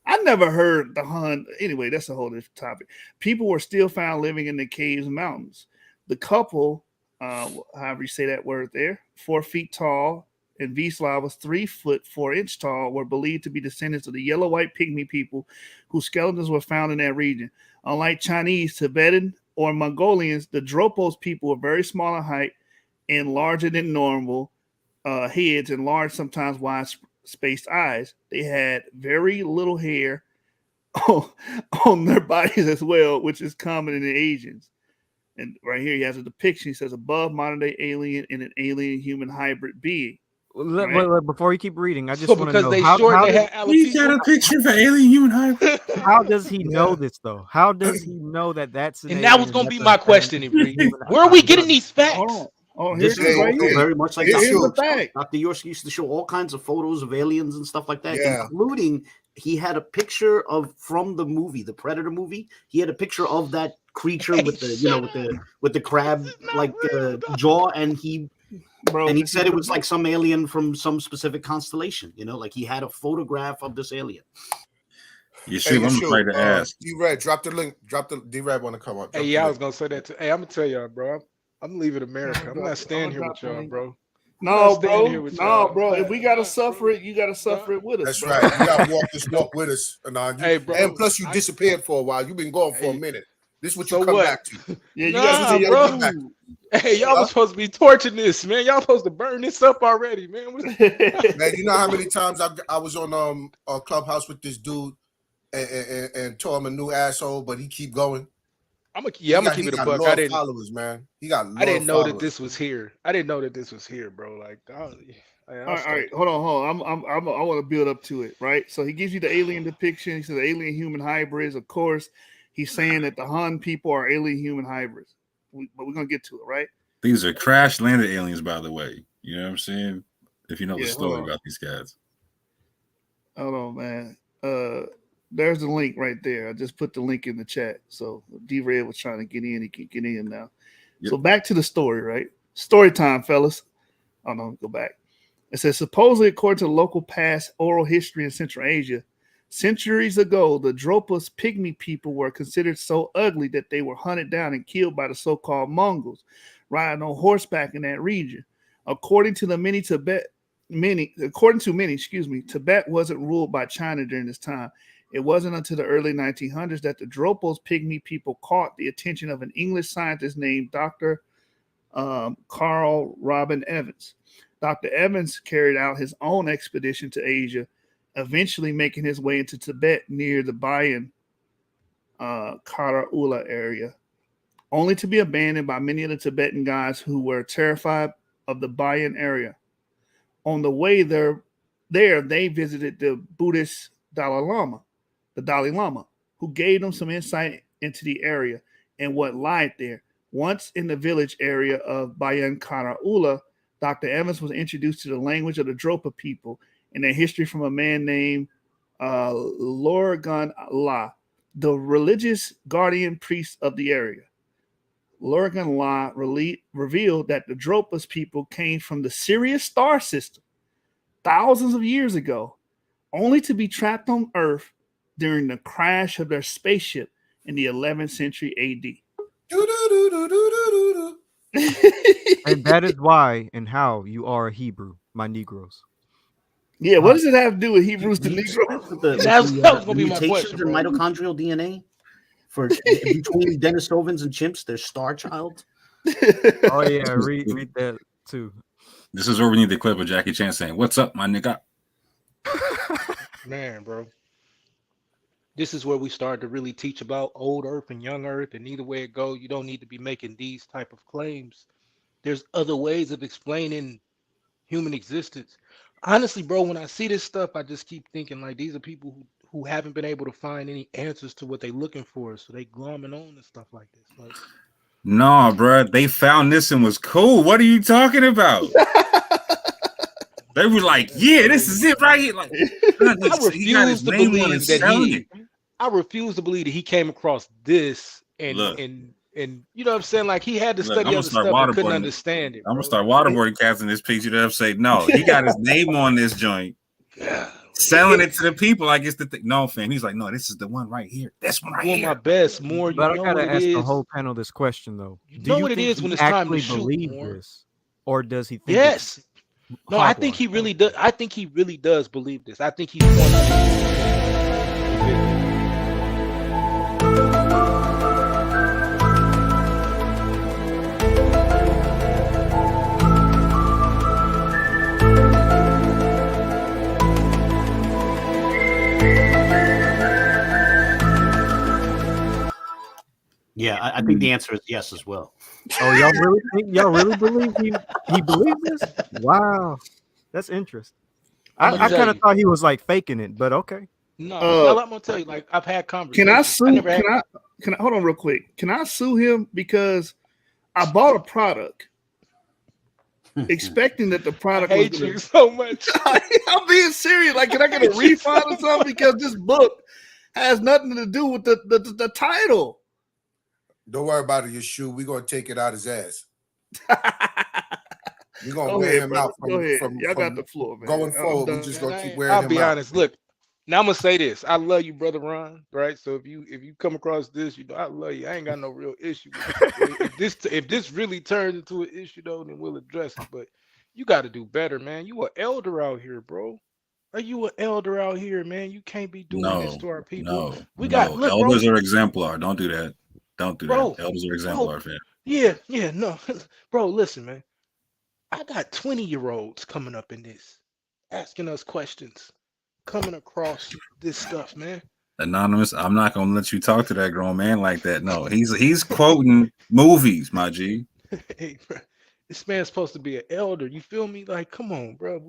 F: I never heard the Han. Anyway, that's a whole different topic. People were still found living in the caves and mountains. The couple, however you say that word there, 4 feet tall, and Wisla was 3 foot 4 inch tall, were believed to be descendants of the yellow-white pygmy people whose skeletons were found in that region. Unlike Chinese, Tibetan, or Mongolians, the Dropos people were very small in height and larger than normal heads and large, sometimes wide-spaced eyes. They had very little hair on their bodies as well, which is common in the Asians. And right here, he has a depiction. He says, above modern-day alien and an alien-human hybrid being.
G: Before you keep reading, I just want to know
Q: they
G: how
Q: had
J: he got a picture of an alien human hybrid.
G: How does he know this though? How does he know that that's an
Q: And that was
G: alien
Q: going to
G: that's
Q: be
G: a
Q: my question, Ibrahim. Where are we getting these facts?
I: This is
F: right
I: also
F: here.
I: very much like
F: Here's the fact.
I: Dr. York used to show all kinds of photos of aliens and stuff like that,
P: Yeah.
I: including he had a picture from the movie, the Predator movie. He had a picture of that creature with the with the crab like jaw, and he said it was like some alien from some specific constellation. Like he had a photograph of this alien.
J: You shoot. I'm afraid to ask.
P: D-Red, drop the link. D-Red want to come up.
Q: Hey, yeah, I was gonna say that too. Hey, I'm gonna tell y'all, bro. I'm leaving America. I'm not staying here with y'all, bro.
F: No, bro. If we gotta suffer it, you gotta suffer it with us.
P: That's right. You gotta walk this walk with us, Anon.
Q: Hey, bro.
P: And plus, you disappeared for a while. You've been gone for a minute. This is what you
Q: So
P: come
Q: what?
P: back to.
F: Yeah,
P: you
Q: bro.
P: come back.
Q: Hey, y'all was supposed to be torching this, man. Y'all supposed to burn this up already, man.
P: Man, you know how many times I was on a Clubhouse with this dude and told him a new asshole, but he keep going.
Q: I'm gonna keep it a buck. I didn't
P: followers, man. I
Q: didn't know that this was here. I didn't know that this was here, bro. Like,
F: all right, hold on. I want to build up to it, right? So he gives you the alien depiction. He says the alien human hybrids. Of course, he's saying that the Han people are alien human hybrids. But we're gonna get to it, right?
J: These are crash landed aliens, by the way. You know what I'm saying? If you know the story
F: hold on.
J: about these guys.
F: Hold on, man. There's the link right there. I just put the link in the chat. So D-Red was trying to get in. He can get in now.
J: Yep.
F: So back to the story, right? Story time, fellas. Oh no, go back. It says supposedly, according to local past oral history in Central Asia, centuries ago, the Dropas pygmy people were considered so ugly that they were hunted down and killed by the so-called Mongols, riding on horseback in that region. According to the many Tibet according to many, Tibet wasn't ruled by China during this time. It wasn't until the early 1900s that the Dropos pygmy people caught the attention of an English scientist named Dr. Carl Robin Evans. Dr. Evans carried out his own expedition to Asia, eventually making his way into Tibet near the Bayan Karaula area, only to be abandoned by many of the Tibetan guys who were terrified of the Bayan area. On the way there they visited the Buddhist Dalai Lama, who gave them some insight into the area and what lied there. Once in the village area of Bayan Karaula, Dr. Evans was introduced to the language of the Dropa people and their history from a man named Lorgan La, the religious guardian priest of the area. Lorgan La revealed that the Dropas people came from the Sirius star system thousands of years ago, only to be trapped on Earth during the crash of their spaceship in the 11th century AD.
G: And that is why and how you are a Hebrew, my Negroes.
F: Yeah, what does it have to do with Hebrews to Negroes?
I: That was going to be my question. In mitochondrial DNA for between Denisovans and chimps, there's Star Child.
G: Oh yeah, read that too.
J: This is where we need the clip of Jackie Chan saying, "What's up, my nigga?"
Q: Man, bro. This is where we start to really teach about old Earth and young Earth, and either way it go, you don't need to be making these type of claims. There's other ways of explaining human existence. Honestly, bro, when I see this stuff, I just keep thinking like these are people who haven't been able to find any answers to what they're looking for, so they glomming on and stuff like this. Like,
J: No, bro, they found this and was cool. What are you talking about? They were like, "Yeah, this is it right here." Like,
Q: I refuse to believe that I refuse to believe that he came across this and you know what I'm saying? Like he had to study other stuff and couldn't understand it.
J: I'm gonna start waterboarding cats in this piece. You know what I'm saying? No, he got his name on this joint, selling it to the people like it's the thing. No, fam. He's like, no, this is the one right here. This one right
Q: doing
J: here.
Q: my best. More, you
G: but I
Q: know
G: gotta
Q: what
G: ask
Q: it
G: the
Q: is.
G: whole panel this question though.
Q: You know what it is when it's time to shoot.
G: Believe
Q: More.
G: this, or does he think?
Q: Yes. No, I think he really does. I think he really does believe this. I think he's one.
I: Yeah, I think the answer is yes as well.
G: Oh, y'all really believe he believes this? Wow, that's interesting. I kind of thought he was like faking it, but okay.
Q: No, I'm gonna tell you. Like I've had conversations.
F: Can I sue? Can I hold on real quick? Can I sue him because I bought a product expecting that the product
Q: I hate you so much.
F: I'm being serious. Like, can I get a refund or something because this book has nothing to do with the title?
P: Don't worry about it, your shoe. We're gonna take it out his ass. We're gonna wear him out from
F: Y'all got the floor, man.
P: Going forward. We're just gonna keep wearing him out.
Q: I'll be honest. Look, now I'm gonna say this. I love you, brother Ron. Right. So if you come across this, you know I love you. I ain't got no real issue with it. If this really turns into an issue though, then we'll address it. But you got to do better, man. You an elder out here, bro. Are you an elder out here, man? You can't be doing this to our people. Look,
J: elders
Q: bro.
J: are exemplar. Don't do that. Don't do that. Elders are exemplar, fam.
Q: Yeah, no. Bro, listen, man. I got 20-year-olds coming up in this, asking us questions, coming across this stuff, man.
J: Anonymous, I'm not gonna let you talk to that grown man like that. No, he's quoting movies, my G.
Q: Hey, bro, this man's supposed to be an elder. You feel me? Like, come on, bro.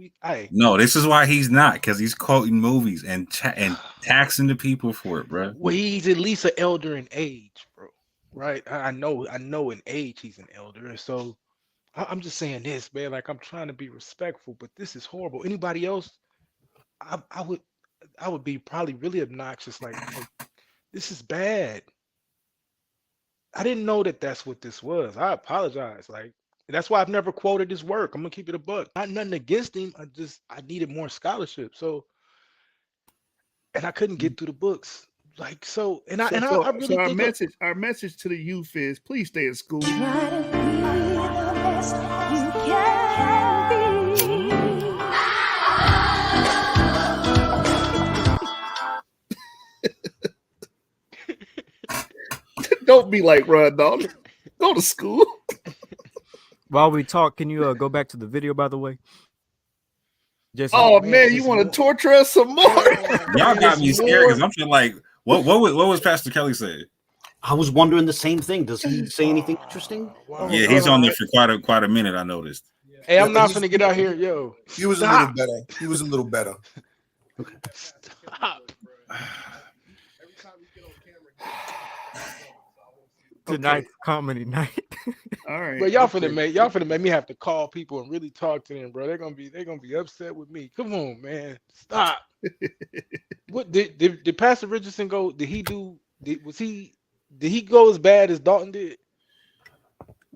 J: No, this is why he's not, because he's quoting movies and taxing the people for it, bro.
Q: Well, he's at least an elder in age, bro. Right? I know in age he's an elder, and so I'm just saying this, man. Like, I'm trying to be respectful, but this is horrible. Anybody else? I would be probably really obnoxious. Like this is bad. I didn't know that that's what this was. I apologize. Like that's why I've never quoted his work. I'm gonna keep it a buck. Not nothing against him. I needed more scholarship. So, and I couldn't get through the books. Like so, I really
F: so
Q: think
F: our message to the youth is please stay in school.
R: Try to be the best you can be.
F: Don't be like Ron Dalton. Go to school.
G: While we talk, can you go back to the video, by the way?
F: Oh man, you want to torture us some more?
J: Y'all got me scared because I'm feeling like, what was Pastor Kelly saying?
I: I was wondering the same thing. Does he say anything interesting?
J: Yeah, he's on there for quite a minute. I noticed.
Q: Hey, I'm not gonna get out here, yo.
P: He was a little better. He was a little better.
Q: Stop.
G: Tonight's comedy night.
F: All right.
Q: But y'all finna make me have to call people and really talk to them, bro. They're gonna be upset with me. Come on, man. Stop. What did Pastor Richardson go? Did he go as bad as Dalton did?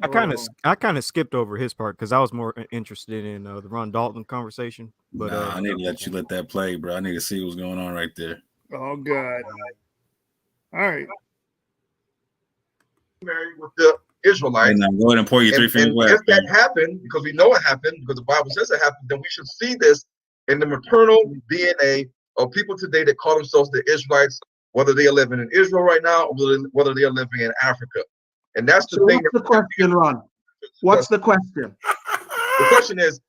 G: I kind of skipped over his part because I was more interested in the Ron Dalton conversation. But
J: I need to let you let that play, bro. I need to see what's going on right there.
F: Oh God. All right.
M: Married with the Israelites.
J: Hey, now go ahead and pour your three finger glass.
M: If that happened, because we know it happened, because the Bible says it happened, then we should see this in the maternal DNA of people today that call themselves the Israelites, whether they are living in Israel right now or whether they are living in Africa. And that's the thing.
K: What's the question, Ron? What's the question?
M: The question is,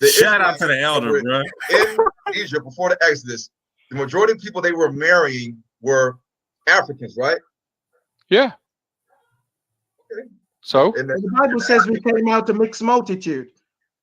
J: shout out to the elder, bro.
M: In Egypt before the Exodus, the majority of people they were marrying were Africans, right?
L: Yeah. So
K: the Bible says we came out a mixed multitude.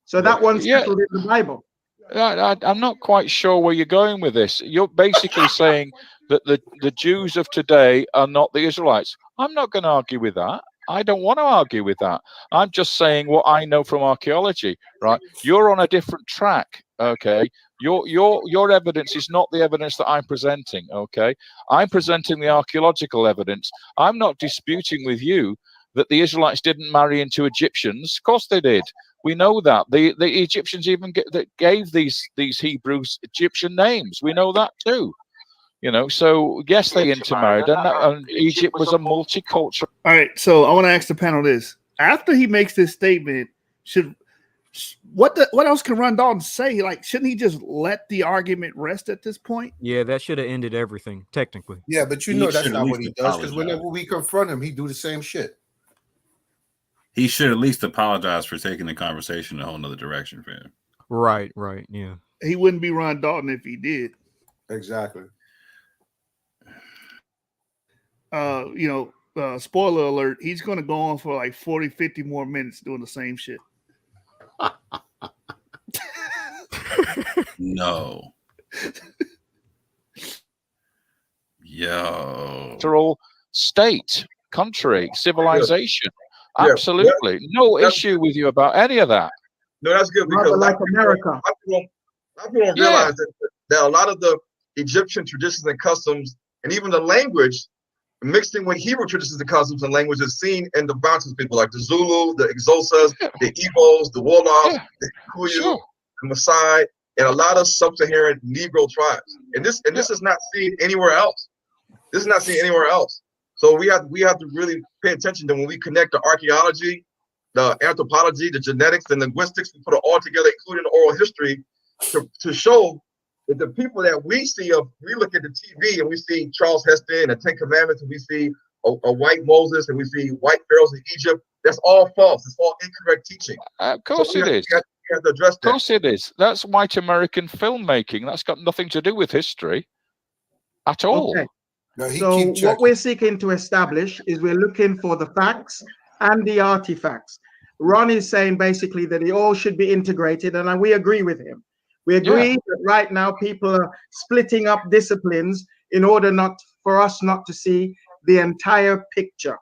K: So that one's settled in the Bible.
L: I'm not quite sure where you're going with this. You're basically saying that the Jews of today are not the Israelites. I'm not going to argue with that. I don't want to argue with that. I'm just saying what I know from archaeology, right? You're on a different track, okay? Your evidence is not the evidence that I'm presenting, okay? I'm presenting the archaeological evidence. I'm not disputing with you that the Israelites didn't marry into Egyptians. Of course they did. We know that. The Egyptians even gave these Hebrews Egyptian names. We know that too. You know, so yes, they intermarried, and Egypt was a multicultural.
F: All right, so I want to ask the panel this: after he makes this statement, what else can Ron Dalton say? Like, shouldn't he just let the argument rest at this point?
G: Yeah, that should have ended everything technically.
P: Yeah, but you know that's not what he does, because whenever we confront him, he do the same shit.
J: He should at least apologize for taking the conversation in a whole nother direction for him.
G: Right, yeah.
F: He wouldn't be Ron Dalton if he did.
P: Exactly.
F: Spoiler alert, he's going to go on for like 40, 50 more minutes doing the same shit.
J: No. Yo.
L: Cultural state, country, civilization. Absolutely. No issue with you about any of that.
M: No, that's good because
K: like America.
M: I don't realize that a lot of the Egyptian traditions and customs and even the language mixed in with Hebrew traditions and customs and language is seen in the Bantu people like the Zulu, the Exosas, the Igbos, the Wolof, the Kikuyu, the Maasai, and a lot of sub-Saharan Negro tribes. And this is not seen anywhere else. This is not seen anywhere else. So we have to really pay attention to when we connect the archaeology, the anthropology, the genetics, the linguistics, we put it all together, including the oral history, to show that the people that we see we look at the TV and we see Charles Heston and the Ten Commandments and we see a white Moses and we see white pharaohs in Egypt. That's all false. It's all incorrect teaching.
L: Of course it is.
M: We have to address that.
L: Of course it is. That's white American filmmaking. That's got nothing to do with history at all.
K: Okay. So what we're seeking to establish is we're looking for the facts and the artifacts. Ron is saying basically that it all should be integrated, and we agree with him. We agree that right now people are splitting up disciplines in order for us not to see the entire picture.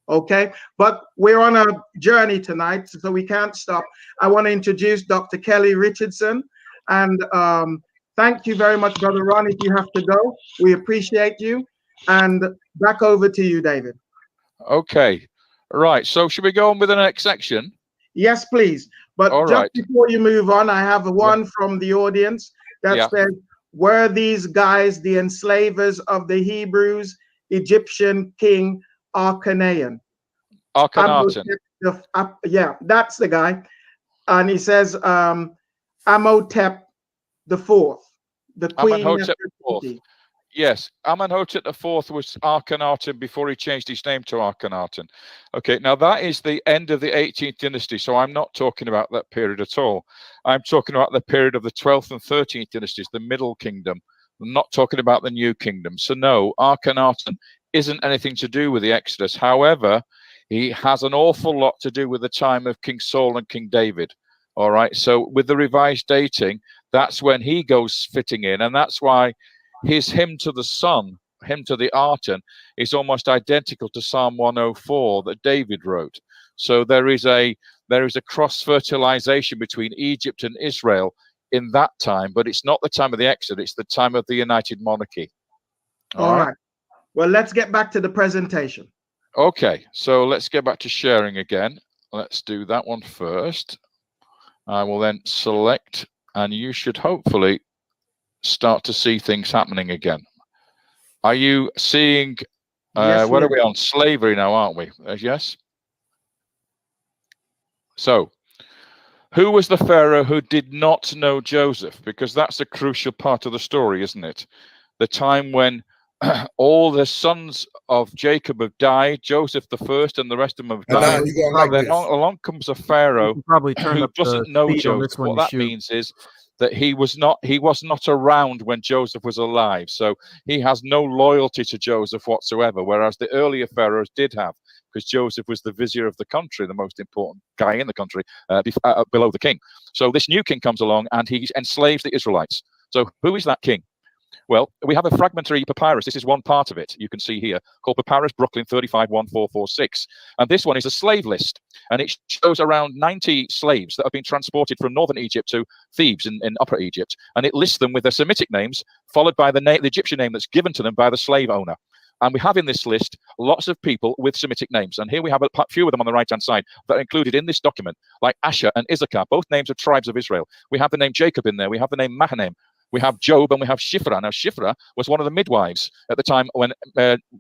K: Okay, but we're on a journey tonight, so we can't stop. I want to introduce Dr. Kelly Richardson, and thank you very much, Brother Ron. If you have to go, we appreciate you. And back over to you, David.
L: Okay, right. So should we go on with the next section?
K: Yes, please. But before you move on, I have one from the audience that says, were these guys the enslavers of the Hebrews, Egyptian king Akhenaten?
L: Akhenaten.
K: Yeah, that's the guy. And he says Amenhotep IV, the queen.
L: Amenhotep IV. Yes, Amenhotep IV was Akhenaten before he changed his name to Akhenaten. Okay, now that is the end of the 18th dynasty, so I'm not talking about that period at all. I'm talking about the period of the 12th and 13th dynasties, the Middle Kingdom. I'm not talking about the New Kingdom. So no, Akhenaten isn't anything to do with the Exodus. However, he has an awful lot to do with the time of King Saul and King David. All right, so with the revised dating, that's when he goes fitting in, and that's why his hymn to the sun, hymn to the Arton, is almost identical to Psalm 104 that David wrote. So there is a cross-fertilization between Egypt and Israel in that time, but it's not the time of the Exodus, it's the time of the United Monarchy.
K: All right. Well, let's get back to the presentation.
L: Okay, so let's get back to sharing again. Let's do that one first. I will then select, and you should hopefully start to see things happening again. Are you seeing,
K: yes,
L: what are we on? Slavery now, aren't we? Yes? So, who was the Pharaoh who did not know Joseph? Because that's a crucial part of the story, isn't it? The time when all the sons of Jacob have died, Joseph the first and the rest of them have died. Then along comes a Pharaoh who doesn't know Joseph. What that means is that he was not around when Joseph was alive. So he has no loyalty to Joseph whatsoever, whereas the earlier pharaohs did have, because Joseph was the vizier of the country, the most important guy in the country, below the king. So this new king comes along and he enslaves the Israelites. So who is that king? Well, we have a fragmentary papyrus. This is one part of it you can see here, called Papyrus Brooklyn 351446. And this one is a slave list. And it shows around 90 slaves that have been transported from northern Egypt to Thebes in Upper Egypt. And it lists them with their Semitic names, followed by the Egyptian name that's given to them by the slave owner. And we have in this list lots of people with Semitic names. And here we have a few of them on the right-hand side that are included in this document, like Asher and Issachar, both names of tribes of Israel. We have the name Jacob in there. We have the name Mahanaim. We have Job and we have Shiphrah. Now, Shiphrah was one of the midwives at the time when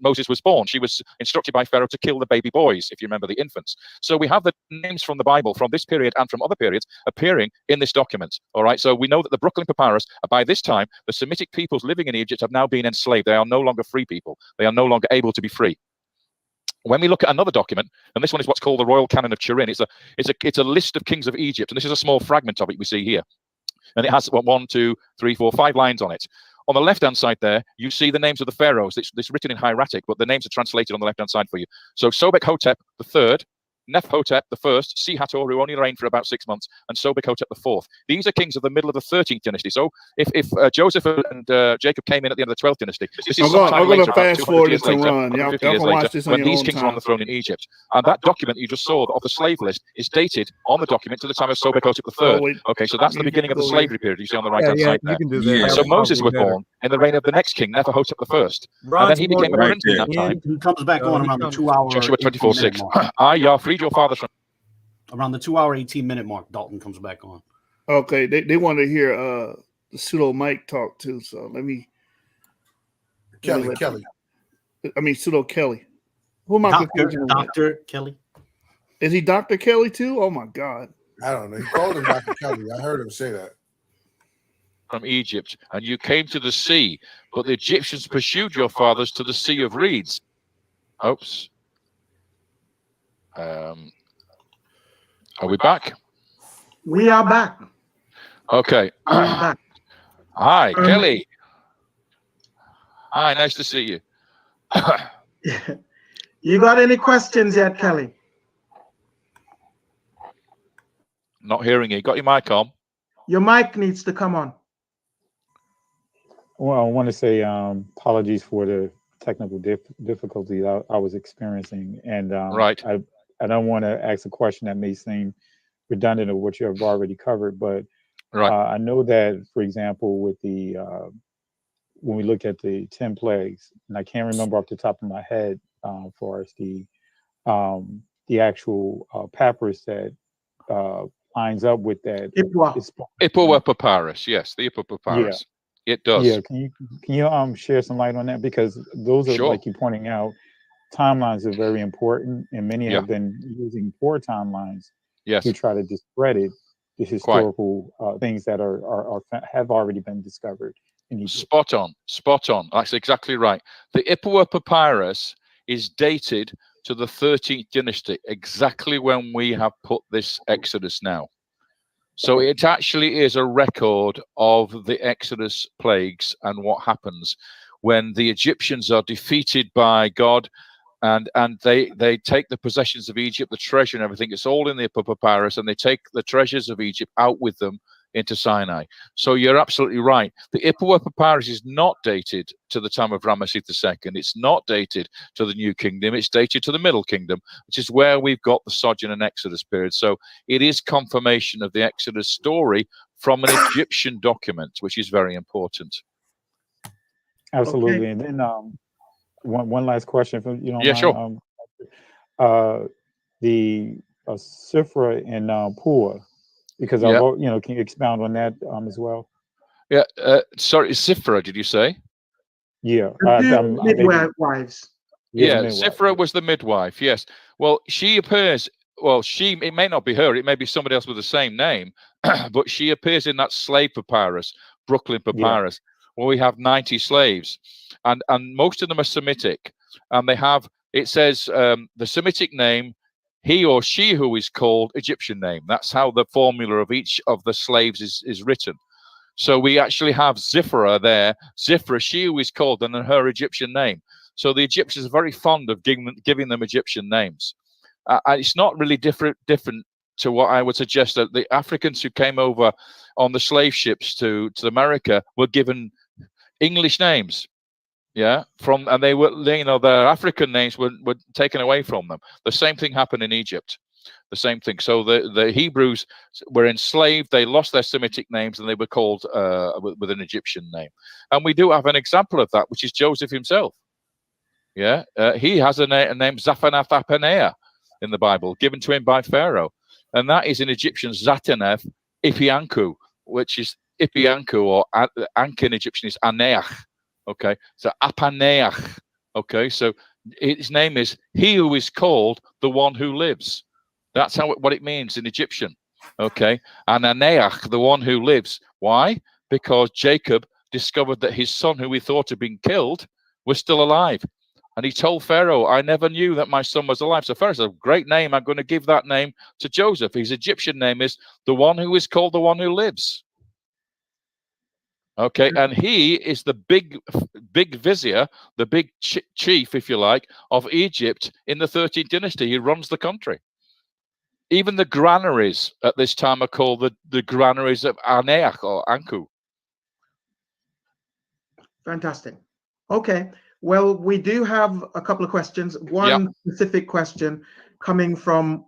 L: Moses was born. She was instructed by Pharaoh to kill the baby boys, if you remember, the infants. So we have the names from the Bible from this period and from other periods appearing in this document. All right, so we know that the Brooklyn Papyrus, by this time, the Semitic peoples living in Egypt have now been enslaved. They are no longer free people. They are no longer able to be free. When we look at another document, and this one is what's called the Royal Canon of Turin, it's a list of kings of Egypt, and this is a small fragment of it we see here. And it has 1, 2, 3, 4, 5 lines on it. On the left-hand side there, you see the names of the pharaohs. It's written in hieratic, but the names are translated on the left-hand side for you. So Sobek-Hotep III, Nephhotep I, Si-Hator, who only reigned for about 6 months, and Sobek-Hotep IV. These are kings of the middle of the 13th dynasty. So if Joseph and Jacob came in at the end of the 12th dynasty, this is sometime later, about 200 years later, 150 years later, when these kings were on the throne in Egypt. And that document you just saw of the slave list is dated on the document to the time of Sobek-Hotep III. Okay, so that's the beginning of the slavery period you see on the right-hand side there. And so Moses was born in the reign of the next king, Nephhotep I. And then he became a prince in that time.
I: He comes back on around the 2 hour.
L: Joshua 24:6. I freed your fathers from.
I: Around the 2 hour, 18-minute mark, Dalton comes back on.
F: Okay, they want to hear the pseudo Mike talk too. So let me.
P: Kelly.
F: I mean pseudo Kelly. Who am I confusing?
I: Dr. Kelly.
F: Is he Dr. Kelly too? Oh my God.
P: I don't know. He called him Dr. Kelly. I heard him say that.
L: From Egypt, and you came to the sea, but the Egyptians pursued your fathers to the Sea of Reeds. Oops. Are we back?
K: We are back.
L: Okay.
K: Back.
L: Hi, Kelly. Hi, nice to see you.
K: You got any questions yet, Kelly?
L: Not hearing you. Got your mic on?
K: Your mic needs to come on.
R: Well, I want to say apologies for the technical difficulties I was experiencing, and
L: right.
R: I don't want to ask a question that may seem redundant of what you have already covered, but
L: right.
R: I know that, for example, with the when we look at the 10 plagues, and I can't remember off the top of my head for us the actual papyrus that lines up with that.
L: Ipuwer Papyrus, yes, the Ipuwer Papyrus.
R: Yeah.
L: It does.
R: Yeah, can you share some light on that, because those are, like you're pointing out, timelines are very important, and many have been using poor timelines to try to discredit the historical things that have already been discovered.
L: Spot on. That's exactly right. The Ipuwer papyrus is dated to the 13th dynasty, exactly when we have put this Exodus now. So it actually is a record of the Exodus plagues and what happens when the Egyptians are defeated by God, and they take the possessions of Egypt, the treasure and everything. It's all in the papyrus, and they take the treasures of Egypt out with them into Sinai. So you're absolutely right. The Ipuwer papyrus is not dated to the time of Ramesses II. It's not dated to the New Kingdom. It's dated to the Middle Kingdom, which is where we've got the Sojourn and Exodus period. So it is confirmation of the Exodus story from an Egyptian document, which is very important.
R: Absolutely. Okay. And then one last question, if you don't mind.
L: Sure.
R: The Sifra and Pua, because can you expound on that as well?
L: Yeah. Sorry, Sifra, did you say?
R: Yeah.
K: Midwives.
L: Yeah, Sifra was the midwife. Yes. Well, she appears. Well, it may not be her. It may be somebody else with the same name, but she appears in that slave papyrus, Brooklyn papyrus, where we have 90 slaves, and most of them are Semitic, and they have. It says the Semitic name, he or she who is called, Egyptian name. That's how the formula of each of the slaves is written. So we actually have Zifra there. Zifra, she who is called, and then her Egyptian name. So the Egyptians are very fond of giving them Egyptian names. And it's not really different to what I would suggest, that the Africans who came over on the slave ships to America were given English names. Yeah, and they were, their African names were taken away from them. The same thing happened in Egypt. The same thing. So the Hebrews were enslaved. They lost their Semitic names and they were called with an Egyptian name. And we do have an example of that, which is Joseph himself. Yeah, he has a name Zaphanath-Paneah in the Bible, given to him by Pharaoh, and that is in Egyptian Zataneth Ipianku, which is Ipianku, or Ank in Egyptian is Aneach. Okay, so Apaneach. Okay, so his name is he who is called the one who lives. That's what it means in Egyptian. Okay, and Aneach, the one who lives. Why? Because Jacob discovered that his son, who he thought had been killed, was still alive. And he told Pharaoh, I never knew that my son was alive. So Pharaoh said, great name. I'm going to give that name to Joseph. His Egyptian name is the one who is called the one who lives. Okay, and he is the big vizier, the big chief, if you like, of Egypt in the 13th dynasty. He runs the country. Even the granaries at this time are called the granaries of Aneach or Anku.
K: Fantastic. Okay. Well, we do have a couple of questions. One specific question coming from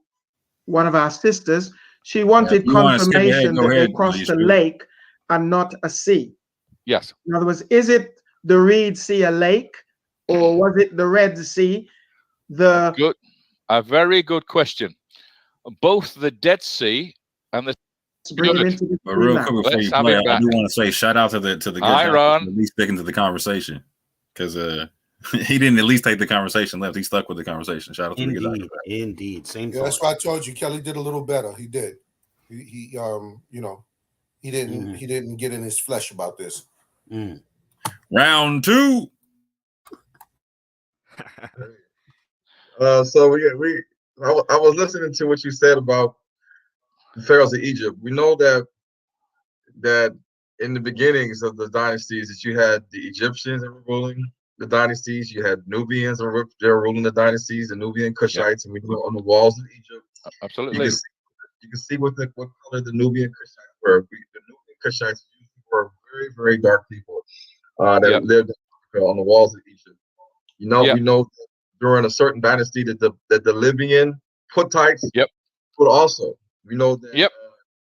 K: one of our sisters. She wanted confirmation that they crossed a lake and not a sea.
L: Yes.
K: In other words, is it the Reed Sea a lake, or was it the Red Sea?
L: A very good question. Both the Dead Sea and the.
J: But real quick before you play, I do want to say shout out to the guy for at least sticking to the conversation, because he didn't at least take the conversation left. He stuck with the conversation. Shout out to the guy.
I: Indeed, same.
P: Yeah, that's why I told you Kelly did a little better. He did. He didn't get in his flesh about this.
J: Round two.
M: I was listening to what you said about the pharaohs of Egypt. We know that in the beginnings of the dynasties, that you had the Egyptians that were ruling the dynasties, you had Nubians that were ruling the dynasties, the Nubian Cushites, and we know on the walls of Egypt.
L: Absolutely.
M: You can see what color the Nubian Cushites were. The Nubian Cushites were very, very dark people that lived on the walls of Egypt. We know that during a certain dynasty that the Libyan Puttites would also. We know that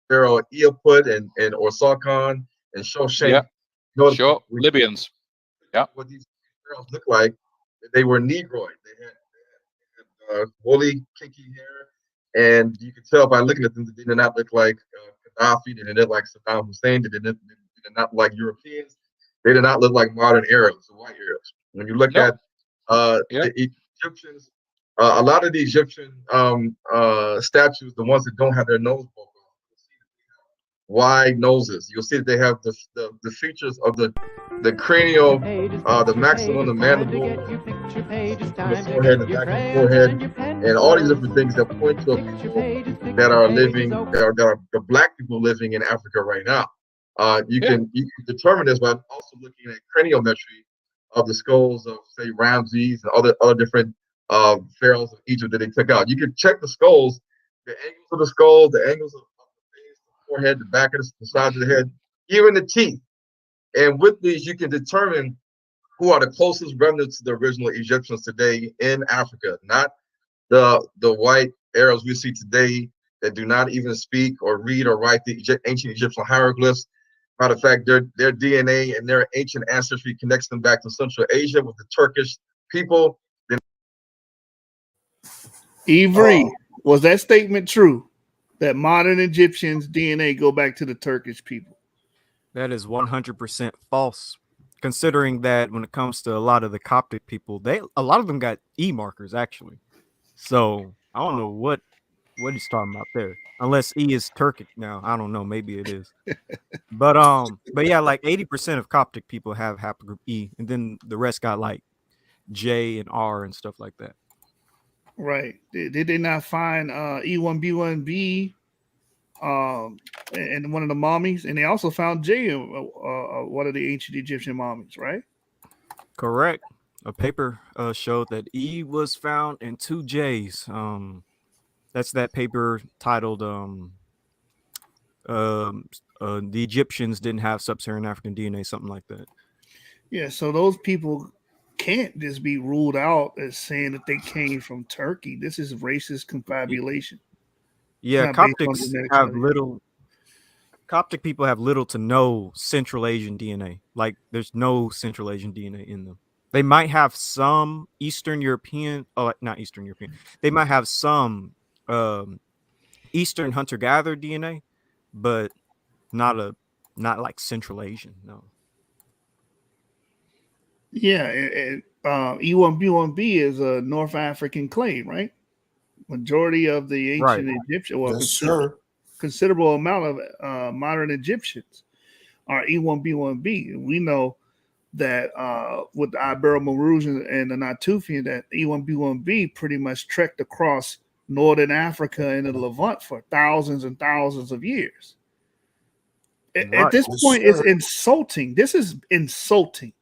M: Pharaoh Eoput and Sargon and Shoshenq.
L: Libyans. Yeah.
M: What these pharaohs look like, they were Negroid. They had woolly, kinky hair, and you can tell by looking at them that they did not look like Gaddafi. They did not look like Saddam Hussein. They did not look like Europeans. They did not look like modern Arabs or white Arabs. When you look at the Egyptians, a lot of the Egyptian statues, the ones that don't have their nose broken off, wide noses. You'll see that they have the features of the cranial, the maximum, the mandible, the forehead, the back of the forehead, and all these different things that point to a people that are living, that are the black people living in Africa right now. You can determine this by also looking at craniometry of the skulls of, say, Ramses and other different pharaohs of Egypt that they took out. You can check the skulls, the angles of the skull, the angles of the face, the forehead, the back of the sides of the head, even the teeth. And with these, you can determine who are the closest remnants to the original Egyptians today in Africa, not the white Arabs we see today that do not even speak or read or write the ancient Egyptian hieroglyphs. Matter of fact, their DNA and their ancient ancestry connects them back to Central Asia with the Turkish people.
F: Ivry, was that statement true? That modern Egyptians' DNA go back to the Turkish people?
G: That is 100% false. Considering that when it comes to a lot of the Coptic people, a lot of them got E markers actually. So I don't know what he's talking about there. Unless E is Turkic now, I don't know. Maybe it is. But yeah, like 80% of Coptic people have haplogroup E, and then the rest got like J and R and stuff like that.
F: Right? Did they not find E1B1B in one of the mummies, and they also found J in one of the ancient Egyptian mummies, right?
G: Correct. A paper showed that E was found in 2 J's. That's that paper titled the Egyptians didn't have sub-Saharan African DNA, something like that.
F: Yeah, so those people can't just be ruled out as saying that they came from Turkey. This is racist confabulation.
G: Yeah, Coptic people have little to no Central Asian DNA. Like there's no Central Asian DNA in them. They might have some Eastern European, not Eastern European. They might have some Eastern hunter-gatherer DNA, but not like Central Asian, no.
F: Yeah, E1B1B is a North African clade, right? Majority of the ancient Egyptian, well, considerable amount of modern Egyptians are E1B1B. We know that with the Ibero-Maurusian and the Natufian, that E1B1B pretty much trekked across northern Africa and the Levant for thousands and thousands of years. At this point, it's insulting. This is insulting.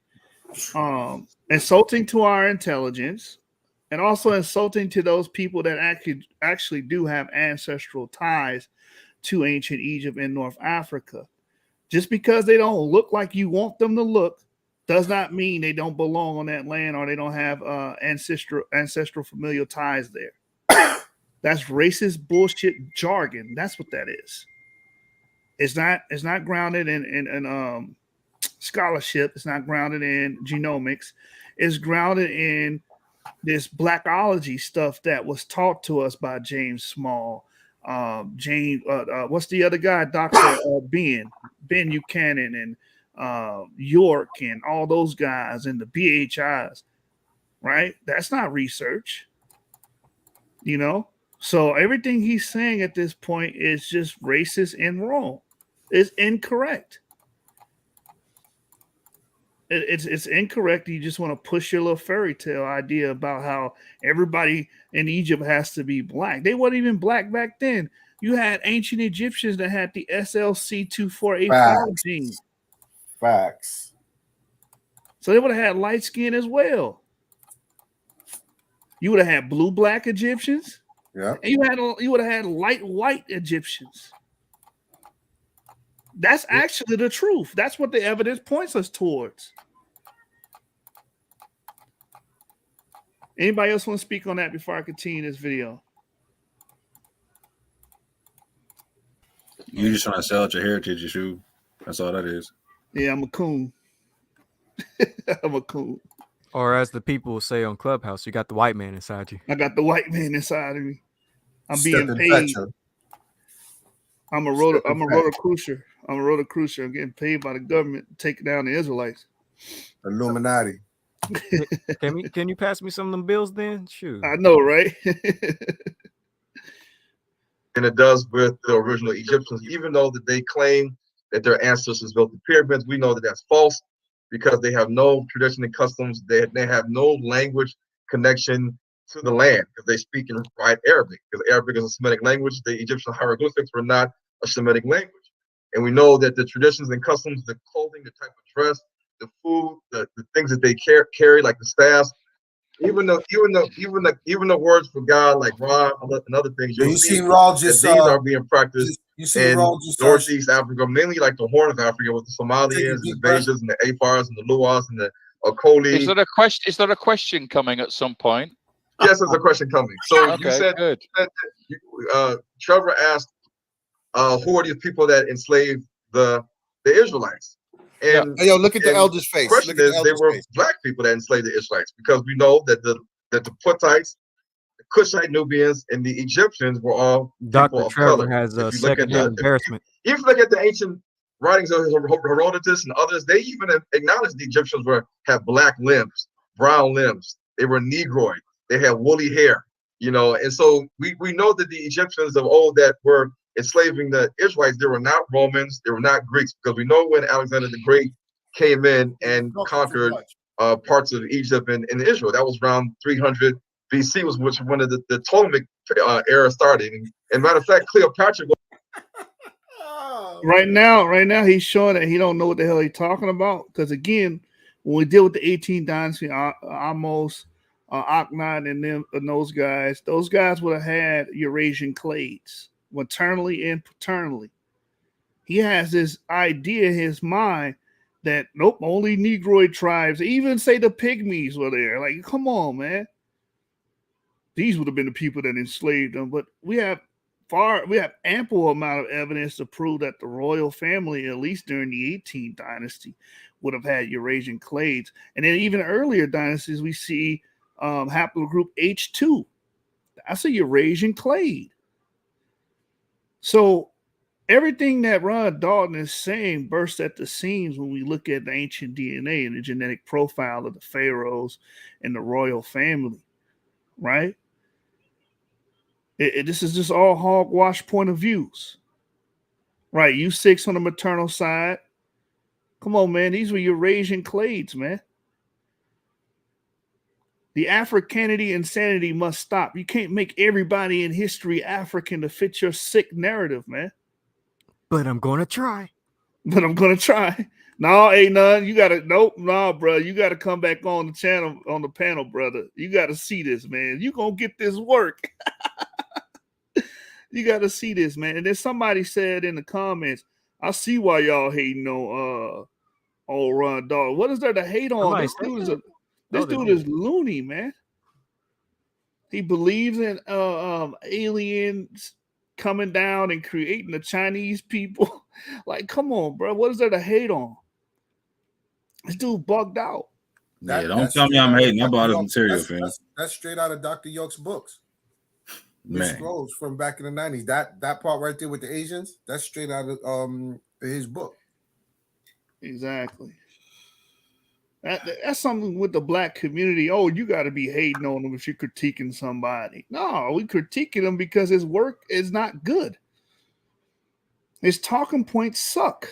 F: Insulting to our intelligence, and also insulting to those people that actually do have ancestral ties to ancient Egypt and North Africa. Just because they don't look like you want them to look does not mean they don't belong on that land or they don't have ancestral familial ties there. That's racist bullshit jargon. That's what that is. It's not grounded in scholarship. It's not grounded in genomics. It's grounded in this blackology stuff that was taught to us by James Small, what's the other guy, Dr. Ben Buchanan, and York, and all those guys, and the BHIs, right? That's not research, So everything he's saying at this point is just racist and wrong. It's incorrect. It's incorrect. You just want to push your little fairy tale idea about how everybody in Egypt has to be black. They weren't even black back then. You had ancient Egyptians that had the SLC2485 gene.
P: Facts.
F: So they would have had light skin as well. You would have had blue black Egyptians.
P: Yeah.
F: And you would have had light white Egyptians. That's actually the truth. That's what the evidence points us towards. Anybody else want to speak on that before I continue this video?
J: You just trying to sell out your heritage issue. That's all that is.
F: Yeah, I'm a coon. I'm a coon.
G: Or as the people will say on Clubhouse, you got the white man inside you.
F: I got the white man inside of me. I'm being paid. I'm a Rotacrucian. I'm a Rotacrucian. I'm getting paid by the government to take down the Israelites.
P: Illuminati.
G: Can you pass me some of them bills then? Shoot.
F: I know, right?
M: than it does with the original Egyptians, even though that they claim that their ancestors built the pyramids. We know that that's false because they have no tradition and customs. They have no language connection to the land because they speak in right Arabic, because Arabic is a Semitic language. The Egyptian hieroglyphics were not a Semitic language. And we know that the traditions and customs, the clothing, the type of dress, the food, the things that they carry, like the staffs, even the words for God, like Ra and other things, you'll see
P: Rohl
M: that
P: just
M: these are being practiced
P: you see
M: in
P: Rohl just
M: Northeast Africa, mainly like the Horn of Africa, with the Somalians and the Bejas and the Afars and the Luas and the Akoli.
L: Is there a question? Is there a question coming at some point?
M: Yes, there's a question coming. So
L: Okay,
M: you said,
L: good.
M: Trevor asked, who are these people that enslaved the Israelites? And
P: hey, yo, look at the elder's face.
M: The question
P: Look at
M: is,
P: the
M: they
P: elder's
M: were
P: face.
M: black people that enslaved the Israelites, because we know that the Puttites, the Cushite Nubians, and the Egyptians were all people of
G: Trevor
M: color.
G: has a
M: If you look at
G: secondhand embarrassment.
M: if you look at the ancient writings of Herodotus and others, they even acknowledge the Egyptians had black limbs, brown limbs. They were Negroid. They had woolly hair, and so we know that the Egyptians of old that were enslaving the Israelites, they were not Romans, they were not Greeks, because we know when Alexander the Great came in and conquered parts of Egypt and Israel, that was around 300 BC, which one of the Ptolemaic era started. And matter of fact, Cleopatra.
F: Right now, he's showing that he don't know what the hell he's talking about. Because again, when we deal with the 18th dynasty, Amos, Akhenaten, and those guys would have had Eurasian clades, maternally and paternally. He has this idea in his mind that nope, only Negroid tribes, even say the Pygmies were there. Like, come on, man. These would have been the people that enslaved them. But we have ample amount of evidence to prove that the royal family, at least during the 18th dynasty, would have had Eurasian clades. And then even earlier dynasties, we see haplogroup H2. That's a Eurasian clade. So everything that Ron Dalton is saying bursts at the seams when we look at the ancient DNA and the genetic profile of the pharaohs and the royal family, right? This is just all hogwash point of views, right? U6 on the maternal side. Come on, man. These were Eurasian clades, man. The Africanity insanity must stop. You can't make everybody in history African to fit your sick narrative, man.
G: But I'm going to try.
F: No, ain't none. You gotta bro. You gotta come back on the channel, on the panel, brother. You gotta see this, man. You gonna get this work. You gotta see this, man. And then somebody said in the comments, I see why y'all hating on Ron Dog. What is there to hate on? This dude is loony, man. He believes in aliens coming down and creating the Chinese people. Like, come on, bro. What is there to hate on? This dude bugged out.
J: Don't tell me I'm hating. I bought his material, fam.
P: That's straight out of Dr. Yoke's books.
J: Man.
P: Scrolls from back in the 90s. That part right there with the Asians, that's straight out of his book.
F: Exactly. That's something with the black community. Oh, you got to be hating on them if you're critiquing somebody. No, we critiquing him because his work is not good. His talking points suck.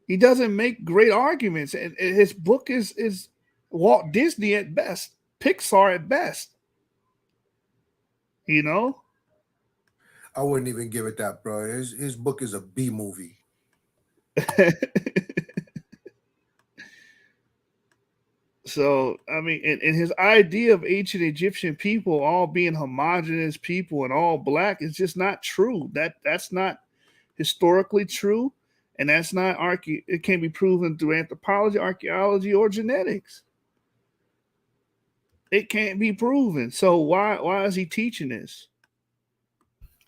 F: He doesn't make great arguments, and his book is Walt Disney at best, Pixar at best.
P: I wouldn't even give it that, bro. His book is a B movie.
F: So, I mean, and his idea of ancient Egyptian people all being homogenous people and all black is just not true. That's not historically true, and that's not it can't be proven through anthropology, archaeology, or genetics. It can't be proven. So why is he teaching this?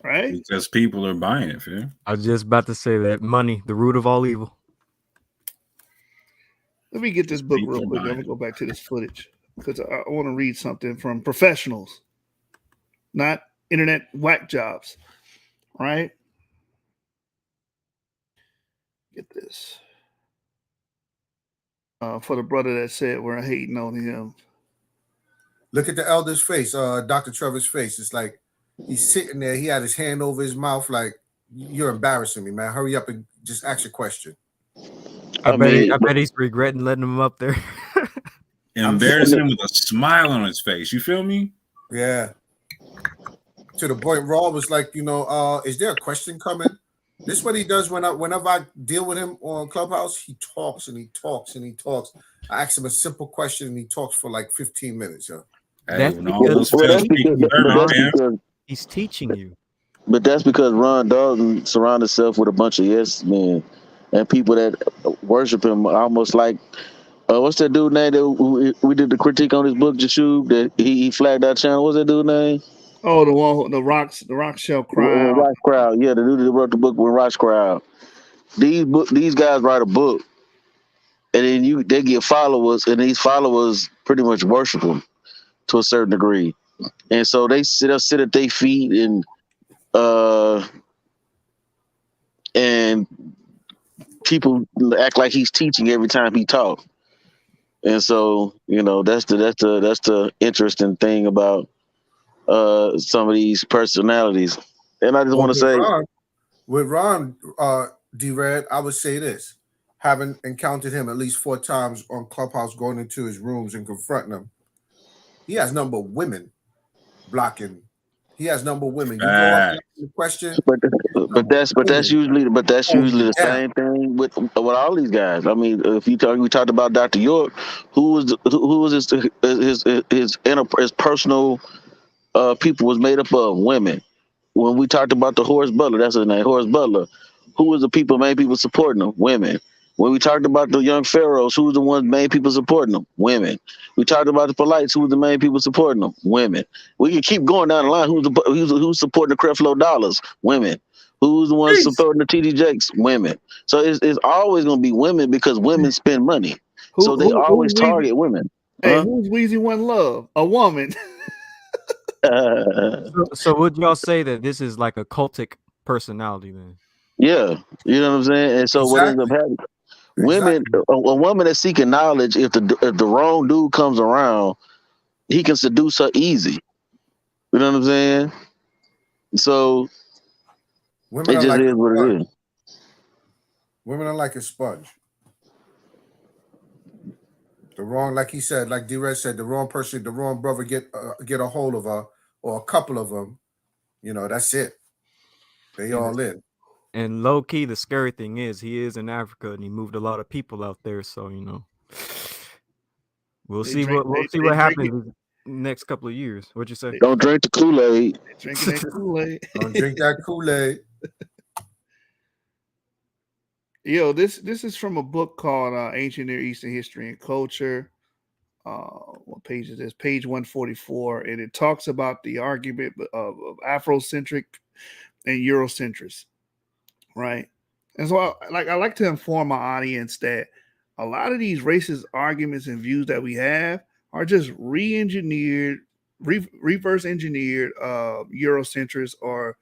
F: Right?
J: Because people are buying it, fam.
G: I was just about to say that money, the root of all evil.
F: Let me get this book real quick. I'm going to go back to this footage because I want to read something from professionals, not internet whack jobs. Right? Get this. For the brother that said we're hating on him.
P: Look at the elder's face, Dr. Trevor's face. It's like He's sitting there. He had his hand over his mouth like, "You're embarrassing me, man. Hurry up and just ask your question."
G: I bet he's regretting letting him up there.
J: Embarrassing him with a smile on his face. You feel me?
P: Yeah. To the point, Rohl was like, is there a question coming? This is what he does whenever I deal with him on Clubhouse. He talks and he talks and he talks. I ask him a simple question and he talks for like 15 minutes. Yo.
G: That's
S: because
G: he's teaching you.
S: But that's because Ron Dalton surrounded himself with a bunch of yes men and people that worship him almost like what's that dude name that we did the critique on his book, Jashub, that he flagged our channel. What's that dude name?
F: Oh, the one, the Rock Shell Crowd.
S: Rock Crowd, yeah, the dude that wrote the book with Rock Crowd. These guys write a book, and then they get followers, and these followers pretty much worship them to a certain degree, and so they sit at their feet and people act like he's teaching every time he talks, and so that's the interesting thing about some of these personalities. And I just want to say,
P: with Ron D-Red, I would say this: having encountered him at least 4 times on Clubhouse, going into his rooms and confronting him, he has number of women blocking. He has number of women. You go up to the question,
S: but that's usually the same thing with all these guys. I mean, if we talked about Dr. York, who was his personal people was made up of women. When we talked about the Horace Butler, that's his name, Horace Butler. Who was the main people supporting them? Women. When we talked about the young pharaohs, who was the main people supporting them? Women. We talked about the Polites, who was the main people supporting them? Women. We can keep going down the line. Who's supporting the Creflo Dollars? Women. Who's the ones supporting the TD Jakes? Women. So it's always going to be women because women spend money. So they always target women.
F: Hey, who's Weezy One Love? A woman.
G: So would y'all say that this is like a cultic personality then?
S: Yeah, you know what I'm saying. And so what ends up happening? Women, a woman that's seeking knowledge, if the wrong dude comes around, he can seduce her easy. You know what I'm saying? So
P: women
S: it just is what it is.
P: Women are like a sponge. The wrong, like he said, like D-Red said, the wrong person, the wrong brother get a hold of her, or a couple of them, that's it. They all in.
G: And low key, the scary thing is he is in Africa and he moved a lot of people out there. So we'll see what happens next couple of years. What'd you say?
S: Don't drink the Kool-Aid.
F: Drinking that Kool-Aid.
P: Don't drink that Kool-Aid.
F: Yo, this is from a book called Ancient Near Eastern History and Culture. What page is this? Page 144, and it talks about the argument of Afrocentric and Eurocentrists, right? And so I like to inform my audience that a lot of these racist arguments and views that we have are just reverse engineered Eurocentrists or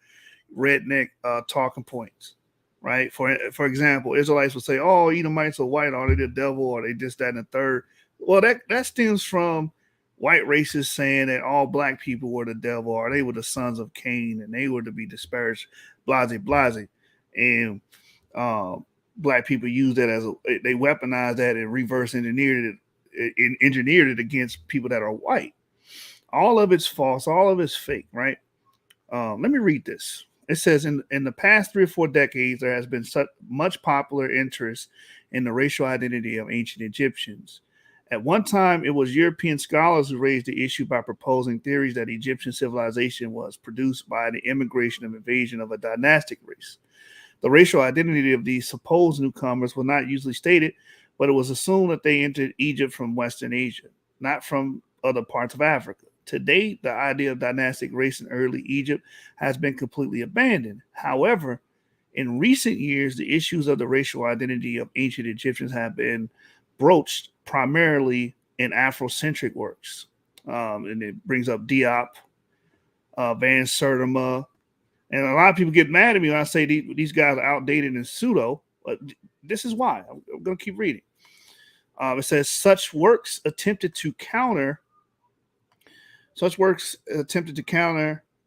F: redneck talking points. Right. For example, Israelites will say, "Oh, Edomites are white, or they the devil, or they this, that, and the third." Well, that stems from white racists saying that all black people were the devil, or they were the sons of Cain, and they were to be disparaged, blase, blase. And black people use that they weaponized that and reverse engineered it against people that are white. All of it's false. All of it's fake. Right. Let me read this. It says, in the past 3 or 4 decades, there has been such much popular interest in the racial identity of ancient Egyptians. At one time, it was European scholars who raised the issue by proposing theories that Egyptian civilization was produced by the immigration and invasion of a dynastic race. The racial identity of these supposed newcomers was not usually stated, but it was assumed that they entered Egypt from Western Asia, not from other parts of Africa. To date, the idea of dynastic race in early Egypt has been completely abandoned. However, in recent years, the issues of the racial identity of ancient Egyptians have been broached primarily in Afrocentric works. And it brings up Diop, Van Sertima. And a lot of people get mad at me when I say these guys are outdated and pseudo. But this is why. I'm going to keep reading. It says, such works attempted to counter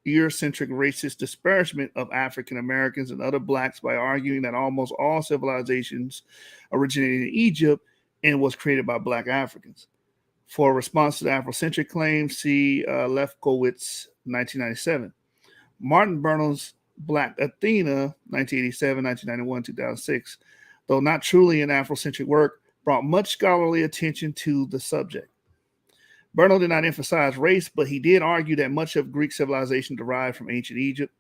F: Eurocentric racist disparagement of African Americans and other blacks by arguing that almost all civilizations originated in Egypt and was created by black Africans. For a response to the Afrocentric claim, see Lefkowitz, 1997. Martin Bernal's Black Athena, 1987, 1991, 2006, though not truly an Afrocentric work, brought much scholarly attention to the subject. Bernal did not emphasize race, but he did argue that much of Greek civilization derived from ancient Egypt.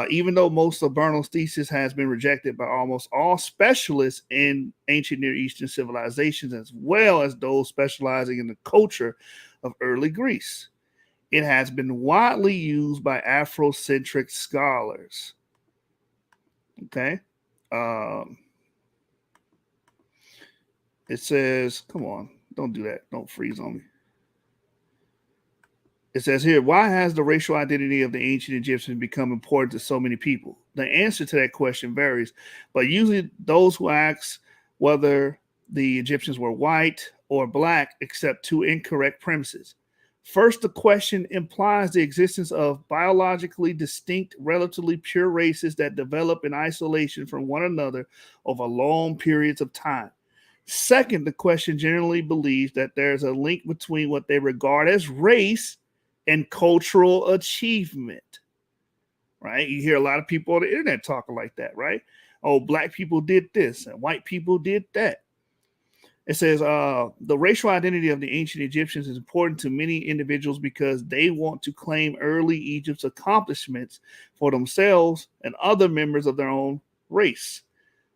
F: Even though most of Bernal's thesis has been rejected by almost all specialists in ancient Near Eastern civilizations, as well as those specializing in the culture of early Greece, it has been widely used by Afrocentric scholars. Okay. It says, come on, don't do that. Don't freeze on me. It says here, why has the racial identity of the ancient Egyptians become important to so many people? The answer to that question varies, but usually those who ask whether the Egyptians were white or black accept two incorrect premises. First, the question implies the existence of biologically distinct, relatively pure races that develop in isolation from one another over long periods of time. Second, the question generally believes that there's a link between what they regard as race and cultural achievement, right? You hear a lot of people on the internet talking like that, right? Oh, black people did this and white people did that. It says the racial identity of the ancient Egyptians is important to many individuals because they want to claim early Egypt's accomplishments for themselves and other members of their own race.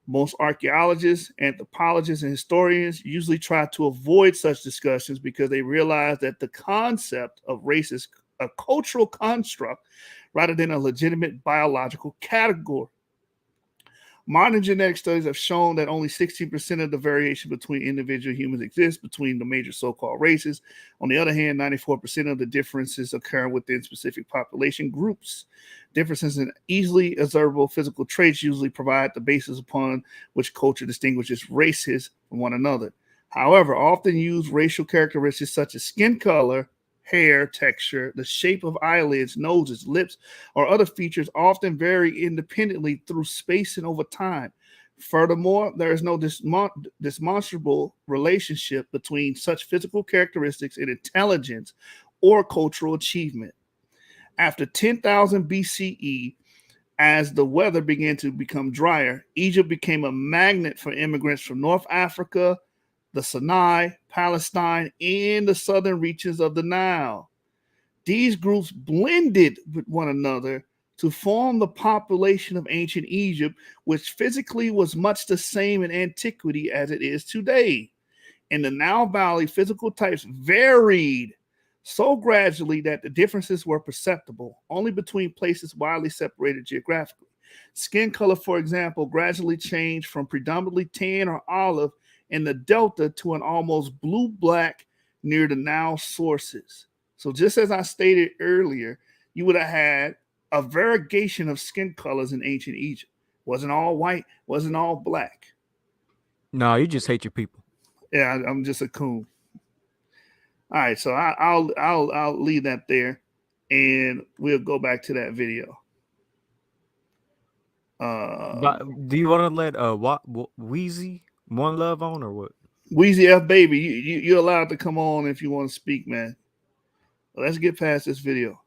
F: Most archaeologists, anthropologists, and historians usually try to avoid such discussions because they realize that the concept of race is a cultural construct rather than a legitimate biological category. Modern genetic studies have shown that only 16% of the variation between individual humans exists between the major so-called races. On the other hand, 94% of the differences occur within specific population groups. Differences in easily observable physical traits usually provide the basis upon which culture distinguishes races from one another. However, often used racial characteristics such as skin color, hair texture, the shape of eyelids, noses, lips, or other features often vary independently through space and over time. Furthermore, there is no demonstrable relationship between such physical characteristics and intelligence or cultural achievement. After 10,000 BCE, as the weather began to become drier, Egypt became a magnet for immigrants from North Africa, the Sinai, Palestine, and the southern reaches of the Nile. These groups blended with one another to form the population of ancient Egypt, which physically was much the same in antiquity as it is today. In the Nile Valley, physical types varied so gradually that the differences were perceptible only between places widely separated geographically. Skin color, for example, gradually changed from predominantly tan or olive in the Delta to an almost blue-black near the Nile sources. So just as I stated earlier, you would have had a variegation of skin colors in ancient Egypt. Wasn't all white, wasn't all black.
G: No, you just hate your people.
F: Yeah, I'm just a coon. All right, so I'll leave that there, and we'll go back to that video.
G: But do you want to let Wheezy One Love on or what?
F: Weezy F Baby, you're allowed to come on if you want to speak, man. Let's get past this video.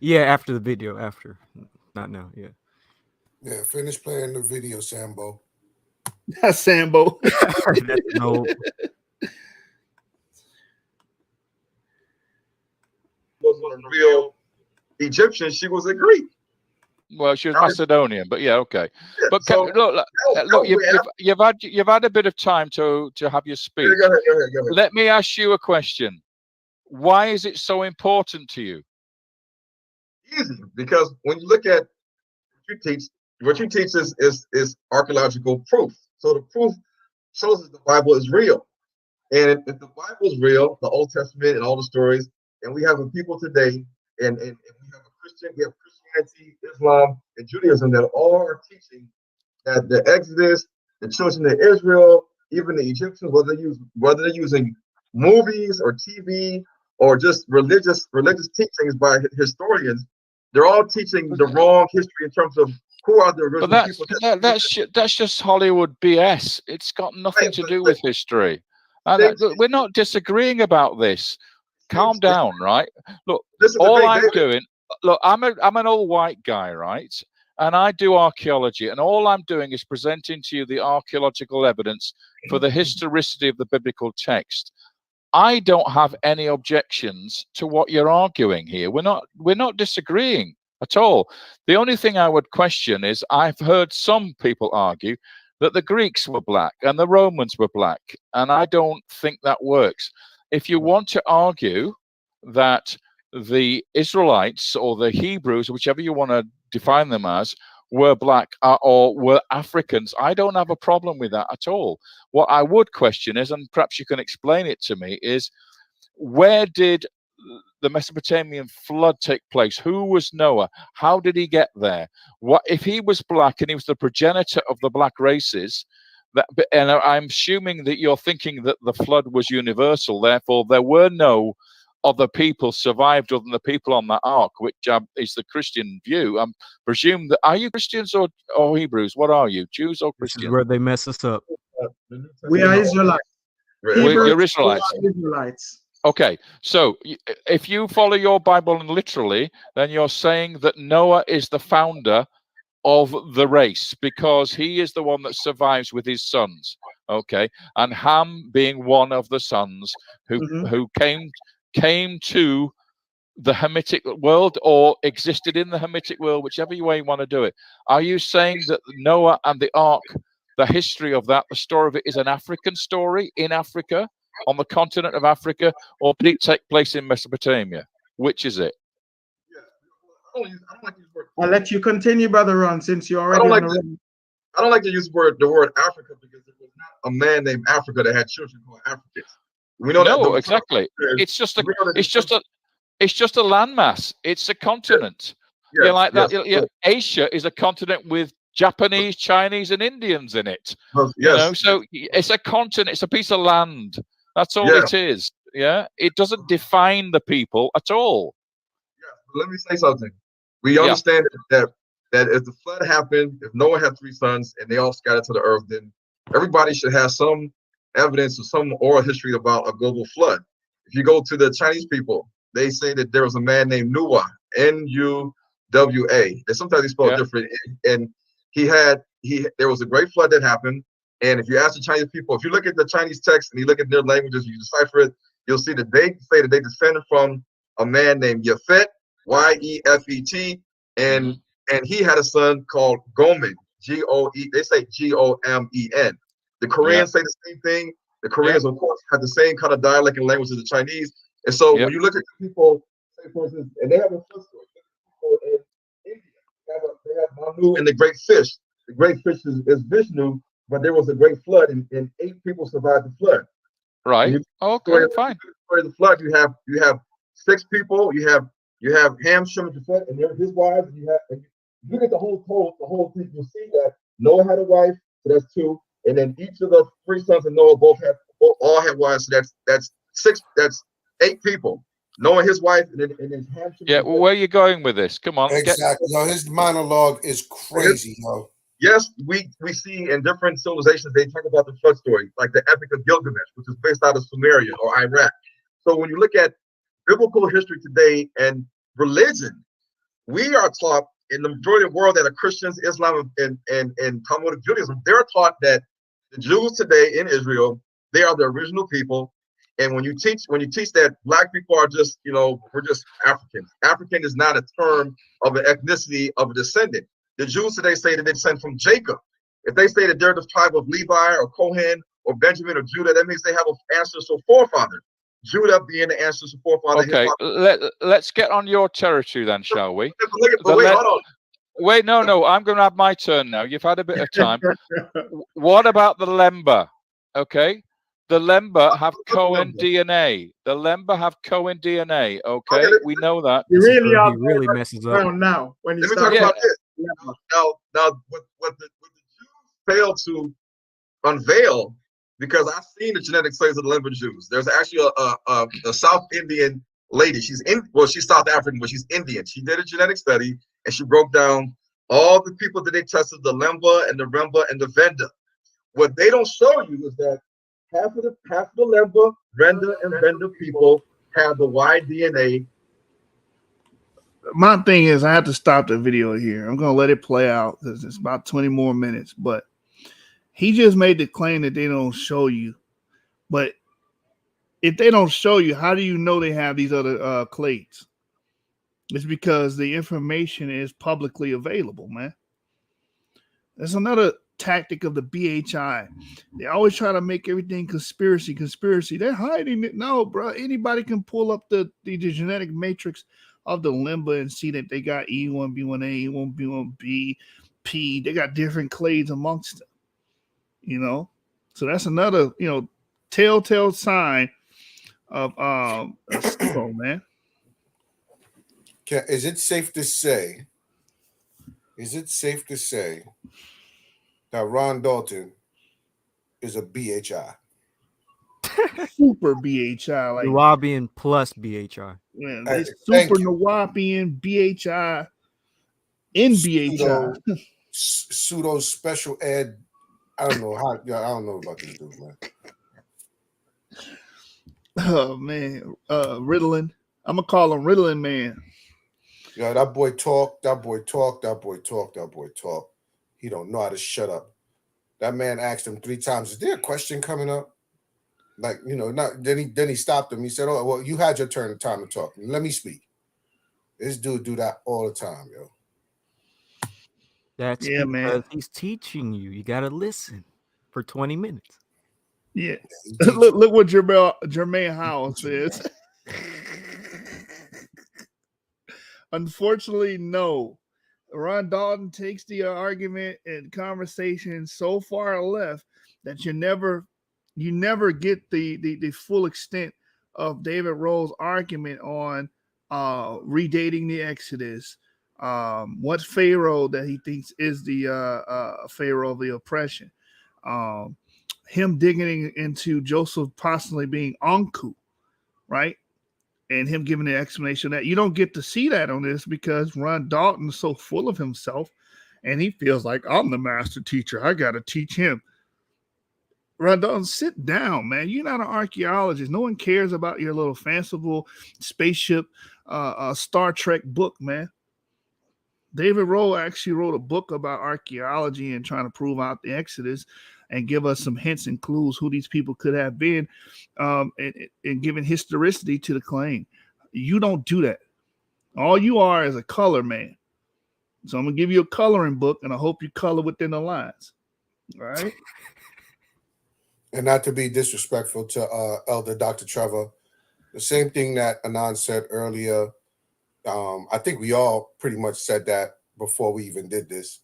G: Yeah, after the video, after. Not now, yeah.
P: Yeah, finish playing the video, Sambo.
F: Sambo.
G: No.
M: Wasn't a real Egyptian, she was a Greek.
L: Well, she was Macedonian, but yeah, okay. But look, you've had a bit of time to have your speech.
M: Go ahead.
L: Let me ask you a question. Why is it so important to you?
M: Easy, because when you look at what you teach is archaeological proof. So the proof shows that the Bible is real. And if the Bible is real, the Old Testament and all the stories, and we have a people today, and we have Christianity, Islam, and Judaism that all are teaching that the Exodus, the children of Israel, even the Egyptians, whether they're using movies or TV or just religious teachings by historians, they're all teaching the wrong history in terms of who are the original people.
L: That's just Hollywood BS. It's got nothing to do with history. And look, we're not disagreeing about this. Calm down, right? Look, all I'm doing, look, I'm an old white guy, right? And I do archaeology, and all I'm doing is presenting to you the archaeological evidence for the historicity of the biblical text. I don't have any objections to what you're arguing here. We're not disagreeing at all. The only thing I would question is I've heard some people argue that the Greeks were black and the Romans were black, and I don't think that works. If you want to argue that the Israelites or the Hebrews, whichever you want to define them as, were black or were Africans, I don't have a problem with that at all. What I would question is, and perhaps you can explain it to me, is where did the Mesopotamian flood take place? Who was Noah? How did he get there? What if he was black and he was the progenitor of the black races? And I'm assuming that you're thinking that the flood was universal, therefore there were no other people survived other than the people on that ark, which is the Christian view. I presume that, are you Christians or Hebrews? What are you, Jews or Christians?
G: This is where they mess us up.
K: We are Israelites.
L: You're Israelites.
K: Israelites.
L: Okay, so if you follow your Bible literally, then you're saying that Noah is the founder of the race because he is the one that survives with his sons. Okay, and Ham being one of the sons who came to the Hamitic world or existed in the Hamitic world, whichever way you want to do it. Are you saying that Noah and the ark, the history of that, the story of it is an African story in Africa, on the continent of Africa, or did it take place in Mesopotamia? Which is it?
K: I'll let you continue, Brother Ron, since you're already on the road.
M: I don't like to use the word Africa because it was not a man named Africa that had children called Africans. We know
L: no, exactly. It's just a landmass. It's a continent.
M: Yes,
L: like that. Asia is a continent with Japanese, Chinese, and Indians in it.
M: Yes.
L: You know, so it's a continent. It's a piece of land. That's all it is. Yeah, it doesn't define the people at all.
M: Let me say something. We understand that if the flood happened, if Noah had 3 sons and they all scattered to the earth, then everybody should have some evidence or some oral history about a global flood. If you go to the Chinese people, they say that there was a man named Nuwa, N-U-W-A. And sometimes they spell it different. And there was a great flood that happened. And if you ask the Chinese people, if you look at the Chinese text and you look at their languages, you decipher it, you'll see that they say that they descended from a man named Yefet, Y-E-F-E-T, and he had a son called Gomen, G-O-E. They say G-O-M-E-N. The Koreans say the same thing. The Koreans, of course, have the same kind of dialect and language as the Chinese. And so when you look at the people, say for instance, and they have a flood story. People in India, they have Manu and the great fish. The great fish is Vishnu, but there was a great flood, and 8 people survived the flood.
L: Right. Okay. Fine.
M: For the flood, you have 6 people. You have Ham, Shem, and Japheth, and they're his wives. And you look at the whole thing. You'll see that Noah had a wife, so that's 2. And then each of the 3 sons of Noah all had wives. So that's 6. That's 8 people. Noah, his wife, and then Ham.
L: Yeah. Well, where are you going with this? Come on.
P: Exactly. Yo, his monologue is crazy, yo.
M: Yes, we see in different civilizations they talk about the flood story, like the Epic of Gilgamesh, which is based out of Sumeria or Iraq. So when you look at biblical history today and religion, we are taught in the majority of the world that are Christians, Islam, and Talmudic Judaism, they're taught that the Jews today in Israel, they are the original people. And when you teach that black people are just, we're just Africans. African is not a term of an ethnicity of a descendant. The Jews today say that they descend from Jacob. If they say that they're the tribe of Levi or Cohen or Benjamin or Judah, that means they have an ancestral forefather. Judah being the ancestral forefather.
L: Okay, let's get on your territory then, shall we?
M: Hold on.
L: Wait, no, I'm going to have my turn now. You've had a bit of time. What about the Lemba? Okay, the Lemba have Cohen DNA. The Lemba have Cohen DNA. Okay, we know that.
K: You really are
G: really messes up
K: now. When you
M: Let me
K: start
M: talk about this. Now, what the Jews failed to unveil, because I've seen the genetic slaves of the Lemba Jews. There's actually a South Indian lady. She's South African, but she's Indian. She did a genetic study and she broke down all the people that they tested, the Lemba and the Remba and the Venda. What they don't show you is that half of the Lemba, Renda, and Venda people have the Y DNA.
F: My thing is, I have to stop the video here. I'm gonna let it play out because it's about 20 more minutes. But he just made the claim that they don't show you. But if they don't show you, how do you know they have these other clades? It's because the information is publicly available, man. There's another tactic of the BHI. They always try to make everything conspiracy. They're hiding it. No, bro. Anybody can pull up the genetic matrix of the Lemba and see that they got E1, B1A, E1, B1B, P. They got different clades amongst them. You know? So that's another, telltale sign of man.
P: Is it safe to say that Ron Dalton is a BHI?
F: Super BHI, like
G: Nawabian plus BHI.
F: Man, it's super Nawabian BHI in BHI.
P: Pseudo special ed. I don't know about these dudes, man.
F: Oh man, Ritalin. I'm gonna call him Ritalin man.
P: Yeah, that boy talk. He don't know how to shut up. That man asked him 3 times, "Is there a question coming up?" Like, not then he stopped him. He said, "Oh, well, you had your turn of time to talk. Let me speak." This dude do that all the time, yo.
G: That's because man. He's teaching you. You gotta listen for 20 minutes.
F: Yeah. Look what Jermaine Howell says. Unfortunately, no. Ron Dalton takes the argument and conversation so far left that you never get the full extent of David Rohl's argument on redating the Exodus, what Pharaoh that he thinks is the Pharaoh of the oppression, him digging into Joseph possibly being Anku, right? And him giving the explanation that you don't get to see that on this because Ron Dalton is so full of himself and he feels like I'm the master teacher. I got to teach him. Ron Dalton, sit down, man. You're not an archaeologist. No one cares about your little fanciful spaceship Star Trek book, man. David Rohl actually wrote a book about archaeology and trying to prove out the Exodus and give us some hints and clues who these people could have been, and giving historicity to the claim. You don't do that. All you are is a color man. So I'm going to give you a coloring book, and I hope you color within the lines. All right?
P: And not to be disrespectful to Elder Dr. Trevor, the same thing that Anand said earlier, I think we all pretty much said that before we even did this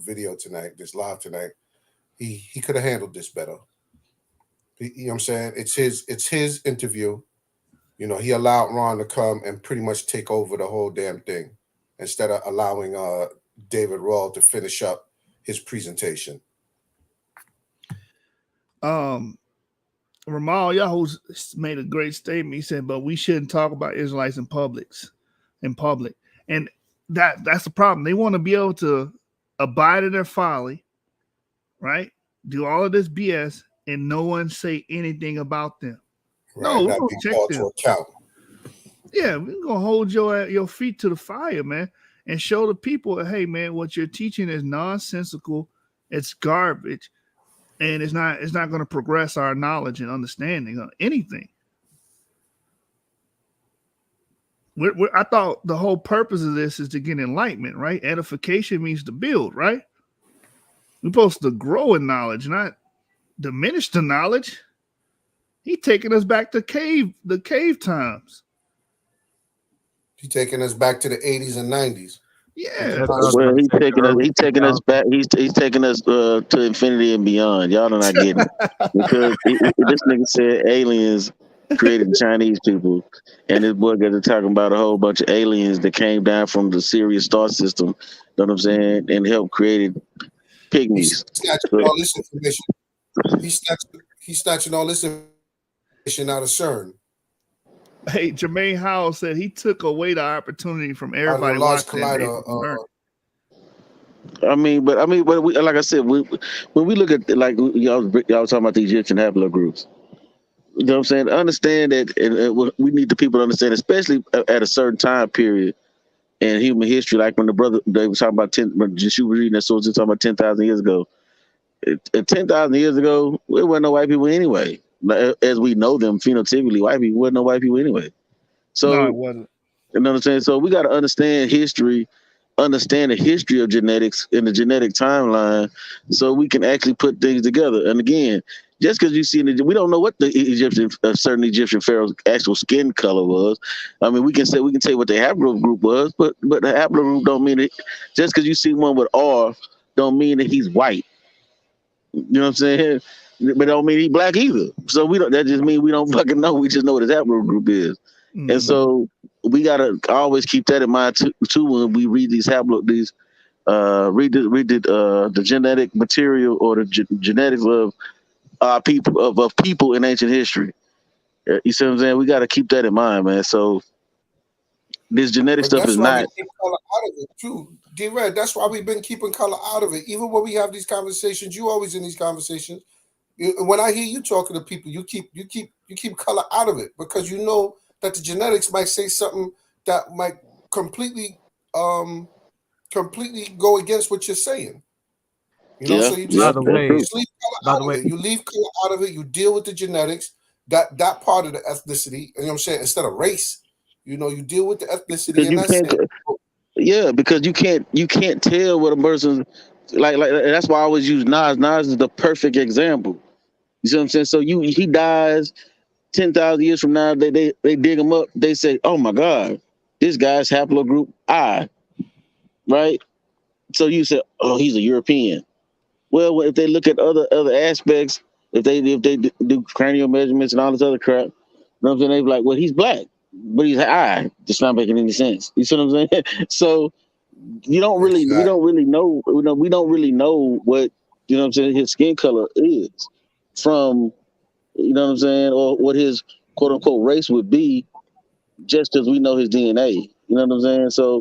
P: video tonight, this live tonight. He could have handled this better. You know what I'm saying? It's his interview. He allowed Ron to come and pretty much take over the whole damn thing instead of allowing David Rohl to finish up his presentation.
F: YASHAR-YA'OH made a great statement. He said, but we shouldn't talk about Israelites in public. And that's the problem. They want to be able to abide in their folly, right? Do all of this BS and no one say anything about them.
P: Right,
F: no, we're gonna check them. Yeah, we're gonna hold your feet to the fire, man, and show the people that, hey, man, what you're teaching is nonsensical, it's garbage, and it's not going to progress our knowledge and understanding of anything. I thought the whole purpose of this is to get enlightenment, right? Edification means to build, right? We're supposed to grow in knowledge, not diminish the knowledge. He's taking us back to the cave times.
P: He's taking us back to the 80s and 90s.
F: Yeah.
S: Well, he's taking us back. He's taking us to infinity and beyond. Y'all are not getting it. Because this nigga said aliens created Chinese people, and this boy got to talking about a whole bunch of aliens that came down from the Sirius star system. Know what I'm saying? And helped created pygmies.
P: Snatching all this information. He's snatching all this information out of CERN.
F: Hey, Jermaine Howell said he took away the opportunity from
P: Out of
F: everybody
P: the large
F: watching that
P: collider.
F: they can learn.
S: But we, like I said, when we look at like y'all was talking about the Egyptian haplogroups. You know what I'm saying? Understand that, and we need the people to understand, especially at a certain time period in human history, like when the brother they was talking about when Yeshua was reading that source, talking about 10,000 years ago. 10,000 years ago, there wasn't no white people anyway. As we know them phenotypically, white people wasn't no white people anyway.
F: No,
S: So
F: it wasn't.
S: you know what I'm saying? So we got to understand history, understand the history of genetics in the genetic timeline, so we can actually put things together. And again, just because you see, we don't know what the Egyptian, certain Egyptian pharaoh's actual skin color was. I mean, we can tell you what the haplogroup was, but the haplogroup don't mean it. Just because you see one with R, don't mean that he's white. You know what I'm saying? But don't mean he's black either. So we don't. That just means we don't fucking know. We just know what his haplogroup is. And so we gotta always keep that in mind too when we read these read the genetic material or the genetics of people of people in ancient history. You see what I'm saying? We got to keep that in mind, man. So this genetic
P: But
S: stuff
P: that's
S: is
P: why we
S: not.
P: keep color out of it too. D-Red, that's why we've been keeping color out of it. Even when we have these conversations, you always in these conversations. When I hear you talking to people, you keep color out of it because you know that the genetics might say something that might completely go against what you're saying. You know, so you just
G: By the way,
P: leave color out of it. You leave color out of it. You deal with the genetics, that part of the ethnicity. You know what I'm saying? Instead of race, you know, you deal with the ethnicity, and
S: You
P: that's
S: can't.
P: it.
S: Yeah, because you can't tell what a person like. That's why I always use Nas. Nas is the perfect example. You see what I'm saying? So he dies 10,000 years from now. They dig him up. They say, "Oh my God, this guy's haplogroup I." Right? So you say, "Oh, he's a European." Well, if they look at other aspects, if they do cranial measurements and all this other crap, you know what I'm saying? They be like, "Well, he's black, but he's I." It's not making any sense. You see what I'm saying? So we don't really know. We don't really know what his skin color is from. You know what I'm saying, or what his quote unquote race would be, just because we know his DNA. You know what I'm saying? So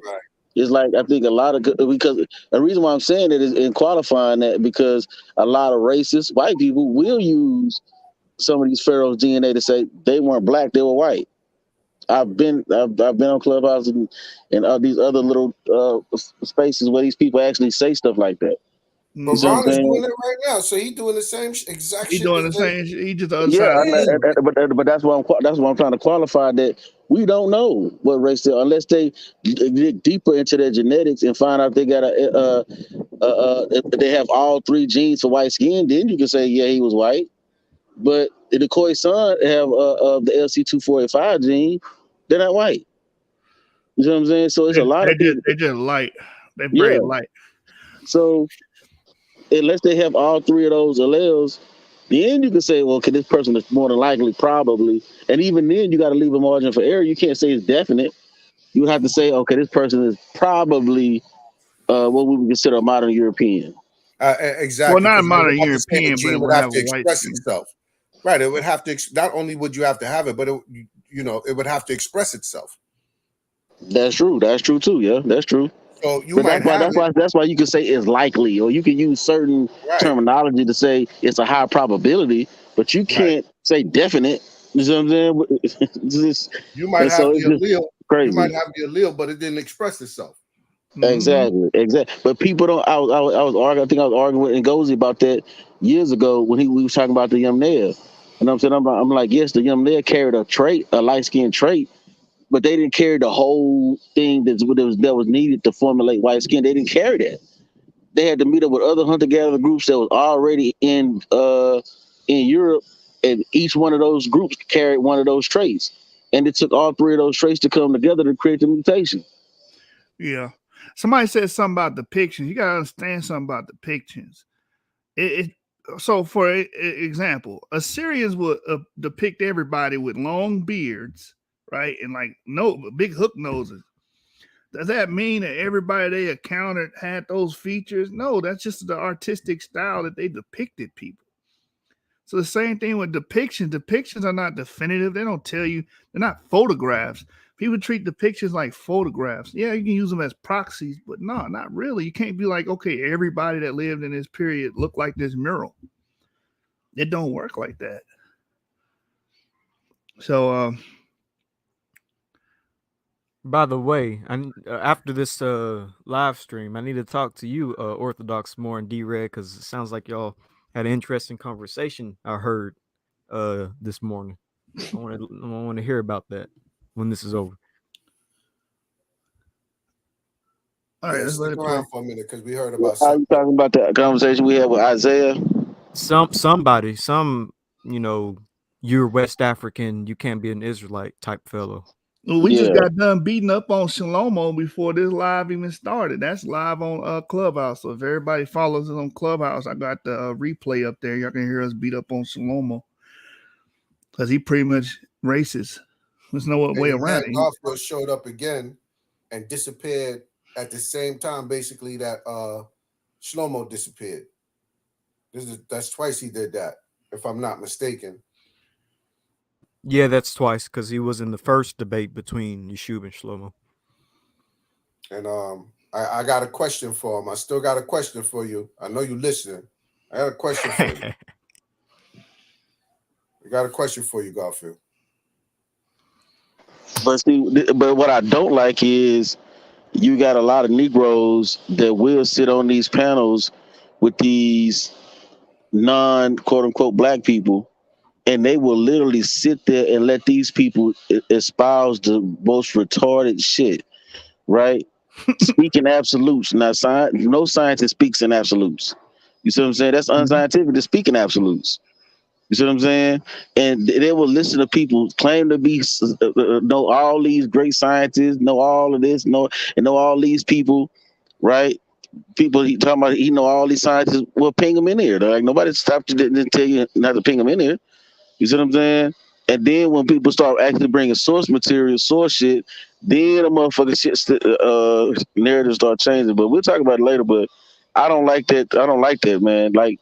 S: it's like I think a lot of because the reason why I'm saying it is in qualifying that because a lot of racist white people will use some of these pharaohs' DNA to say they weren't black, they were white. I've been on Clubhouse and these other little spaces where these people actually say stuff like that.
P: But
S: You see what I'm
P: Ron is
S: saying?
P: doing it right now, so he's doing the same exact
F: He
P: shit.
F: doing the same. He just the other
S: Yeah,
F: side.
S: but that's why I'm trying to qualify that we don't know what race they are unless they dig deeper into their genetics and find out they got if they have all three genes for white skin. Then you can say yeah he was white. But if the Koi son have the LC2485 gene, they're not white. You know what I'm saying? So it's a lot of people.
F: They just light. They're very
S: Yeah.
F: light.
S: So unless they have all three of those alleles, then you can say, well, okay, this person is more than likely, probably. And even then, you got to leave a margin for error. You can't say it's definite. You would have to say, okay, this person is probably what we would consider a modern European.
P: Exactly.
F: Well, not a
P: Because they would
F: modern
P: have to say the
F: European, but it
P: gene would
F: would
P: have
F: have
P: to
F: a white
P: express
F: skin.
P: itself. Right. It would have to. Not only would you have to have it, but it would have to express itself.
S: That's true. That's true too. Yeah, that's true.
P: So you
S: But
P: might have it.
S: that's why you can say it's likely, or you can use certain terminology to say it's a high probability, but you can't say definite. You know what I'm saying?
P: You might
S: And
P: have
S: so
P: the
S: it's just
P: allele. You might
S: crazy.
P: have the allele, but it didn't express itself.
S: Exactly. But people don't. I was arguing. I think I was arguing with Ngozi about that years ago when we was talking about the Yamnaya. And I'm saying I'm like, yes, the Yamnaya carried a trait, a light skin trait, but they didn't carry the whole thing that was needed to formulate white skin. They didn't carry that. They had to meet up with other hunter-gatherer groups that was already in Europe, and each one of those groups carried one of those traits. And it took all three of those traits to come together to create the mutation.
F: Yeah. Somebody said something about depictions. You got to understand something about depictions. So, for example, Assyrians would depict everybody with long beards, right? And like big hook noses. Does that mean that everybody they encountered had those features? No, that's just the artistic style that they depicted people. So the same thing with depictions. Depictions are not definitive. They don't tell you. They're not photographs. People treat depictions like photographs. Yeah, you can use them as proxies, but no, not really. You can't be like, okay, everybody that lived in this period looked like this mural. It don't work like that. So,
G: by the way, after this live stream, I need to talk to you, Orthodox, more in D-Red, because it sounds like y'all had an interesting conversation I heard this morning. I want to hear about that when this is over.
P: All right, let's let it play for a minute because we heard about.
S: Are you talking about the conversation we had with Isaiah?
G: Somebody, you're West African, you can't be an Israelite type fellow.
F: Well, we just got done beating up on Shlomo before this live even started. That's live on Clubhouse. So if everybody follows us on Clubhouse, I got the replay up there. Y'all can hear us beat up on Shlomo because he pretty much racist. There's no way around it.
P: Garfield showed up again and disappeared at the same time, basically, that Shlomo disappeared. That's twice he did that, if I'm not mistaken.
G: Yeah, that's twice because he was in the first debate between Yeshua and Shlomo.
P: And I got a question for him. I still got a question for you. I know you're listening. I got a question for you. I got a question for you, Garfield.
S: But what I don't like is you got a lot of Negroes that will sit on these panels with these non-quote unquote black people, and they will literally sit there and let these people espouse the most retarded shit, right? Speaking absolutes. Now, no scientist speaks in absolutes. You see what I'm saying? That's unscientific to speak in absolutes. You see what I'm saying? And they will listen to people claim to be know all these great scientists, know all of this, know all these people, right? People he talking about, he know all these scientists. Well, ping them in here. They're like, nobody stopped you, didn't tell you not to ping them in here. You see what I'm saying? And then when people start actually bringing source material, source shit, then the motherfucking shit narrative start changing. But we'll talk about it later. But I don't like that. I don't like that, man. Like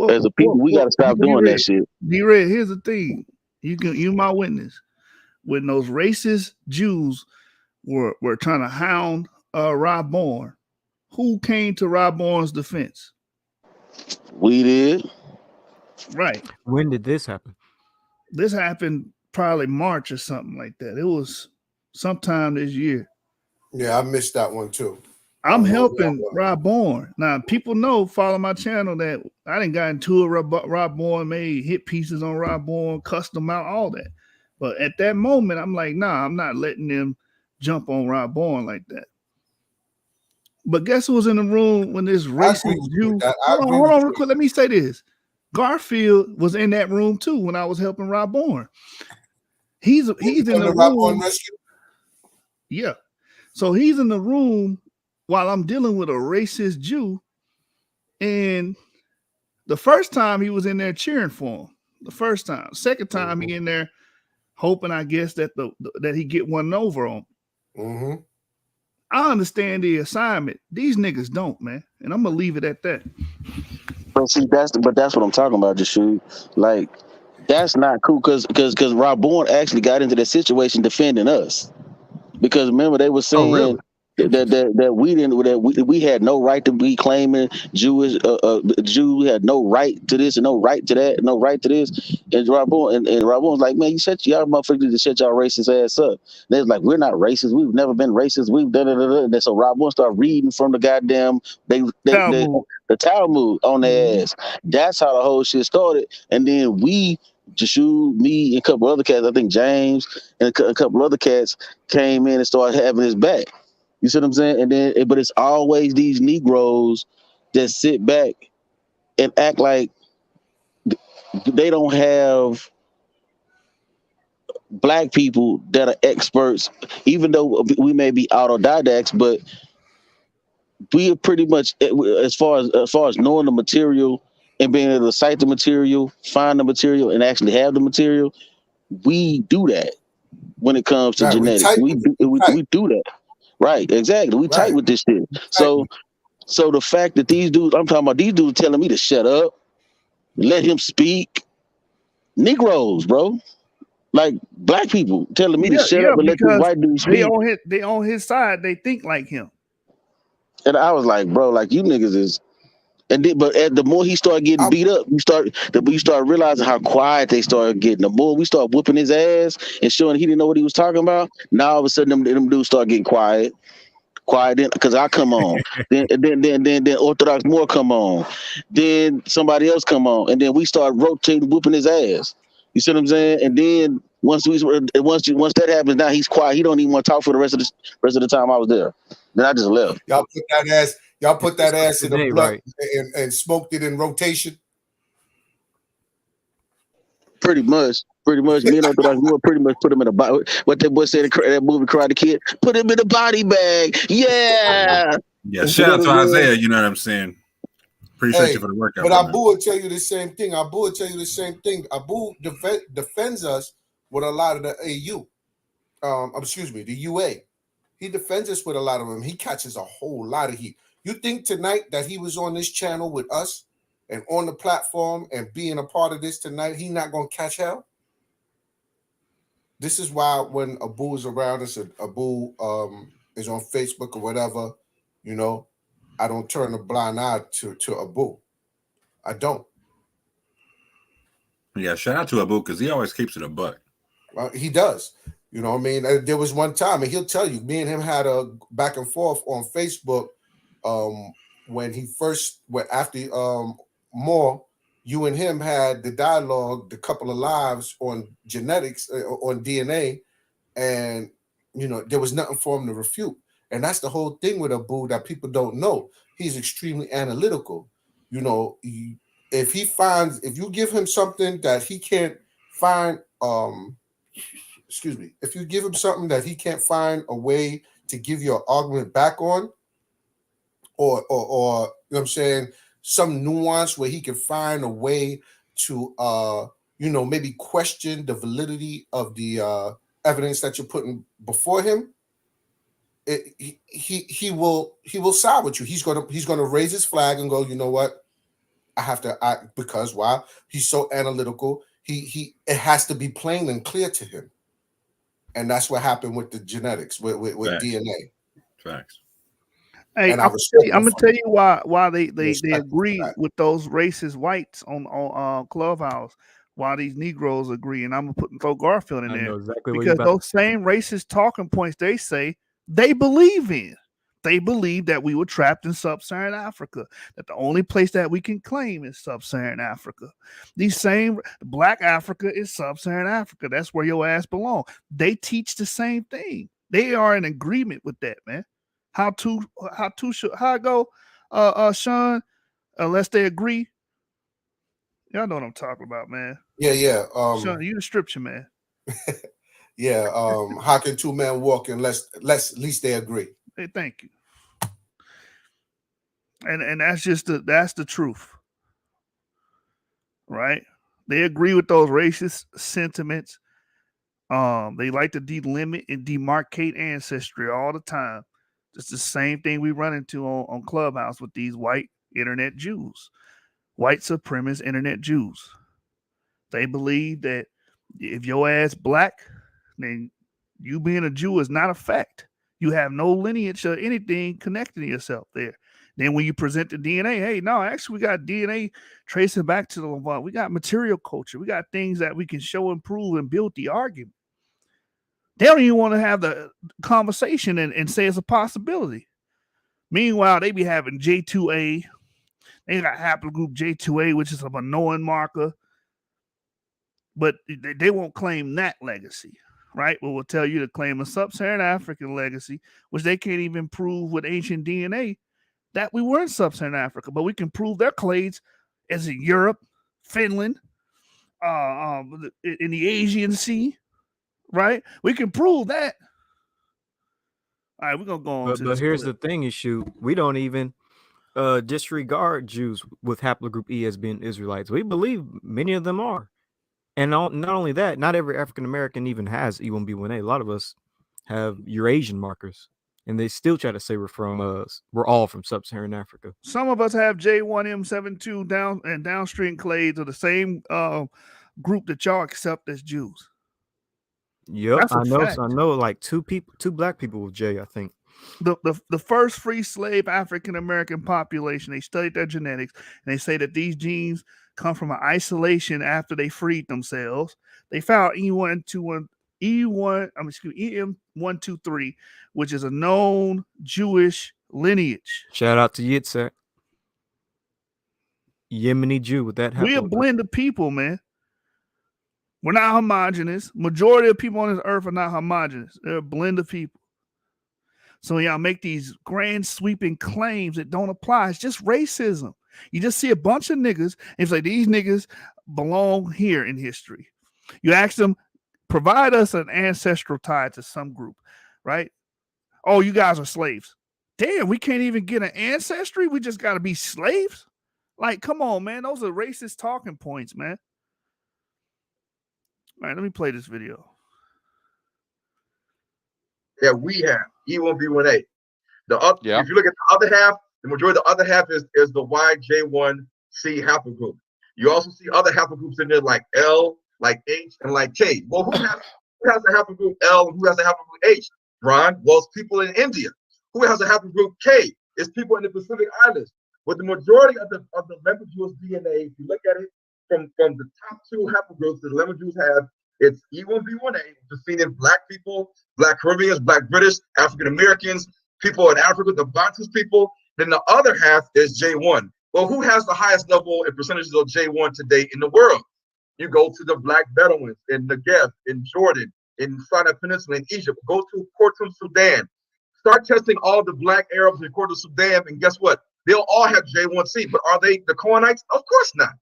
S: as a people, we got to stop doing that shit.
F: D-Red, here's the thing. You my witness. When those racist Jews were trying to hound Rob Bourne, who came to Rob Bourne's defense?
S: We did.
F: Right.
G: When did this happen?
F: This happened probably March or something like that. It was sometime this year.
P: Yeah, I missed that one too.
F: I'm helping Rob Bourne. Now, people follow my channel, that I didn't got into it. Rob Bourne, made hit pieces on Rob Bourne, custom out, all that. But at that moment, I'm like, nah, I'm not letting them jump on Rob Bourne like that. But guess who was in the room when this racist Jew? Hold on, real quick. Let me say this. Garfield was in that room too when I was helping Rob Bourne. He's in the room. Yeah. So he's in the room while I'm dealing with a racist Jew. And the first time he was in there cheering for him. The first time. Second time he in there hoping, I guess, that that he get one over on.
P: Mm-hmm.
F: I understand the assignment. These niggas don't, man. And I'm gonna leave it at that.
S: But see, that's what I'm talking about, Yeshua. Like, that's not cool because Rob Bourne actually got into that situation defending us. Because remember, they were saying that we had no right to be claiming Jewish Jew. We had no right to this and no right to that, and no right to this. And Rob Bourne was like, man, y'all motherfuckers to shut y'all racist ass up. And they was like, we're not racist. We've never been racist. We've done it. And so Rob Bourne started reading from the goddamn the Talmud on their ass. That's how the whole shit started. And then we, Yeshua, me, and a couple other cats, I think James and a couple other cats came in and started having his back. You see what I'm saying? And then, but it's always these Negroes that sit back and act like they don't have black people that are experts, even though we may be autodidacts, but we are pretty much, as far as knowing the material and being able to cite the material, find the material, and actually have the material, we do that when it comes to genetics. We do that. Right, exactly. We tight with this shit. So the fact that these dudes, I'm talking about these dudes telling me to shut up, let him speak, Negroes, bro. Like black people telling me to shut up and let this
F: because
S: white dude speak.
F: they on his side. They think like him.
S: And I was like, bro, like you niggas is. And then, but the more he started getting beat up, you start realizing how quiet they started getting. The more we start whooping his ass and showing he didn't know what he was talking about, now all of a sudden them dudes start getting quiet. Then because I come on, then Orthodox more come on, then somebody else come on, and then we start rotating, whooping his ass. You see what I'm saying? And then once that happens, now he's quiet. He don't even want to talk for the rest of the time I was there. Then I just left.
P: Y'all put that ass in a blunt and smoked it in rotation.
S: Pretty much. Me and Orthodox more pretty much put him in a body. What that boy said in that movie Karate Kid, put him in a body bag. Yeah.
J: Yeah, shout out to Isaiah, you know what I'm saying? Appreciate you for the workout.
P: But Abu will tell you the same thing. Abu defends us with a lot of the AU. The UA. He defends us with a lot of them. He catches a whole lot of heat. You think tonight that he was on this channel with us and on the platform and being a part of this tonight, he not going to catch hell? This is why when Abu is around us, Abu is on Facebook or whatever, you know, I don't turn a blind eye to Abu. I don't.
J: Yeah, shout out to Abu because he always keeps it a buck.
P: He does. You know what I mean? There was one time, and he'll tell you, me and him had a back and forth on Facebook when he first went after Moore. You and him had the dialogue, the couple of lives on genetics, on DNA, and you know there was nothing for him to refute. And that's the whole thing with Abu that people don't know. He's extremely analytical. You know, if you give him something that he can't find, if you give him something that he can't find a way to give you an argument back on, or you know what I'm saying, some nuance where he can find a way to maybe question the validity of the evidence that you're putting before him, he will side with you. He's gonna raise his flag and go, you know what, I have to act, because why? He's so analytical. It has to be plain and clear to him. And that's what happened with the genetics, with DNA.
J: Facts.
F: Hey, I'm gonna tell you why they agree with those racist whites on Clubhouse, while these Negroes agree, and I'm gonna throw Garfield in there because those same racist talking points they say they believe in. They believe that we were trapped in sub-Saharan Africa, that the only place that we can claim is sub-Saharan Africa. These same Black Africa is sub-Saharan Africa. That's where your ass belong. They teach the same thing. They are in agreement with that, man. How it go, Sean? Unless they agree. Y'all know what I'm talking about, man.
P: Yeah.
F: Sean, you the scripture, man.
P: Yeah. How can two men walk unless at least they agree?
F: Hey, thank you. And that's just that's the truth, right? They agree with those racist sentiments. They like to delimit and demarcate ancestry all the time. It's the same thing we run into on Clubhouse with these white internet Jews, white supremacist internet Jews. They believe that if your ass Black, then you being a Jew is not a fact. You have no lineage or anything connected to yourself there. Then when you present the DNA, hey, no, actually we got DNA tracing back to the we got material culture. We got things that we can show and prove and build the argument. They don't even want to have the conversation and say it's a possibility. Meanwhile, they be having J2A. They got haplogroup J2A, which is a knowing marker. But they won't claim that legacy. Right? Well, we'll tell you to claim a sub-Saharan African legacy, which they can't even prove with ancient DNA that we were in sub-Saharan Africa, but we can prove their clades as in Europe, Finland, in the Asian Sea, right? We can prove that. All right, we're gonna go on.
G: But here's the thing, issue: we don't even disregard Jews with haplogroup E as being Israelites. We believe many of them are. And not only that, not every African American even has E1B1A. A lot of us have Eurasian markers, and they still try to say we're all from sub-Saharan Africa.
F: Some of us have J1M72 downstream clades of the same group that y'all accept as Jews.
G: Yep,
F: That's a
G: I know.
F: fact.
G: I know, like two black people with J, I think.
F: The first free slave African American population, they studied their genetics, and they say that these genes come from an isolation after they freed themselves. They found EM123, which is a known Jewish lineage.
G: Shout out to Yitzhak, Yemeni Jew with that.
F: We're a blend of people, man. We're not homogenous. Majority of people on this earth are not homogenous. They're a blend of people. So y'all make these grand sweeping claims that don't apply. It's just racism. You just see a bunch of niggas and it's like these niggas belong here in history. You ask them, provide us an ancestral tie to some group, right? Oh, you guys are slaves. Damn, we can't even get an ancestry. We just got to be slaves. Like, come on, man. Those are racist talking points, man. All right, let me play this video.
M: That we have E1B1A. If you look at the other half, the majority of the other half is the YJ1C haplogroup. You also see other haplogroups in there like L, like H, and like K. Well, who has a haplogroup L and who has a haplogroup H? Ron? Well, it's people in India. Who has a haplogroup K? It's people in the Pacific Islands. But the majority of the Lemon Jews DNA, if you look at it from the top two haplogroups that Lemon Jews have, it's E1B1A, which is seen in black people, black Caribbeans, black British, African Americans, people in Africa, the Bantus people. Then the other half is J1. Well, who has the highest level and percentages of J1 today in the world? You go to the black Bedouins in Negev, in Jordan, in Sinai Peninsula, in Egypt. Go to Khartoum, Sudan. Start testing all the black Arabs in Khartoum, Sudan, and guess what? They'll all have J1C, but are they the Cohenites? Of course not.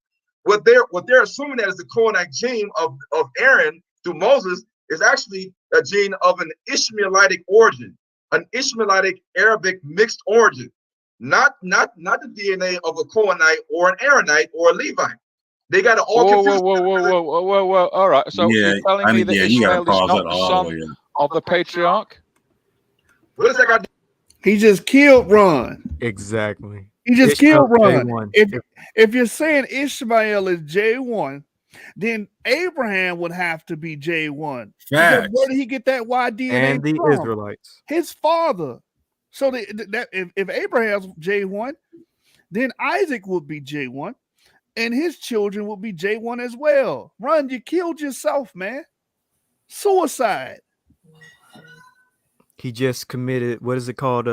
M: What they're assuming that is the Cohenite gene of Aaron through Moses is actually a gene of an Ishmaelitic origin, an Ishmaelitic Arabic mixed origin, not the DNA of a Cohenite or an Aaronite or a Levite. They got to all confused.
L: Whoa. All right. So you're telling me that Ishmael is not the son of the patriarch?
M: What does that got to do?
F: He just killed Ron.
G: Exactly.
F: He just
G: Ishmael
F: killed Ron.
G: J1.
F: If you're saying Ishmael is J1, then Abraham would have to be J1. Because where did he get that Y DNA
G: And the
F: from?
G: Israelites.
F: His father. So if Abraham's J1, then Isaac would be J1, and his children would be J1 as well. Ron, you killed yourself, man. Suicide.
G: He just committed, what is it called?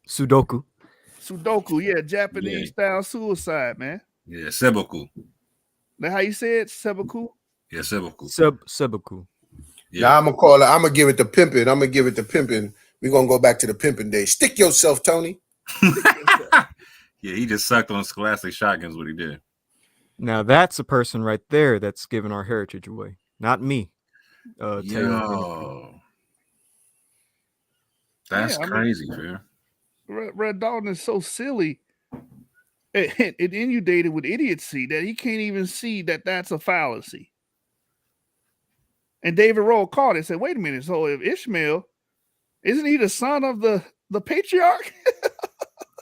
G: Sudoku.
F: Sudoku, yeah, Japanese style suicide, man.
J: Yeah, Sebaku.
F: That how you say it? Sebaku?
J: Yeah, Sebaku.
G: Sebaku.
J: Yeah.
P: Now I'm gonna call it. I'm gonna give it to pimping. We're gonna go back to the pimping days. Stick yourself, Tony.
J: Yeah, he just sucked on Scholastic shotguns. What he did.
G: Now that's a person right there that's giving our heritage away, not me.
J: Yo, that's crazy, man.
F: Red Dalton is so silly and inundated with idiocy that he can't even see that that's a fallacy. And David Rohl caught it and said, wait a minute, so if Ishmael, isn't he the son of the patriarch?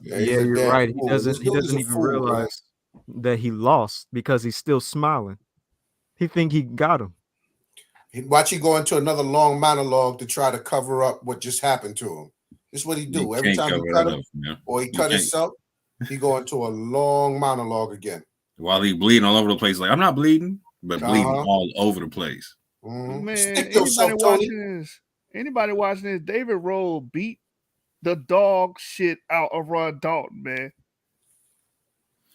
G: Yeah, you're right. He doesn't even realize that he lost because he's still smiling. He think he got him.
P: Watch he go into another long monologue to try to cover up what just happened to him. This is what he do. Every time he cut him or he cut himself, he go into a long monologue again.
J: While he bleeding all over the place, like I'm not bleeding, but bleeding all over the place.
F: Man,
P: Stick yourself,
F: anybody watching this, David Rohl beat the dog shit out of Ron Dalton, man.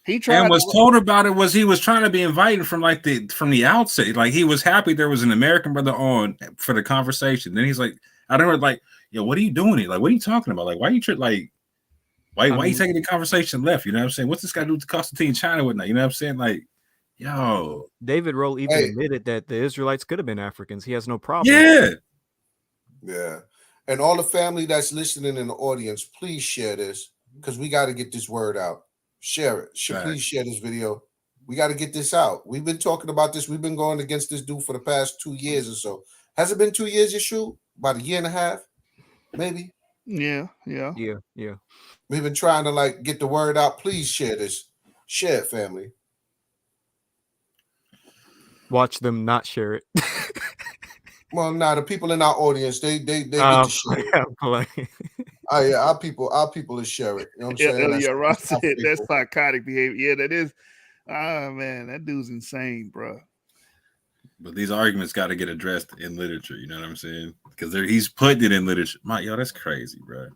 F: He tried
J: and was told about it was he was trying to be invited from the outset. Like he was happy there was an American brother on for the conversation. Then he's like, I don't know, like, yo, what are you doing here? Like, what are you talking about? Like, why you why you taking the conversation left? You know what I'm saying? What's this guy do to Constantine China with that? You know what I'm saying? Like, yo,
G: David Rohl even admitted that the Israelites could have been Africans. He has no problem.
P: Yeah. And all the family that's listening in the audience, please share this because we got to get this word out. Share it. Please share this video. We got to get this out. We've been talking about this. We've been going against this dude for the past 2 years or so. Has it been 2 years, Yeshu? About a year and a half, maybe?
F: Yeah.
P: We've been trying to get the word out. Please share this. Share it, family.
G: Watch them not share it.
P: Well, now the people in our audience, they get
G: Oh,
P: to share it.
G: I'm playing.
P: Yeah, our people will share it. You know what I'm saying?
F: Yeah, Ross
P: that's our
F: said that's
P: people.
F: psychotic behavior. Yeah, that is. Oh man, that dude's insane, bro.
J: But these arguments got to get addressed in literature. You know what I'm saying? Because he's putting it in literature. That's crazy, bro.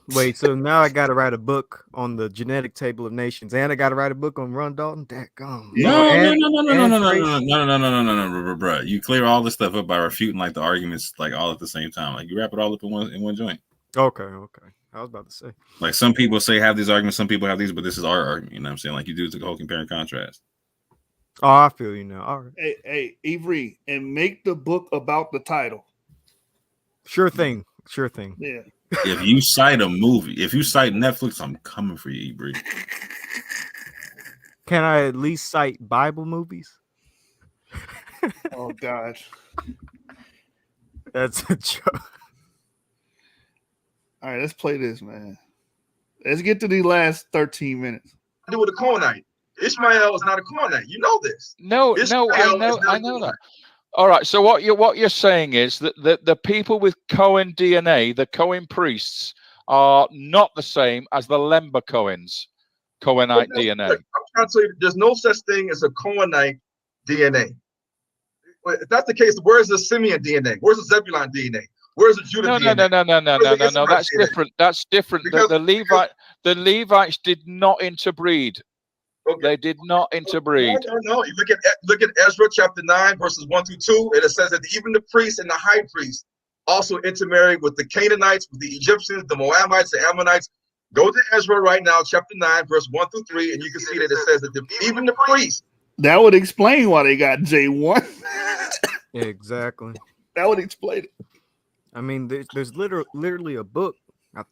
G: Wait, so now I got to write a book on the genetic table of nations, and I got to write a book on Ron Dalton.
J: No, bro. You clear all this stuff up by refuting like the arguments like all at the same time. Like you wrap it all up in one joint.
G: Okay. I was about to say.
J: Like some people say have these arguments, some people have these, but this is our argument. You know what I'm saying? Like you do the whole compare and contrast.
G: Oh, I feel you now. All right.
F: Hey, Avery, and make the book about the title.
G: Sure thing.
F: Yeah.
J: If you cite a movie, if you cite Netflix, I'm coming for you, Avery.
G: Can I at least cite Bible movies?
F: Oh gosh.
G: That's a joke.
F: All right, let's play this, man. Let's get to the last 13 minutes.
M: Do with a Cohenite. Ishmael is not a Cohenite. You know this.
L: No, I know that. All right. So what you're saying is that the people with Cohen DNA, the Cohen priests, are not the same as the Lember Cohen's Cohenite DNA.
M: I'm trying to tell you, there's no such thing as a Cohenite DNA. If that's the case, where's the Simeon DNA? Where's the Zebulon DNA? Where's the Judah DNA?
L: No. That's different. That's different. The Levites did not interbreed. Okay. They did not interbreed.
M: No. You look at Ezra chapter 9, verses 1 through 2, and it says that even the priests and the high priest also intermarried with the Canaanites, with the Egyptians, the Moabites, the Ammonites. Go to Ezra right now, chapter 9, verse 1 through 3, and you can see that it says that even the priests.
F: That would explain why they got J1.
G: Exactly.
F: That would explain it.
G: I mean, there's literally a book.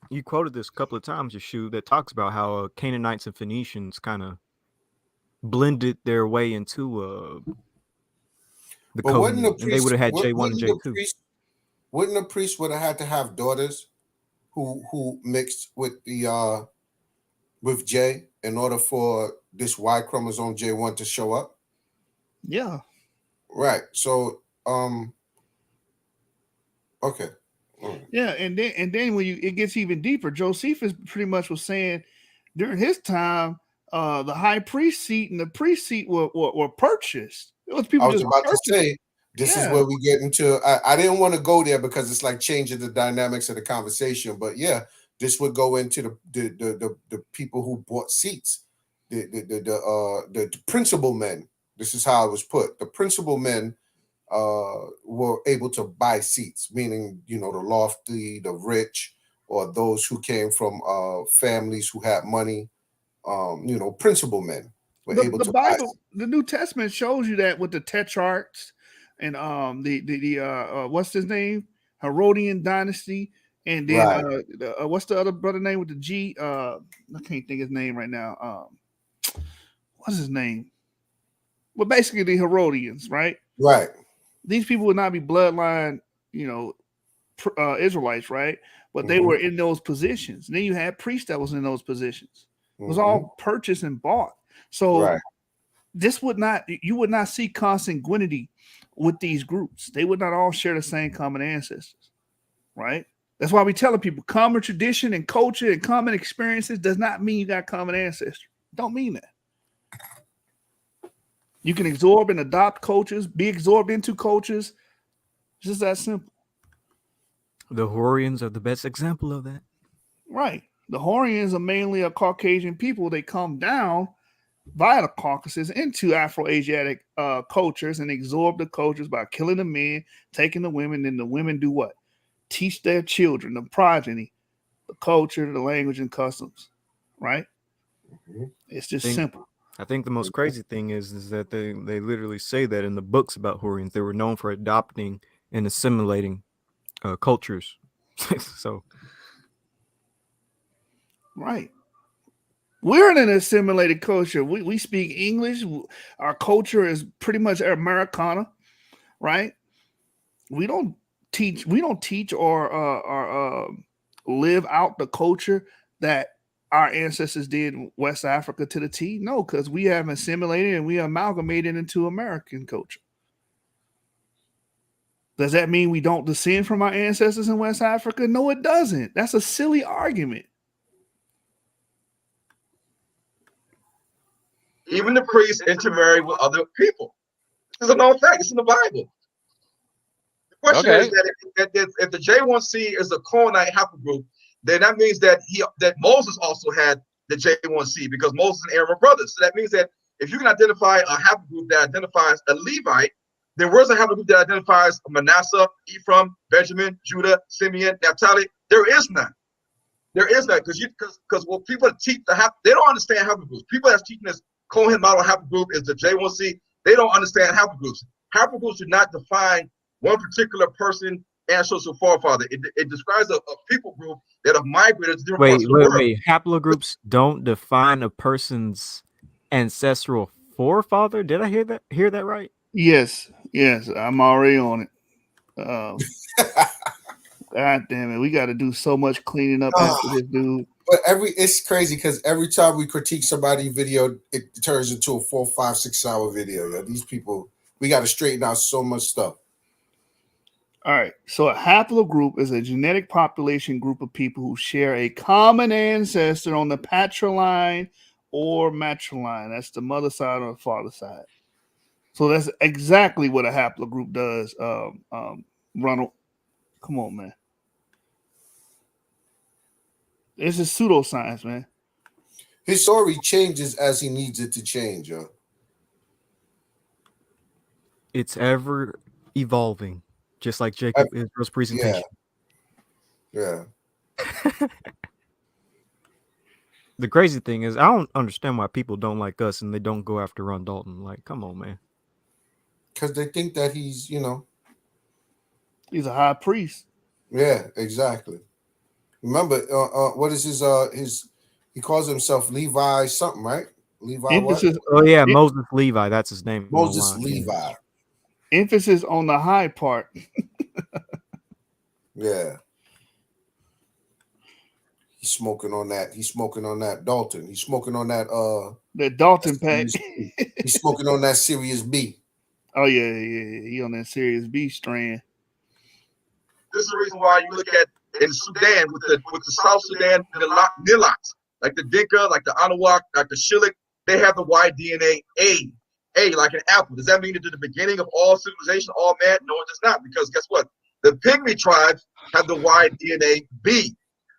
G: You quoted this a couple of times, Yeshu, that talks about how Canaanites and Phoenicians kind of blended their way into the Cohen, and they would have had J1 and J2.
P: Wouldn't the priest would have had to have daughters who mixed with the with J in order for this Y chromosome J1 to show up?
F: Yeah.
P: Right. So okay.
F: Yeah, and then when it gets even deeper, Josephus pretty much was saying during his time, the high priest seat and the priest seat were purchased. It was people.
P: I was about to say this is where we get into. I didn't want to go there because it's like changing the dynamics of the conversation. But yeah, this would go into the people who bought seats, the principal men. This is how it was put. The principal men were able to buy seats, meaning the lofty, the rich, or those who came from families who had money. Principal men were able to buy.
F: The New Testament shows you that with the tetrarchs and the what's his name, Herodian dynasty, and then what's the other brother name with the G? I can't think his name right now. What's his name? Well, basically the Herodians, right?
P: Right.
F: These people would not be bloodline, Israelites, right? But they were in those positions. And then you had priests that was in those positions. It was all purchased and bought. So you would not see consanguinity with these groups. They would not all share the same common ancestors, right? That's why we tell people common tradition and culture and common experiences does not mean you got common ancestry. Don't mean that. You can absorb and adopt cultures, be absorbed into cultures. It's just that simple.
G: The Hurrians are the best example of that.
F: Right. The Hurrians are mainly a Caucasian people. They come down via the Caucasus into Afro-Asiatic cultures and absorb the cultures by killing the men, taking the women, and the women do what? Teach their children, the progeny, the culture, the language, and customs. Right? It's just simple.
G: I think the most crazy thing is that they literally say that in the books about Hurrians, they were known for adopting and assimilating cultures. So,
F: right. We're in an assimilated culture. We speak English. Our culture is pretty much Americana, right? We don't teach or live out the culture that our ancestors did in West Africa to the T. No, because we have assimilated and we amalgamated into American culture. Does that mean we don't descend from our ancestors in West Africa? No, it doesn't. That's a silly argument.
M: Even the priests intermarry with other people. This is a known fact. It's in the Bible. The question is that if the J1C is a Conite haplogroup, then that means that Moses also had the J1C because Moses and Aaron were brothers. So that means that if you can identify a haplogroup that identifies a Levite, then where's a haplogroup that identifies Manasseh, Ephraim, Benjamin, Judah, Simeon, Naphtali? There is none. There is none because what people teach they don't understand haplogroups. People that's teaching this Cohen model haplogroup is the J1C. They don't understand haplogroups. Haplogroups do not define one particular person and social forefather. It describes a people group that have migrated to different parts of the world.
G: Wait. Haplogroups don't define a person's ancestral forefather. Did I hear that right?
F: Yes, I'm already on it. God damn it, we got to do so much cleaning up after this dude.
P: But it's crazy because every time we critique somebody's video, it turns into a 4, 5, 6 hour video. Yo. These people, we got to straighten out so much stuff.
F: All right, so a haplogroup is a genetic population group of people who share a common ancestor on the patriline or matriline. That's the mother side or the father side. So that's exactly what a haplogroup does. Ronald, come on, man. This is pseudoscience, man.
P: His story changes as he needs it to change, yo.
G: It's ever evolving, just like Jacob Israel's presentation.
P: Yeah.
G: The crazy thing is, I don't understand why people don't like us and they don't go after Ron Dalton. Like, come on, man.
P: Because they think that he's,
F: he's a high priest.
P: Yeah, exactly. Remember, what is his? He calls himself Levi something, right? Levi
F: Emphasis,
P: what?
G: Oh yeah, Moses Levi. That's his name.
P: Moses Levi.
F: Emphasis on the high part.
P: Yeah. He's smoking on that. He's smoking on that Dalton. He's smoking on that
F: Dalton pack.
P: He's smoking on that Sirius B.
F: Oh yeah. He on that Sirius B strand.
M: This is the reason why you look at in Sudan with the South Sudan Nilots, like the Dinka, like the Anuak, like the Shiluk, they have the Y DNA A like an apple. Does that mean that at the beginning of all civilization, all man? No, it does not, because guess what? The Pygmy tribes have the Y DNA B,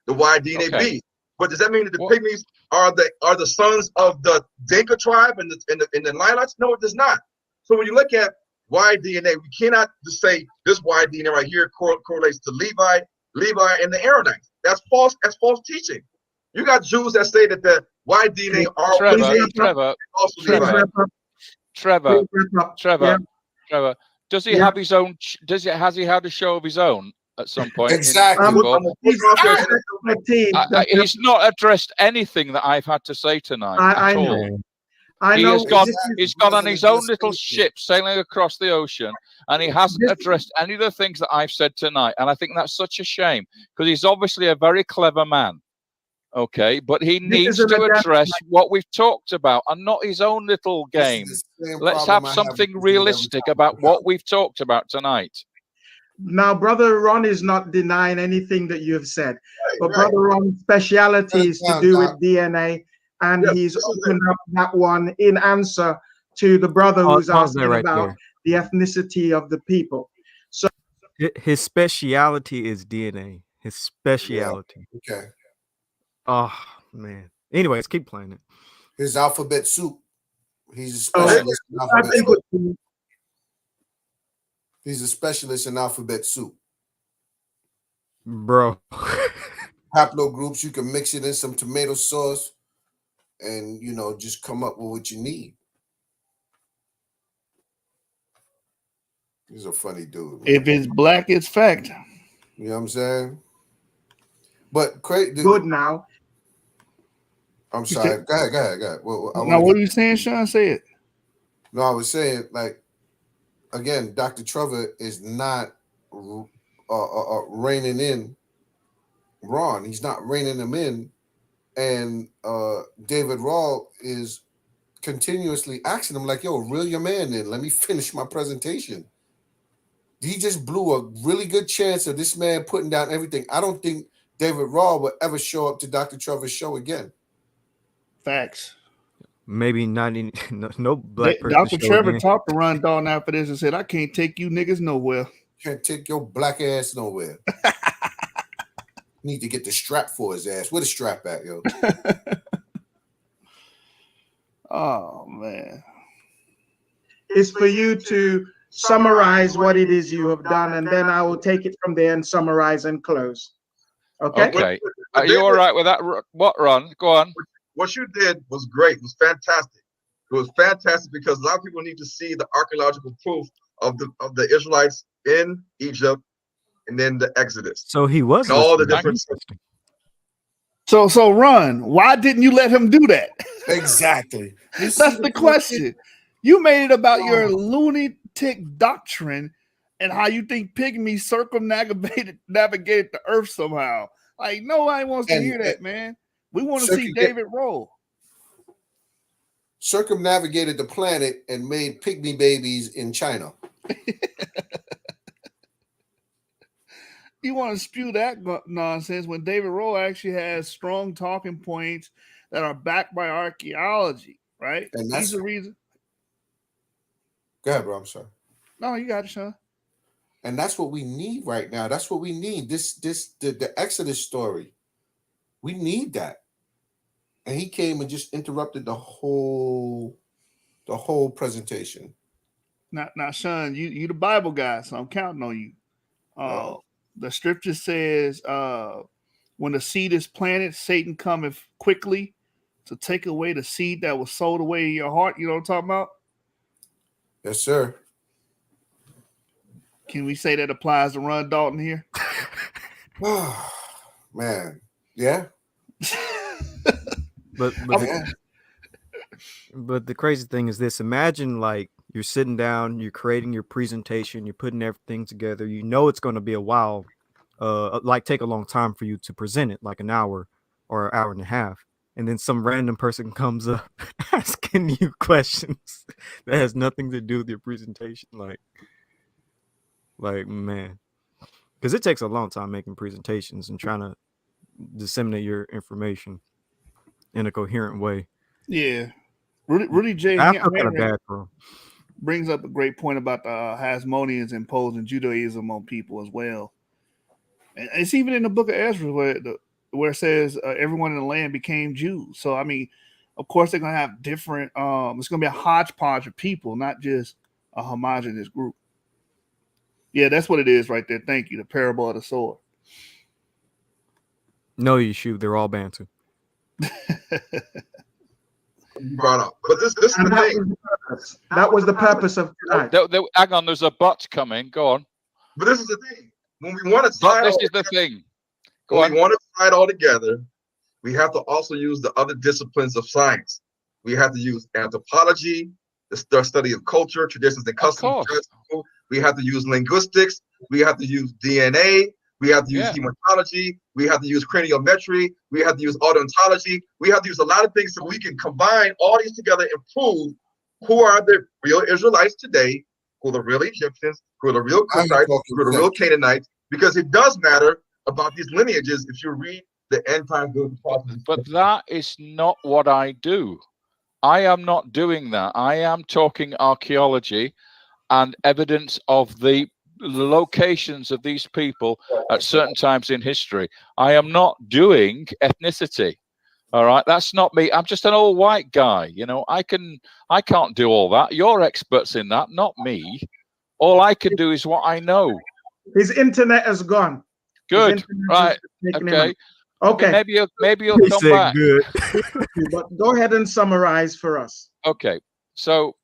M: the Y DNA B. But does that mean that the Pygmies are the sons of the Dinka tribe and the Nilots? No, it does not. So when you look at Y DNA, we cannot just say this Y DNA right here correlates to Levi, and the Aaronites. That's false. That's false teaching. You got Jews that say that the Y DNA are
L: Trevor. Does he have his own? Has he had a show of his own at some point?
P: Exactly.
L: He's not addressed anything that I've had to say tonight
K: I
L: at
K: know.
L: all.
K: I know.
L: He's gone on his own little ship sailing across the ocean, and he hasn't addressed any of the things that I've said tonight. And I think that's such a shame, because he's obviously a very clever man. Okay, but he needs to address what we've talked about and not his own little game. Let's have something realistic about what we've talked about tonight.
K: Now, Brother Ron is not denying anything that you have said, but Brother Ron's speciality is to do with DNA. And he's opened up that one in answer to the brother who's asking about the ethnicity of the people. So
G: his speciality is DNA. His speciality.
P: Yeah. Okay.
G: Oh man. Anyways, keep playing it.
P: His alphabet soup. He's a specialist in alphabet soup. He's a specialist in alphabet soup.
G: Bro.
P: Haplogroups, you can mix it in some tomato sauce and just come up with what you need. He's a funny dude.
F: If it's black, it's fact.
P: You know what I'm saying? But
K: good now.
P: I'm sorry. Go ahead. Well,
F: now, what are you saying, Sean? Say it.
P: No, I was saying, again, Dr. Trevor is not reining in Ron. He's not reining him in. And David Rohl is continuously asking him, like, yo, reel your man in. Let me finish my presentation. he just blew a really good chance of this man putting down everything. I don't think David Rohl will ever show up to Dr. Trevor's show again.
F: Facts.
G: Maybe not any, no black person.
F: Dr. Trevor talked to Ron Dalton after this and said, I can't take you niggas nowhere.
P: Can't take your black ass nowhere. Need to get the strap for his ass. Where the strap at, yo?
F: Oh, man.
K: It's for you to summarize what it is you have done, and then I will take it from there and summarize and close. Okay?
L: Okay. Are you all right with that? What, Ron? Go on.
M: What you did was great. It was fantastic. It was fantastic because a lot of people need to see the archaeological proof of the Israelites in Egypt and then the Exodus.
G: So he was
M: all the different.
F: So Ron, why didn't you let him do that?
P: Exactly.
F: That's the question. You made it about your lunatic doctrine and how you think pygmies circumnavigated the earth somehow. Like, nobody wants to hear that, man. We want to see David Rohl.
P: Circumnavigated the planet and made pygmy babies in China.
F: You want to spew that nonsense when David Rohl actually has strong talking points that are backed by archaeology, right?
P: And that's
F: the reason.
P: Go ahead, bro. I'm sorry.
F: No, you got it, Sean.
P: And that's what we need right now. That's what we need. The Exodus story. We need that. And he came and just interrupted the whole presentation.
F: Now, Sean, you the Bible guy, so I'm counting on you. The scripture says, when the seed is planted, Satan cometh quickly to take away the seed that was sowed away in your heart. You know what I'm talking about?
P: Yes, sir.
F: Can we say that applies to Ron Dalton here?
P: Man, yeah.
G: But the crazy thing is this. Imagine like you're sitting down, you're creating your presentation, you're putting everything together. You know it's going to be a while, take a long time for you to present it, like an hour or an hour and a half. And then some random person comes up asking you questions that has nothing to do with your presentation. Like man, because it takes a long time making presentations and trying to disseminate your information in a coherent way.
F: Yeah. Rudy J. brings up a great point about the Hasmoneans imposing Judaism on people as well. And it's even in the book of Ezra where it says everyone in the land became Jews. So, I mean, of course, they're going to have different, it's going to be a hodgepodge of people, not just a homogenous group. Yeah, that's what it is right there. Thank you. The parable of the sword.
G: No, you shoot. They're all Bantu.
M: Brought up. But this is the thing.
K: That was the purpose of tonight.
L: Hang on, there's a but coming. Go on.
M: But this is the thing. When we want to tie
L: this is the thing.
M: We want to tie it all together, we have to also use the other disciplines of science. We have to use anthropology, the study of culture, traditions, and customs. We have to use linguistics. We have to use DNA. We have to use hematology. We have to use craniometry. We have to use odontology. We have to use a lot of things so we can combine all these together and prove who are the real Israelites today, who are the real Egyptians, who are the real Cushites, who are the real Canaanites, because it does matter about these lineages if you read the end time biblical prophecies.
L: But that is not what I do. I am not doing that. I am talking archaeology and evidence of the locations of these people at certain times in history. I am not doing ethnicity. All right, that's not me. I'm just an old white guy. You know, I can't do all that. You're experts in that, not me. All I can do is what I know.
K: His internet has gone.
L: Good. Right. Okay.
K: Okay.
L: Maybe you'll come back.
G: Good.
K: But go ahead and summarize for us.
L: Okay. So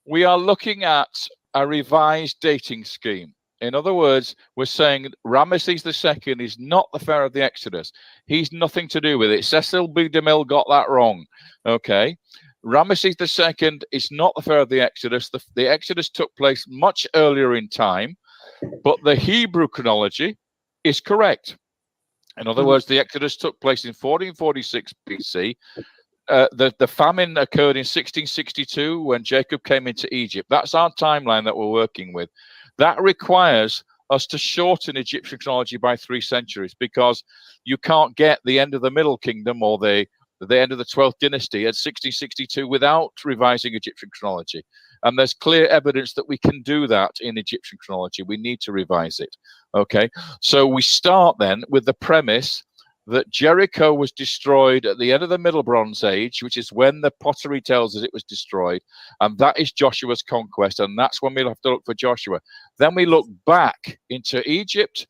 L: we are looking at a revised dating scheme. In other words, we're saying Ramesses II is not the Pharaoh of the Exodus. He's nothing to do with it. Cecil B. DeMille got that wrong. Okay. Ramesses II is not the Pharaoh of the Exodus. The Exodus took place much earlier in time, but the Hebrew chronology is correct. In other words, the Exodus took place in 1446 BC. The famine occurred in 1662 when Jacob came into Egypt. That's our timeline that we're working with. That requires us to shorten Egyptian chronology by 3 centuries, because you can't get the end of the Middle Kingdom or the end of the 12th dynasty at 1662 without revising Egyptian chronology. And there's clear evidence that we can do that in Egyptian chronology. We need to revise it. Okay, so we start then with the premise that Jericho was destroyed at the end of the Middle Bronze Age, which is when the pottery tells us it was destroyed, and that is Joshua's conquest, and that's when we'll have to look for Joshua. Then we look back into Egypt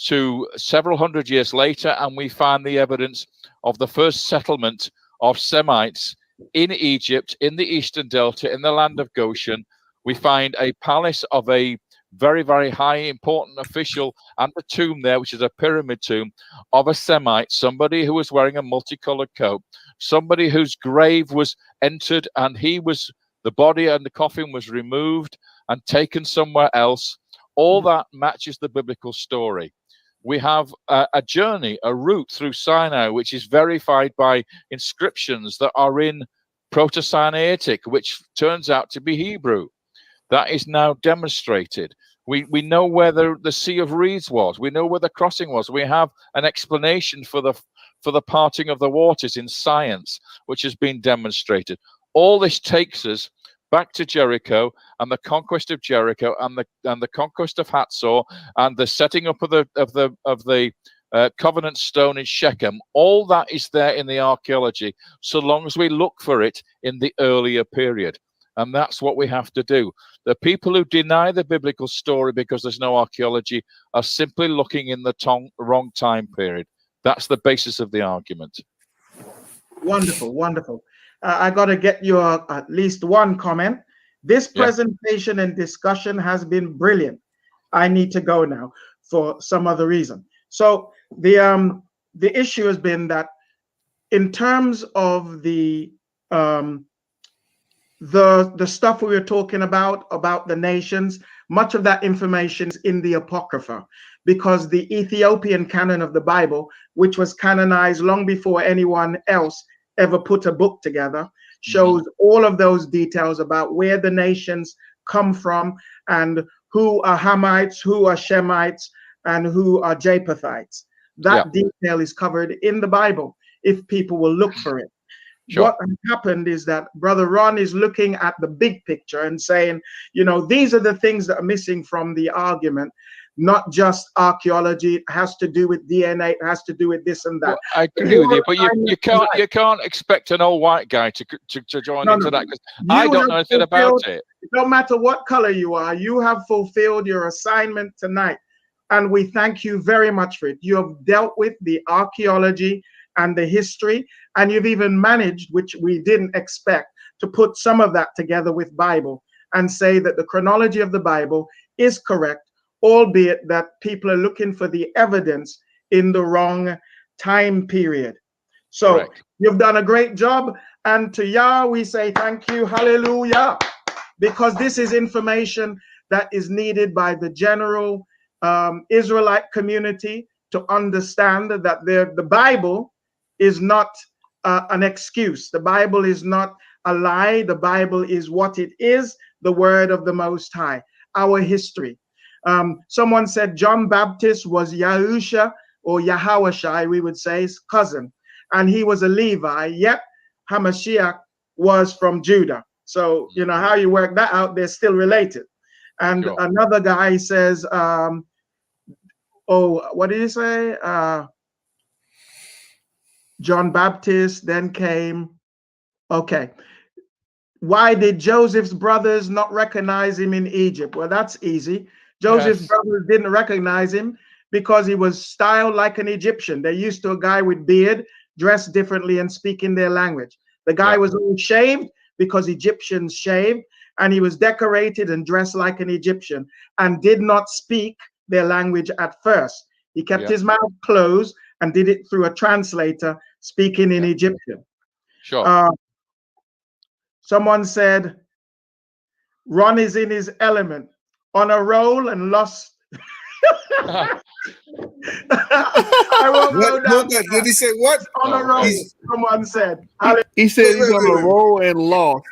L: to several hundred years later, and we find the evidence of the first settlement of Semites in Egypt, in the Eastern Delta, in the land of Goshen. We find a palace of a very, very high, important official and a tomb there, which is a pyramid tomb of a Semite, somebody who was wearing a multicolored coat, somebody whose grave was entered, and the body and the coffin was removed and taken somewhere else. All that matches the biblical story. We have a journey, a route through Sinai, which is verified by inscriptions that are in Proto-Sinaitic, which turns out to be Hebrew. That is now demonstrated. We know where the Sea of Reeds was. We know where the crossing was. We have an explanation for the parting of the waters in science, which has been demonstrated. All this takes us back to Jericho and the conquest of Jericho and the conquest of Hatzor and the setting up of the covenant stone in Shechem. All that is there in the archaeology, so long as we look for it in the earlier period. And that's what we have to do. The people who deny the biblical story because there's no archaeology are simply looking in the wrong time period. That's the basis of the argument.
K: Wonderful, wonderful. I got to get your at least one comment. This presentation and discussion has been brilliant. I need to go now for some other reason. So the issue has been that in terms of the stuff we were talking about the nations, much of that information is in the Apocrypha, because the Ethiopian canon of the Bible, which was canonized long before anyone else ever put a book together, shows all of those details about where the nations come from and who are Hamites, who are Shemites, and who are Japhethites. That detail is covered in the Bible if people will look for it. Sure. What happened is that Brother Ron is looking at the big picture and saying, you know, these are the things that are missing from the argument, not just archaeology. It has to do with DNA. It has to do with this and that.
L: Well, I agree with you, but you can't expect an old white guy to join into that, because I don't know anything about it.
K: No matter what color you are, you have fulfilled your assignment tonight, and we thank you very much for it. You have dealt with the archaeology and the history, and you've even managed, which we didn't expect, to put some of that together with Bible and say that the chronology of the Bible is correct, albeit that people are looking for the evidence in the wrong time period. So you've done a great job, and to Yah we say thank you, hallelujah, because this is information that is needed by the general Israelite community to understand that the Bible is not an excuse. The Bible is not a lie. The Bible is what it is, the word of the Most High, our history. Someone said John Baptist was Yahusha, or Yahweh, we would say, his cousin, and he was a Levi, yet Hamashiach was from Judah. So, you know, how you work that out, they're still related. And another guy says, what did he say? John Baptist then came. Okay. Why did Joseph's brothers not recognize him in Egypt? Well, that's easy. Joseph's brothers didn't recognize him because he was styled like an Egyptian. They're used to a guy with beard, dressed differently and speaking their language. The guy was all shaved because Egyptians shaved, and he was decorated and dressed like an Egyptian and did not speak their language at first. He kept his mouth closed and did it through a translator speaking in Egyptian.
L: Sure.
K: Someone said, Ron is in his element, on a roll and lost. I won't go down.
P: Did he say what?
K: On a roll, someone said.
F: He said he's on a roll and lost.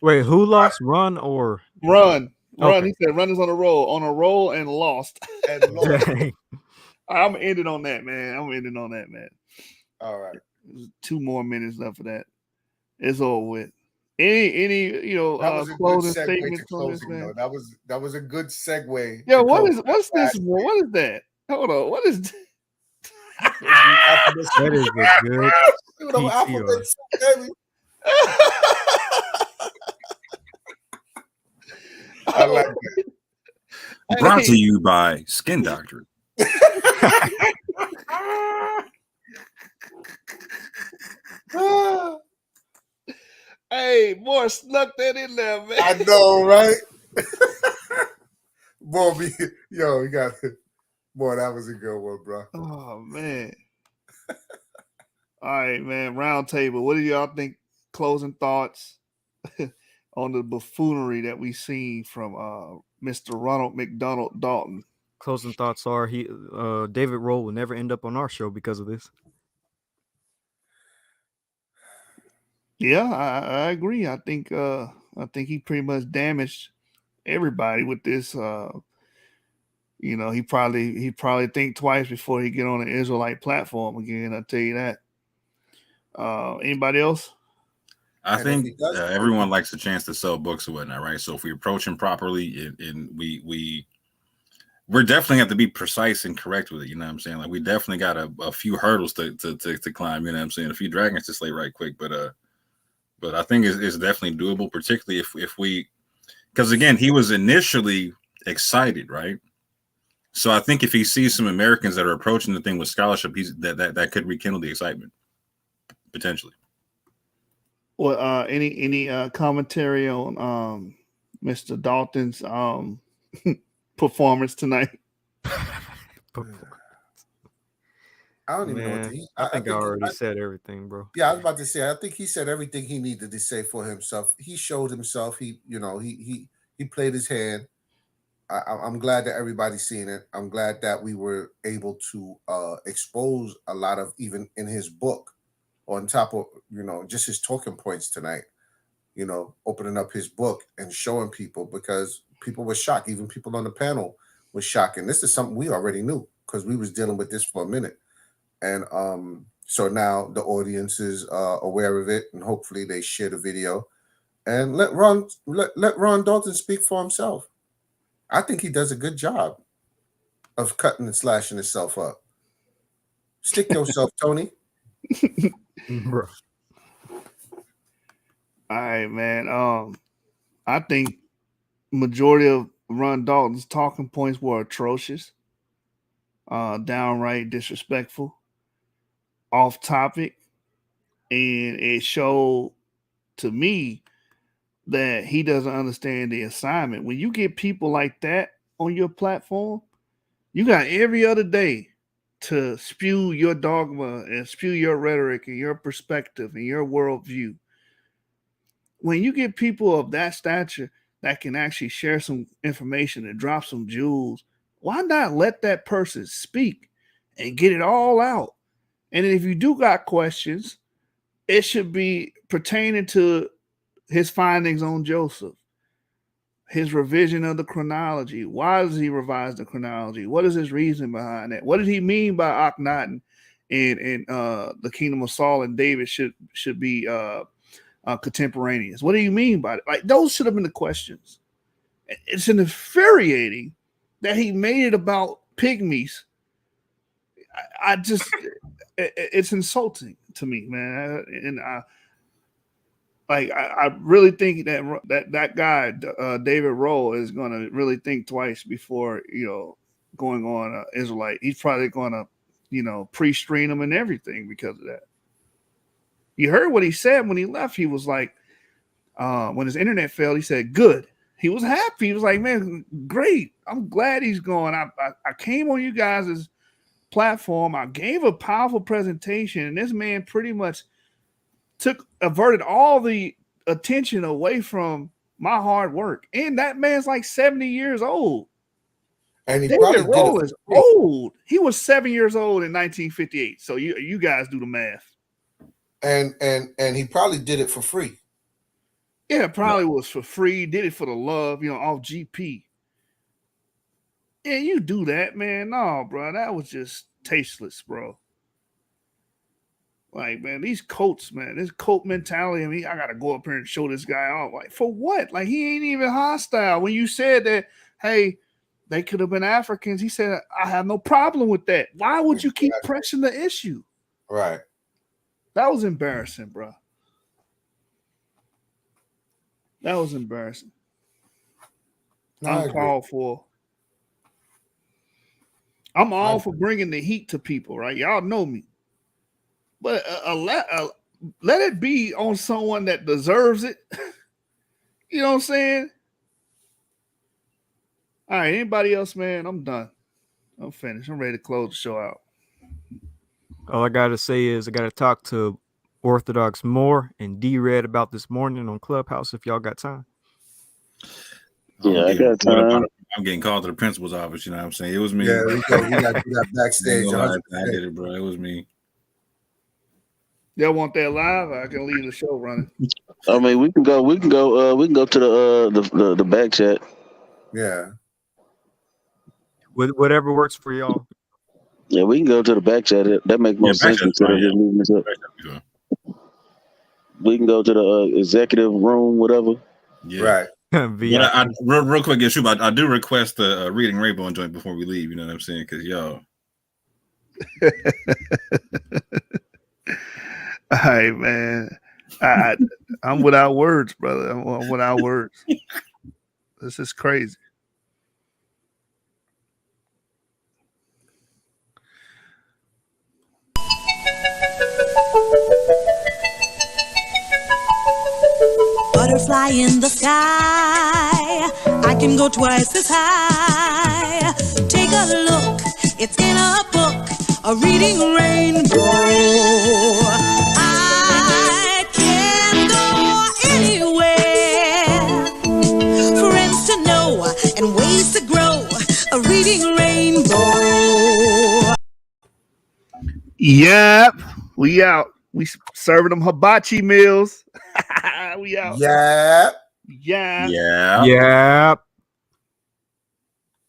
G: Wait, who lost? Run or
F: Run.
G: Okay.
F: He said, "Run is on a roll, and lost."
P: And lost.
G: Dang.
F: I'm ending on that, man.
P: All right.
F: There's 2 more minutes left for that. It's over with. Any
P: That was a good
F: closing
P: segue
F: statements
P: to
F: on this,
P: closing,
F: man?
P: though. That was a good segue.
F: Yeah,
P: to
F: what's
P: close.
F: this? What is that? Hold on. What is that?
G: That is a good PTR.
P: I like that.
J: Brought to you by Skin Doctor.
F: Hey, boy, snuck that in there, man.
P: I know, right? Boy, we got it. Boy, that was a good one, bro.
F: Oh man. All right, man. Round table. What do y'all think? Closing thoughts on the buffoonery that we seen from Mr. Ronald McDonald Dalton.
G: Closing thoughts are David Rohl will never end up on our show because of this.
F: Yeah, I agree. I think he pretty much damaged everybody with this. He probably think twice before he get on an Israelite platform again. I'll tell you that. Anybody else?
J: I think everyone likes a chance to sell books or whatnot, right? So if we approach him properly, and we're definitely have to be precise and correct with it. You know what I'm saying? Like we definitely got a few hurdles to climb. You know what I'm saying? A few dragons to slay right quick, but I think it's definitely doable, particularly if we, because again, he was initially excited, right? So I think if he sees some Americans that are approaching the thing with scholarship, that could rekindle the excitement potentially.
F: Well, any commentary on Mr. Dalton's performance tonight?
P: I don't even know what
G: I think I already said everything, bro.
P: Yeah, I was about to say. I think he said everything he needed to say for himself. He showed himself. He played his hand. I'm glad that everybody's seen it. I'm glad that we were able to expose a lot of, even in his book, on top of just his talking points tonight. Opening up his book and showing people, because people were shocked. Even people on the panel was shocked. And this is something we already knew because we was dealing with this for a minute. And so now the audience is aware of it, and hopefully they share the video and let Ron Dalton speak for himself. I think he does a good job of cutting and slashing himself up. Stick yourself, Tony.
G: Bro.
F: All right, man. I think majority of Ron Dalton's talking points were atrocious, downright disrespectful, off topic, and it showed to me that he doesn't understand the assignment. When you get people like that on your platform, you got every other day to spew your dogma and spew your rhetoric and your perspective and your worldview. When you get people of that stature that can actually share some information and drop some jewels, why not let that person speak and get it all out? And if you do got questions, it should be pertaining to his findings on Joseph, his revision of the chronology. Why does he revise the chronology? What is his reason behind that? What did he mean by Akhenaten and the kingdom of Saul and David should be contemporaneous? What do you mean by it? Like, those should have been the questions. It's infuriating that he made it about pygmies. I just, it's insulting to me, man. And I really think that guy, David Rohl, is going to really think twice before going on Israelite. He's probably going to pre-screen him and everything because of that. You heard what he said when he left. He was like, when his internet failed, he said, "Good." He was happy. He was like, "Man, great. I'm glad he's going. I came on you guys' platform. I gave a powerful presentation, and this man pretty much averted all the attention away from my hard work." And that man's like 70 years old.
P: And he
F: David
P: probably
F: Rohl
P: did it
F: is old. He was 7 years old in 1958. So you guys do the math.
P: and he probably did it for free.
F: Yeah, probably was for free. Did it for the love, off GP. Yeah, you do that, man. No, bro, that was just tasteless, bro. Like, man, these Colts, man, this Colt mentality. I mean, I gotta go up here and show this guy off. Like, for what? Like, he ain't even hostile. When you said that, hey, they could have been Africans, he said, I have no problem with that. Why would you keep pressing the issue?
P: Right.
F: That was embarrassing, bro. That was embarrassing. Uncalled for. I'm all for bringing the heat to people, right? Y'all know me. But let it be on someone that deserves it. You know what I'm saying? All right, anybody else, man? I'm done. I'm finished. I'm ready to close the show out.
G: All I gotta say is I gotta talk to Orthodox Moore and D-Red about this morning on Clubhouse if y'all got time.
S: Yeah, I got time.
J: I'm getting called to the principal's office. You know what I'm saying? It was me.
P: Yeah, we got to do that backstage.
J: I did it, bro. It was me.
F: Y'all want that live? I can leave the show running.
S: I mean, we can go to the back chat.
P: Yeah.
G: Whatever works for y'all.
S: Yeah, we can go to the back chat. That makes more sense instead of just leaving this up. We can go to the executive room, whatever.
J: Yeah.
P: Right.
J: But real quick, I do request the Reading Rainbow joint before we leave. You know what I'm saying? Because y'all.
F: All right, man. I'm without words, brother. I'm without words. This is crazy.
T: Butterfly in the sky, I can go twice as high. Take a look, it's in a book, a reading rainbow. I can go anywhere, friends to know and ways to grow, a reading rainbow.
F: Yep, we out. We serving them hibachi meals. We out.
P: Yeah.
F: Yeah.
J: Yeah.
G: Yeah.